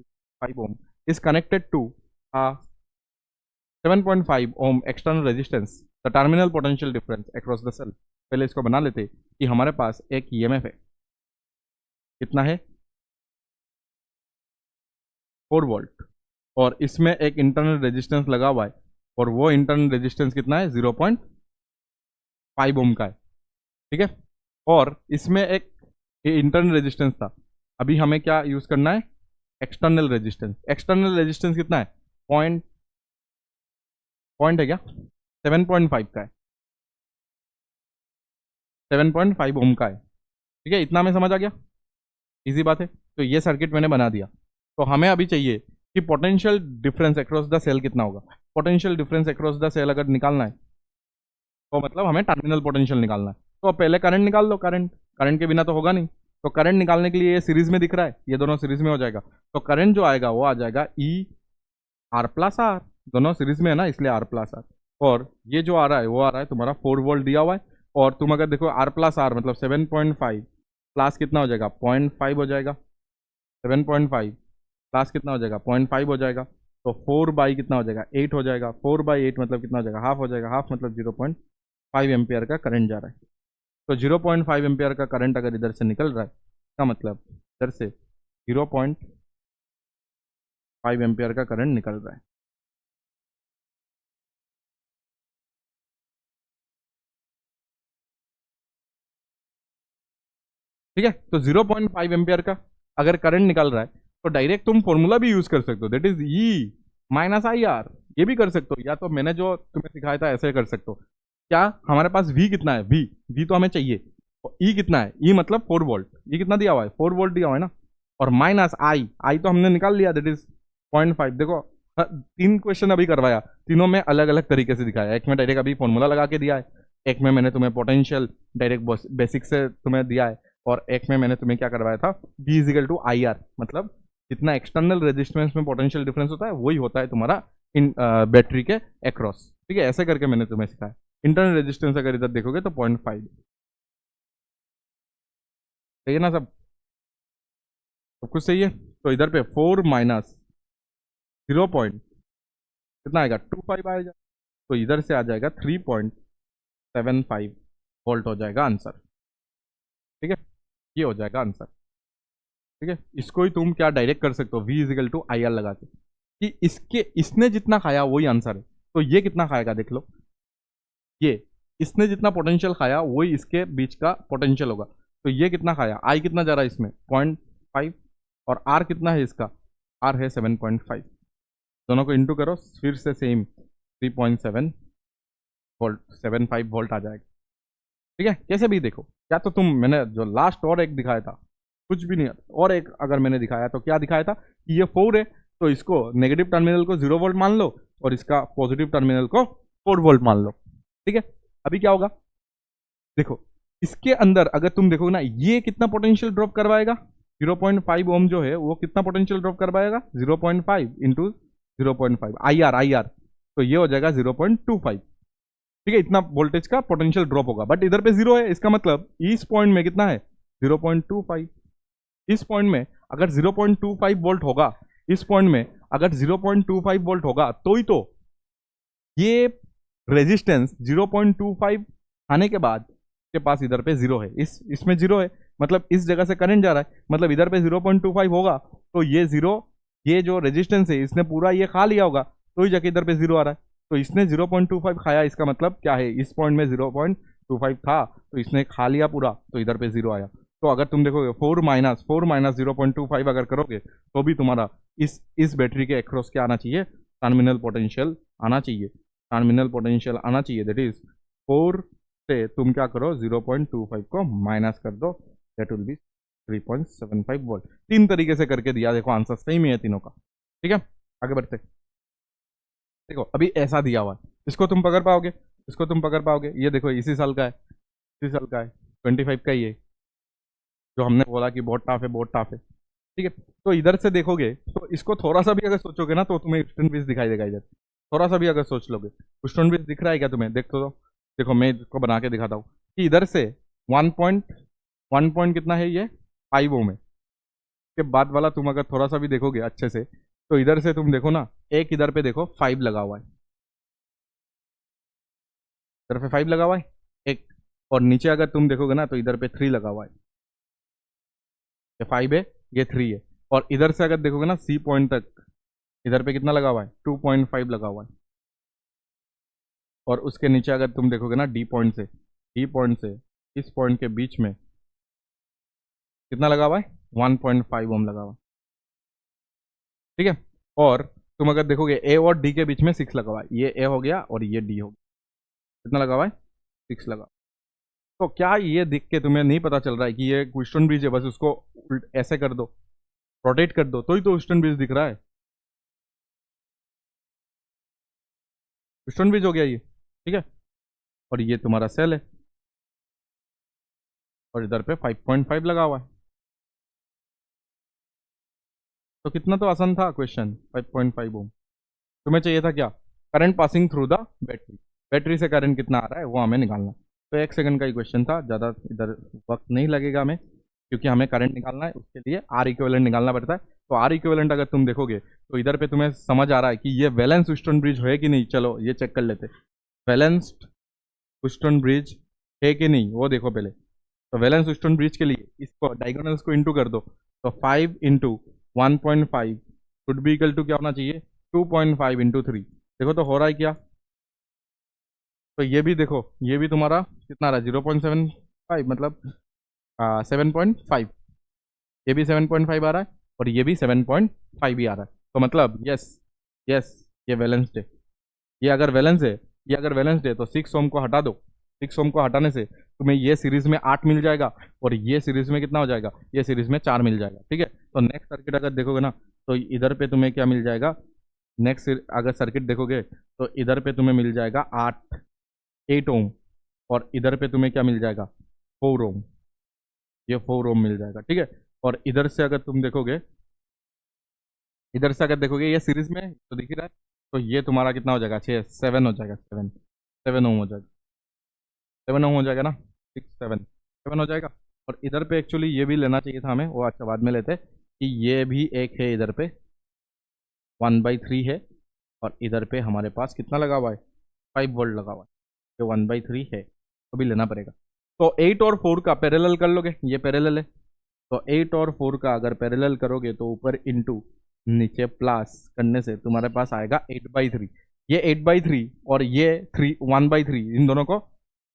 5 ohm is connected to 7.5 ohm external resistance, the terminal potential difference across the cell. पहले इसको बना लेते कि हमारे पास एक EMF है, कितना है, 4 वोल्ट, और इसमें एक इंटरनल रेजिस्टेंस लगा हुआ है, और वो इंटरनल रेजिस्टेंस कितना है, 0.5 ओम का है, ठीक है। और इसमें एक इंटरनल रेजिस्टेंस था, अभी हमें क्या यूज करना है, एक्सटर्नल रेजिस्टेंस। एक्सटर्नल रेजिस्टेंस कितना है, पॉइंट है क्या, 7.5 का है, 7.5 ओम का है, ठीक है। इतना में समझ आ गया, इजी बात है। तो ये सर्किट मैंने बना दिया। तो हमें अभी चाहिए कि potential difference across the cell कितना होगा। Potential difference across the cell अगर निकालना है तो मतलब हमें टर्मिनल पोटेंशियल निकालना है। तो पहले करंट निकाल लो, करंट के बिना तो होगा नहीं। तो करंट निकालने के लिए ये सीरीज में दिख रहा है, ये दोनों सीरीज में हो जाएगा। तो करंट जो आएगा वो आ जाएगा ई आर प्लस आर, दोनों सीरीज में है ना, इसलिए आर प्लस आर। और ये जो आ रहा है वो आ रहा है तुम्हारा 4 वोल्ट दिया हुआ है। और तुम अगर देखो आर प्लस आर मतलब 7.5 प्लस कितना हो जाएगा, 0.5 हो जाएगा। 7.5 प्लस कितना हो जाएगा, 0.5 हो जाएगा। तो 4 बाई कितना हो जाएगा, 8 हो जाएगा। 4/8 मतलब कितना हो जाएगा, हाफ हो जाएगा। हाफ मतलब 0.5 एम्पियर का करंट जा रहा है। तो 0.5 एम्पियर का करंट अगर इधर से निकल रहा है, इसका मतलब इधर से 0.5 एम्पियर का करंट निकल रहा है। ठीक है, तो 0.5 एम्पियर का अगर करंट निकल रहा है तो डायरेक्ट तुम फॉर्मूला भी यूज कर सकते हो, that is E minus I are. ये भी कर सकते हो, या तो मैंने जो तुम्हें सिखाया था ऐसे कर सकते हो। क्या हमारे पास वी कितना है, वी तो हमें चाहिए। ई कितना है, ई मतलब 4 वोल्ट, ई कितना दिया हुआ है, 4 वोल्ट दिया हुआ है ना। और माइनस आई, आई तो हमने निकाल लिया, दैट इज 0.5। देखो 3 क्वेश्चन अभी करवाया, तीनों में अलग अलग तरीके से दिखाया। एक में डायरेक्ट अभी फॉर्मूला लगा के दिया है, एक में मैंने तुम्हें पोटेंशियल डायरेक्ट बेसिक से तुम्हें दिया है, और एक में मैंने तुम्हें क्या करवाया था, B is equal to I R, मतलब जितना एक्सटर्नल रेजिस्टेंस में पोटेंशियल डिफरेंस होता है वही होता है तुम्हारा इन बैटरी के अक्रॉस। ठीक है, ऐसे करके मैंने तुम्हें सिखाया। इंटरनल रेजिस्टेंस अगर इधर देखोगे तो 0.5, सही है ना, सब कुछ सही है। तो इधर पे 4 माइनस 0 पॉइंट कितना आएगा, 25 आएगा। तो इधर से आ जाएगा 3.75 वोल्ट हो जाएगा आंसर। ठीक है, ये हो जाएगा आंसर। ठीक है, इसको ही तुम क्या डायरेक्ट कर सकते हो, v is equal to I R लगा के, कि इसने जितना खाया वही आंसर है। तो ये कितना खाएगा देख लो, ये इसने जितना पोटेंशियल खाया वही इसके बीच का पोटेंशियल होगा। तो ये कितना खाया, आई कितना जा रहा है इसमें 0.5, और आर कितना है इसका, आर है 7.5। दोनों को इंटू करो, फिर से सेम 3.7 वोल्ट 75 वोल्ट आ जाएगा। ठीक है, कैसे भी देखो, या तो तुम मैंने जो लास्ट और एक दिखाया था कुछ भी नहीं, और एक अगर मैंने दिखाया तो क्या दिखाया था कि ये 4 है तो इसको नेगेटिव टर्मिनल को 0 वोल्ट मान लो और इसका पॉजिटिव टर्मिनल को 4 वोल्ट मान लो। ठीक है, अभी क्या होगा देखो, इसके अंदर अगर तुम देखोगे ना, ये कितना पोटेंशियल ड्रॉप करवाएगा, 0.5 ओम जो है वो कितना पोटेंशियल ड्रॉप करवाएगा, 0.5 इंटू 0.5 आई आर, तो ये हो जाएगा 0.25। ठीक है, इतना वोल्टेज का पोटेंशियल ड्रॉप होगा। बट इधर पे 0 है, इसका मतलब इस पॉइंट में कितना है, 0.25। इस पॉइंट में अगर 0.25 वोल्ट होगा, इस पॉइंट में अगर 0.25 वोल्ट होगा तो ही तो ये रेजिस्टेंस 0.25 आने के बाद के पास इधर पे 0 है, इसमें 0 है, मतलब इस जगह से करंट जा रहा है, मतलब इधर पे 0.25 होगा तो ये 0, ये जो रेजिस्टेंस है इसने पूरा ये खा लिया होगा, तो ही जाके इधर पे 0 आ रहा है। तो इसने 0.25 खाया, इसका मतलब क्या है, इस पॉइंट में 0.25 था तो इसने खा लिया पूरा, तो इधर पे 0 आया। तो अगर तुम देखोगे 4 माइनस 0.25 अगर करोगे तो भी तुम्हारा इस बैटरी के अक्रॉस क्या आना चाहिए, टर्मिनल पोटेंशियल आना चाहिए, टर्मिनल पोटेंशियल आना चाहिए। दैट इज 4 से तुम क्या करो, 0.25 को माइनस कर दो, दैट विल बी 3.75 वोल्ट। 3 तरीके से करके दिया, देखो आंसर सही में है तीनों का। ठीक है, आगे बढ़ते। देखो अभी ऐसा दिया हुआ है, इसको तुम पकड़ पाओगे, इसको तुम पकड़ पाओगे, ये देखो इसी साल का है, इसी साल का है, 25 का ही है, जो हमने बोला कि बहुत टफ है, बहुत टफ है। ठीक है, तो इधर से देखोगे तो इसको थोड़ा सा भी अगर सोचोगे ना तो तुम्हें ईस्टर्न ब्रिज दिखाई देगा इधर, थोड़ा सा भी अगर सोच लोगे। ईस्टर्न ब्रिज दिख रहा है क्या तुम्हें, देख तो दो। देखो मैं इसको बना के दिखाता हूँ कि इधर से 1 पॉइंट कितना है, ये 5 ओम है। के बाद वाला तुम अगर थोड़ा सा भी देखोगे अच्छे से तो इधर से तुम देखो ना, एक इधर पे देखो 5 लगा हुआ है, इधर पे 5 लगा हुआ है एक, और नीचे अगर तुम देखोगे ना तो इधर पे 3 लगा हुआ है, ये 5 है ये 3 है, और इधर से अगर देखोगे ना सी पॉइंट तक, इधर पे कितना लगा हुआ है 2.5 लगा हुआ है। और उसके नीचे अगर तुम देखोगे ना डी पॉइंट से इस पॉइंट के बीच में कितना लगा हुआ है 1.5 ओम लगा हुआ है। ठीक है, और तुम अगर देखोगे ए और डी के बीच में 6 लगा हुआ है, ये ए हो गया और ये डी हो गया, कितना लगा हुआ है 6 लगा। तो क्या ये दिख के तुम्हें नहीं पता चल रहा है कि ये क्वेश्चन ब्रिज है, बस उसको ऐसे कर दो, रोटेट कर दो तो ही तो क्वेश्चन ब्रिज दिख रहा है। क्वेश्चन ब्रिज हो गया ये, ठीक है। और ये तुम्हारा सेल है और इधर पे 5.5 लगा हुआ है। तो कितना तो आसान था क्वेश्चन, 5.5 ओम। तुम्हें चाहिए था क्या, current passing through the battery, battery से करंट कितना आ रहा है वो हमें निकालना। तो 1 सेकंड का ही क्वेश्चन था, ज़्यादा इधर वक्त नहीं लगेगा हमें, क्योंकि हमें करंट निकालना है, उसके लिए आर इक्विवेलेंट निकालना पड़ता है। तो आर इक्विवेलेंट अगर तुम देखोगे तो इधर पे तुम्हें समझ आ रहा है कि ये बैलेंस व्हीटस्टोन ब्रिज है कि नहीं। चलो ये चेक कर लेते, बैलेंस्ड व्हीटस्टोन ब्रिज है कि नहीं वो देखो पहले। तो बैलेंस व्हीटस्टोन ब्रिज के लिए इसको डायगोनल्स को इंटू कर दो, तो 5 into 1.5 should be equal to क्या होना चाहिए 2.5 इंटू 3। देखो तो हो रहा है क्या। तो ये भी देखो, ये भी तुम्हारा कितना आ रहा है 0.75, मतलब 7.5, ये भी 7.5 आ रहा है और ये भी 7.5 ही आ रहा है। तो मतलब यस यस ये बैलेंस्ड है। ये अगर बैलेंस है, ये अगर बैलेंस्ड है तो 6 ओम को हटा दो, 6 ओम को हटाने से तुम्हें ये सीरीज में 8 मिल जाएगा और ये सीरीज में कितना हो जाएगा, ये सीरीज में 4 मिल जाएगा। ठीक है, तो नेक्स्ट सर्किट अगर देखोगे ना तो इधर पे तुम्हें क्या मिल जाएगा, नेक्स्ट अगर सर्किट देखोगे तो इधर पे तुम्हें मिल जाएगा 8 ओम और इधर पे तुम्हें क्या मिल जाएगा 4 ओम, ये 4 ओम मिल जाएगा। ठीक है, और इधर से अगर तुम देखोगे, इधर से अगर देखोगे ये सीरीज में तो दिख ही रहा है, तो ये तुम्हारा कितना हो जाएगा 7 हो जाएगा, 7 ओम हो जाएगा, 7 ओम हो जाएगा ना, 7 हो जाएगा। और इधर पे एक्चुअली ये भी लेना चाहिए था हमें, वो अच्छा बाद में लेते कि ये भी एक है इधर पे 1/3 है और इधर पे हमारे पास कितना लगा हुआ है 5 वोल्ट लगा हुआ है, ये 1/3 है तो भी लेना पड़ेगा। तो 8 और 4 का पैरेलल कर लोगे, ये पैरेलल है, तो 8 और 4 का अगर पैरेलल करोगे तो ऊपर इंटू नीचे प्लस करने से तुम्हारे पास आएगा 8/3, ये 8/3 और ये 1/3 इन दोनों को,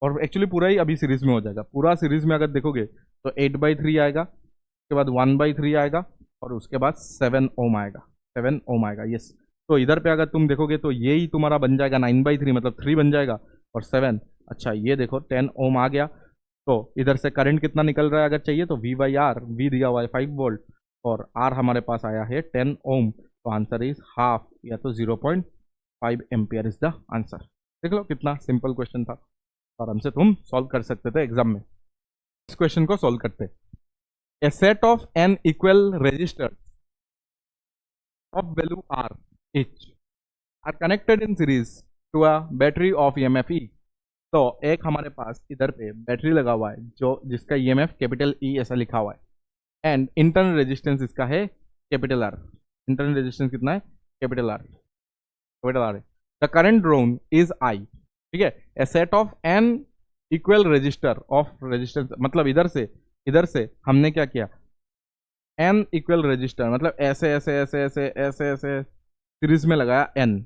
और एक्चुअली पूरा ही अभी सीरीज में हो जाएगा। पूरा सीरीज में अगर देखोगे तो 8/3 आएगा, उसके बाद 1/3 आएगा और उसके बाद 7 ओम आएगा, 7 ओम आएगा यस। तो इधर पे अगर तुम देखोगे तो ये ही तुम्हारा बन जाएगा 9/3, मतलब 3 बन जाएगा और 7, अच्छा ये देखो 10 ओम आ गया। तो इधर से करंट कितना निकल रहा है अगर चाहिए तो V/R, वी दिया हुआ है 5 वोल्ट और R हमारे पास आया है 10 ओम, तो आंसर इज हाफ या तो 0.5 एम्पियर इज द आंसर। देख लो कितना सिंपल क्वेश्चन था, आराम से तुम सॉल्व कर सकते थे एग्जाम में। इस क्वेश्चन को सॉल्व करते, a set of n equal resistor of value R each are connected in series to a battery of EMF E। तो एक हमारे पास इधर पे बैटरी लगा हुआ है जो जिसका EMF कैपिटल E ऐसा लिखा हुआ है एंड इंटरनल रेजिस्टेंस इसका है कैपिटल R। इंटरनल रेजिस्टेंस कितना है कैपिटल R, कैपिटल R है। The current drawn is I। ठीक है, a set of n equal resistor of resistance, मतलब इधर से हमने क्या किया एन इक्वल रजिस्टर, मतलब ऐसे ऐसे ऐसे ऐसे ऐसे ऐसे सीरीज में लगाया एन।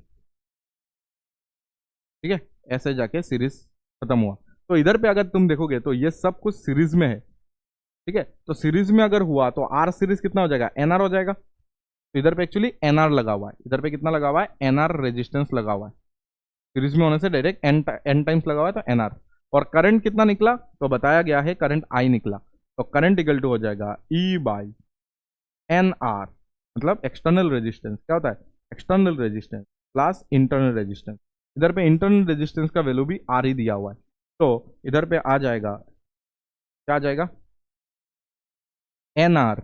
ठीक है, ऐसे जाके सीरीज खत्म हुआ। तो इधर पे अगर तुम देखोगे तो ये सब कुछ सीरीज में है। ठीक है, तो सीरीज में अगर हुआ तो आर सीरीज कितना हो जाएगा एनआर हो जाएगा। तो इधर पे एक्चुअली एनआर लगा हुआ है, इधर पे कितना लगा हुआ है एनआर रेजिस्टेंस लगा हुआ है, सीरीज में होने से डायरेक्ट एन टाइम्स लगा हुआ है तो एनआर। और करंट कितना निकला तो बताया गया है करंट आई निकला, तो करंट इक्वल टू हो जाएगा E/NR, मतलब एक्सटर्नल रेजिस्टेंस क्या होता है external resistance plus internal resistance. इधर पे इंटरनल रेजिस्टेंस का वैल्यू भी R ही दिया हुआ है, तो इधर पे आ जाएगा क्या आ जाएगा NR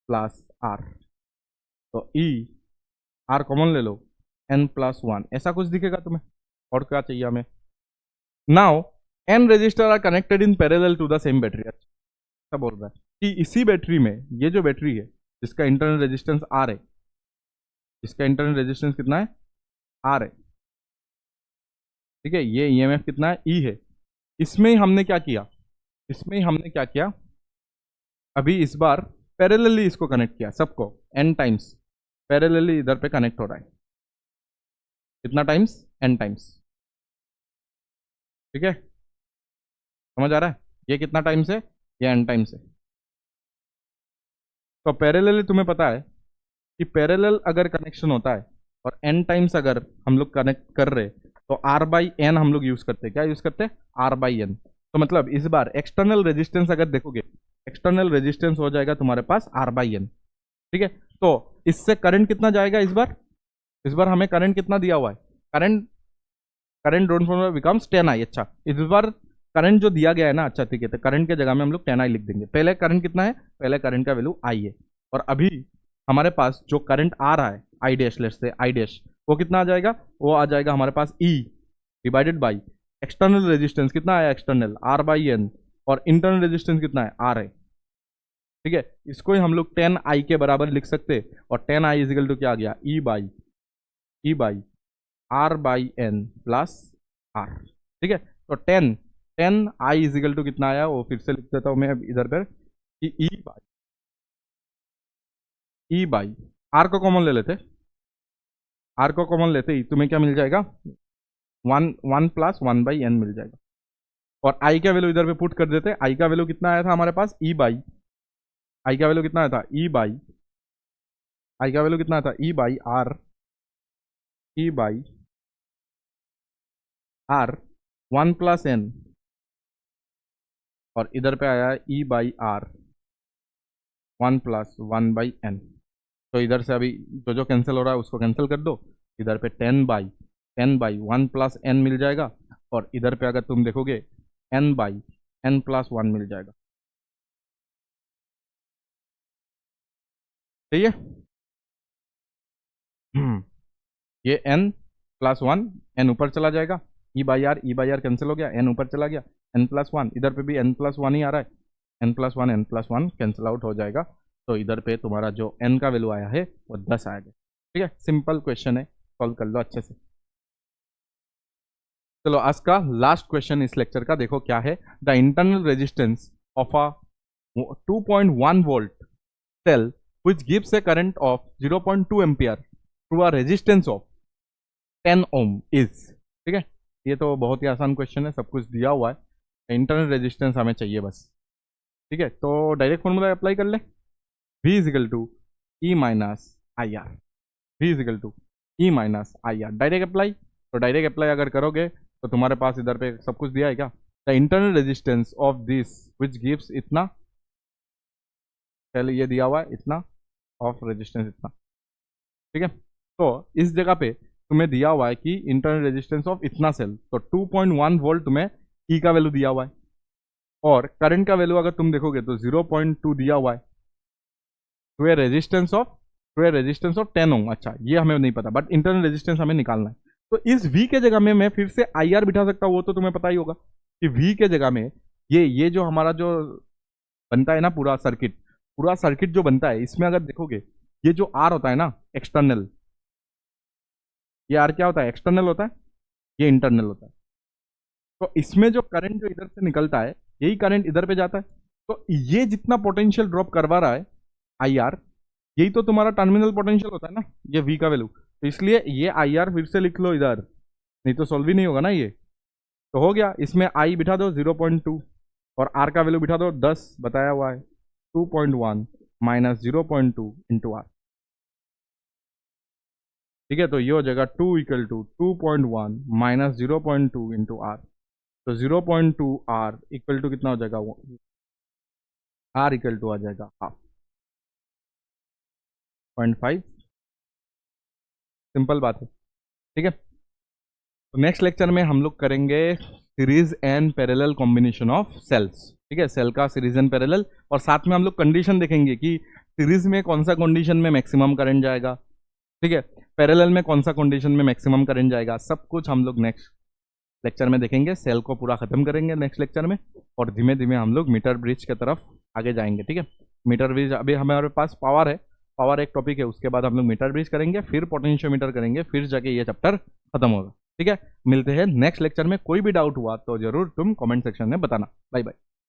प्लस R, तो R कॉमन ले लो N+1 ऐसा कुछ दिखेगा तुम्हें। और क्या चाहिए हमें, now N resistor are connected in parallel to the same battery. अच्छा बोल रहा है कि इसी बैटरी में ये जो बैटरी है जिसका इंटरनल रेजिस्टेंस R है, इसका इंटरनल रेजिस्टेंस कितना है R है। ठीक है, ये EMF कितना है E है। इसमें ही हमने क्या किया, इसमें ही हमने क्या किया, अभी इस बार पैरेलली इसको कनेक्ट किया, सबको n टाइम्स पैरेलली इधर पे कनेक्ट हो रहा है, कितना टाइम्स, n टाइम्स, ठीक है, समझ आ रहा है, ये कितना टाइम्स है, ये n टाइम्स है। तो पैरेलली तुम्हें पता है कि पैरेलल अगर कनेक्शन होता है और n टाइम्स अगर हम लोग कनेक्ट कर रहे तो r बाई एन हम लोग यूज करते हैं, क्या यूज करते हैं, r बाई एन। तो मतलब इस बार एक्सटर्नल रेजिस्टेंस अगर देखोगे, एक्सटर्नल रेजिस्टेंस हो जाएगा तुम्हारे पास r बाई एन, ठीक है। तो इससे करंट कितना जाएगा इस बार हमें करंट कितना दिया हुआ है, करंट करंट बिकम्स 10i। अच्छा, इस बार करंट जो दिया गया है ना, अच्छा ठीक है, तो करंट के जगह में हम लोग 10i लिख देंगे। पहले करंट कितना है, पहले करंट का वैल्यू i है, और अभी हमारे पास जो करंट आ रहा है I dash, let's say I dash, वो कितना आ जाएगा, वो आ जाएगा हमारे पास E divided by external resistance कितना आया, एक्सटर्नल R बाई एन, और इंटरनल रेजिस्टेंस कितना है, R है, ठीक है। इसको ही हम लोग 10i के बराबर लिख सकते हैं, और 10i इजिकल टू क्या आ गया, E by R by N plus R, ठीक है। तो 10i इजिकल टू कितना आया, वो फिर से लिख देता हूँ मैं इधर पर कि E बाई R को कॉमन ले लेते, R को कॉमन लेते ही तुम्हें क्या मिल जाएगा, 1 प्लस 1 बाई एन मिल जाएगा, और I का वैल्यू इधर पे पुट कर देते। I का वैल्यू कितना आया था हमारे पास, I का वैल्यू कितना आया था, I का वैल्यू कितना आया था, E by R 1 plus N, और इधर पे आया E by R 1 plus 1 by N. तो इधर से अभी जो कैंसिल हो रहा है उसको कैंसिल कर दो, इधर पे 10 बाई 1 प्लस एन मिल जाएगा, और इधर पे अगर तुम देखोगे n बाई n प्लस 1 मिल जाएगा, ठीक है। ये n प्लस 1, n ऊपर चला जाएगा, ई बाई आर कैंसिल हो गया, n ऊपर चला गया, n प्लस 1, इधर पे भी n प्लस 1 ही आ रहा है, n प्लस 1 कैंसिल आउट हो जाएगा। तो इधर पे तुम्हारा जो n का वैल्यू आया है वो 10 आएगा, ठीक है। सिंपल क्वेश्चन है, सॉल्व कर लो अच्छे से। चलो आज का लास्ट क्वेश्चन इस लेक्चर का देखो क्या है, the internal resistance of a 2.1 volt cell which gives a current of 0.2 ampere through a resistance of 10 ohm is, ठीक है। ये तो बहुत ही आसान क्वेश्चन है, सब कुछ दिया हुआ है, इंटरनल रेजिस्टेंस हमें चाहिए बस, ठीक है। तो डायरेक्ट फॉर्मूला अप्लाई कर ले, V is equal to E minus I R, V is equal to E minus I R, direct apply. तो डायरेक्ट अप्लाई अगर करोगे तो तुम्हारे पास इधर पे सब कुछ दिया है क्या, the internal resistance of this which gives इतना, पहले ये दिया हुआ है इतना, ऑफ रेजिस्टेंस इतना, ठीक है। तो इस जगह पे तुम्हें दिया हुआ है कि इंटरनल रेजिस्टेंस ऑफ इतना सेल, तो 2.1 वोल्ट तुम्हें ई का वैल्यू दिया हुआ है, और करंट का वैल्यू अगर तुम देखोगे तो 0.2 दिया हुआ है, टू ए रेजिस्टेंस ऑफ 10 ओम। अच्छा, ये हमें नहीं पता, बट इंटरनल रेजिस्टेंस हमें निकालना है। तो इस V के जगह में मैं फिर से IR बिठा सकता हूँ, वो तो तुम्हें पता ही होगा कि V के जगह में ये जो हमारा जो बनता है ना पूरा सर्किट जो बनता है, इसमें अगर देखोगे ये जो R होता है ना एक्सटर्नल, ये R क्या होता है, एक्सटर्नल होता है, ये इंटरनल होता है। तो इसमें जो करंट जो इधर से निकलता है यही करंट इधर पे जाता है, तो ये जितना पोटेंशियल ड्रॉप करवा रहा है IR, यही तो तुम्हारा टर्मिनल पोटेंशियल होता है ना, ये V का वैल्यू। तो इसलिए ये IR फिर से लिख लो इधर, नहीं तो सॉल्व ही नहीं होगा ना ये। तो हो गया, इसमें I बिठा दो 0.2, और R का वैल्यू बिठा दो 10 बताया हुआ है, 2.1 माइनस 0.2 इंटू R, ठीक है। तो ये हो जाएगा 2 equal to 2.1 minus 0.2 into R, तो 0.2 R इक्वल टू कितना हो जाएगा, R इक्वल टू आ जाएगा 0.5, सिंपल बात है, ठीक है। तो नेक्स्ट लेक्चर में हम लोग करेंगे series and parallel combination of cells, ठीक है, सेल का सीरीज एंड पैरेलल, और साथ में हम लोग कंडीशन देखेंगे कि सीरीज में कौन सा कंडीशन में मैक्सिमम करंट जाएगा, ठीक है, पैरेलल में कौन सा कंडीशन में मैक्सिमम करंट जाएगा, सब कुछ हम लोग नेक्स्ट लेक्चर में देखेंगे। सेल को पूरा खत्म करेंगे नेक्स्ट लेक्चर में, और धीमे धीमे हम लोग मीटर ब्रिज की तरफ आगे जाएंगे, ठीक है। मीटर ब्रिज अभी हमारे पास पावर है, पावर एक टॉपिक है, उसके बाद हम लोग मीटर ब्रिज करेंगे, फिर पोटेंशियोमीटर करेंगे, फिर जाके ये चैप्टर खत्म होगा, ठीक है। मिलते हैं नेक्स्ट लेक्चर में, कोई भी डाउट हुआ तो जरूर तुम कमेंट सेक्शन में बताना। Bye bye.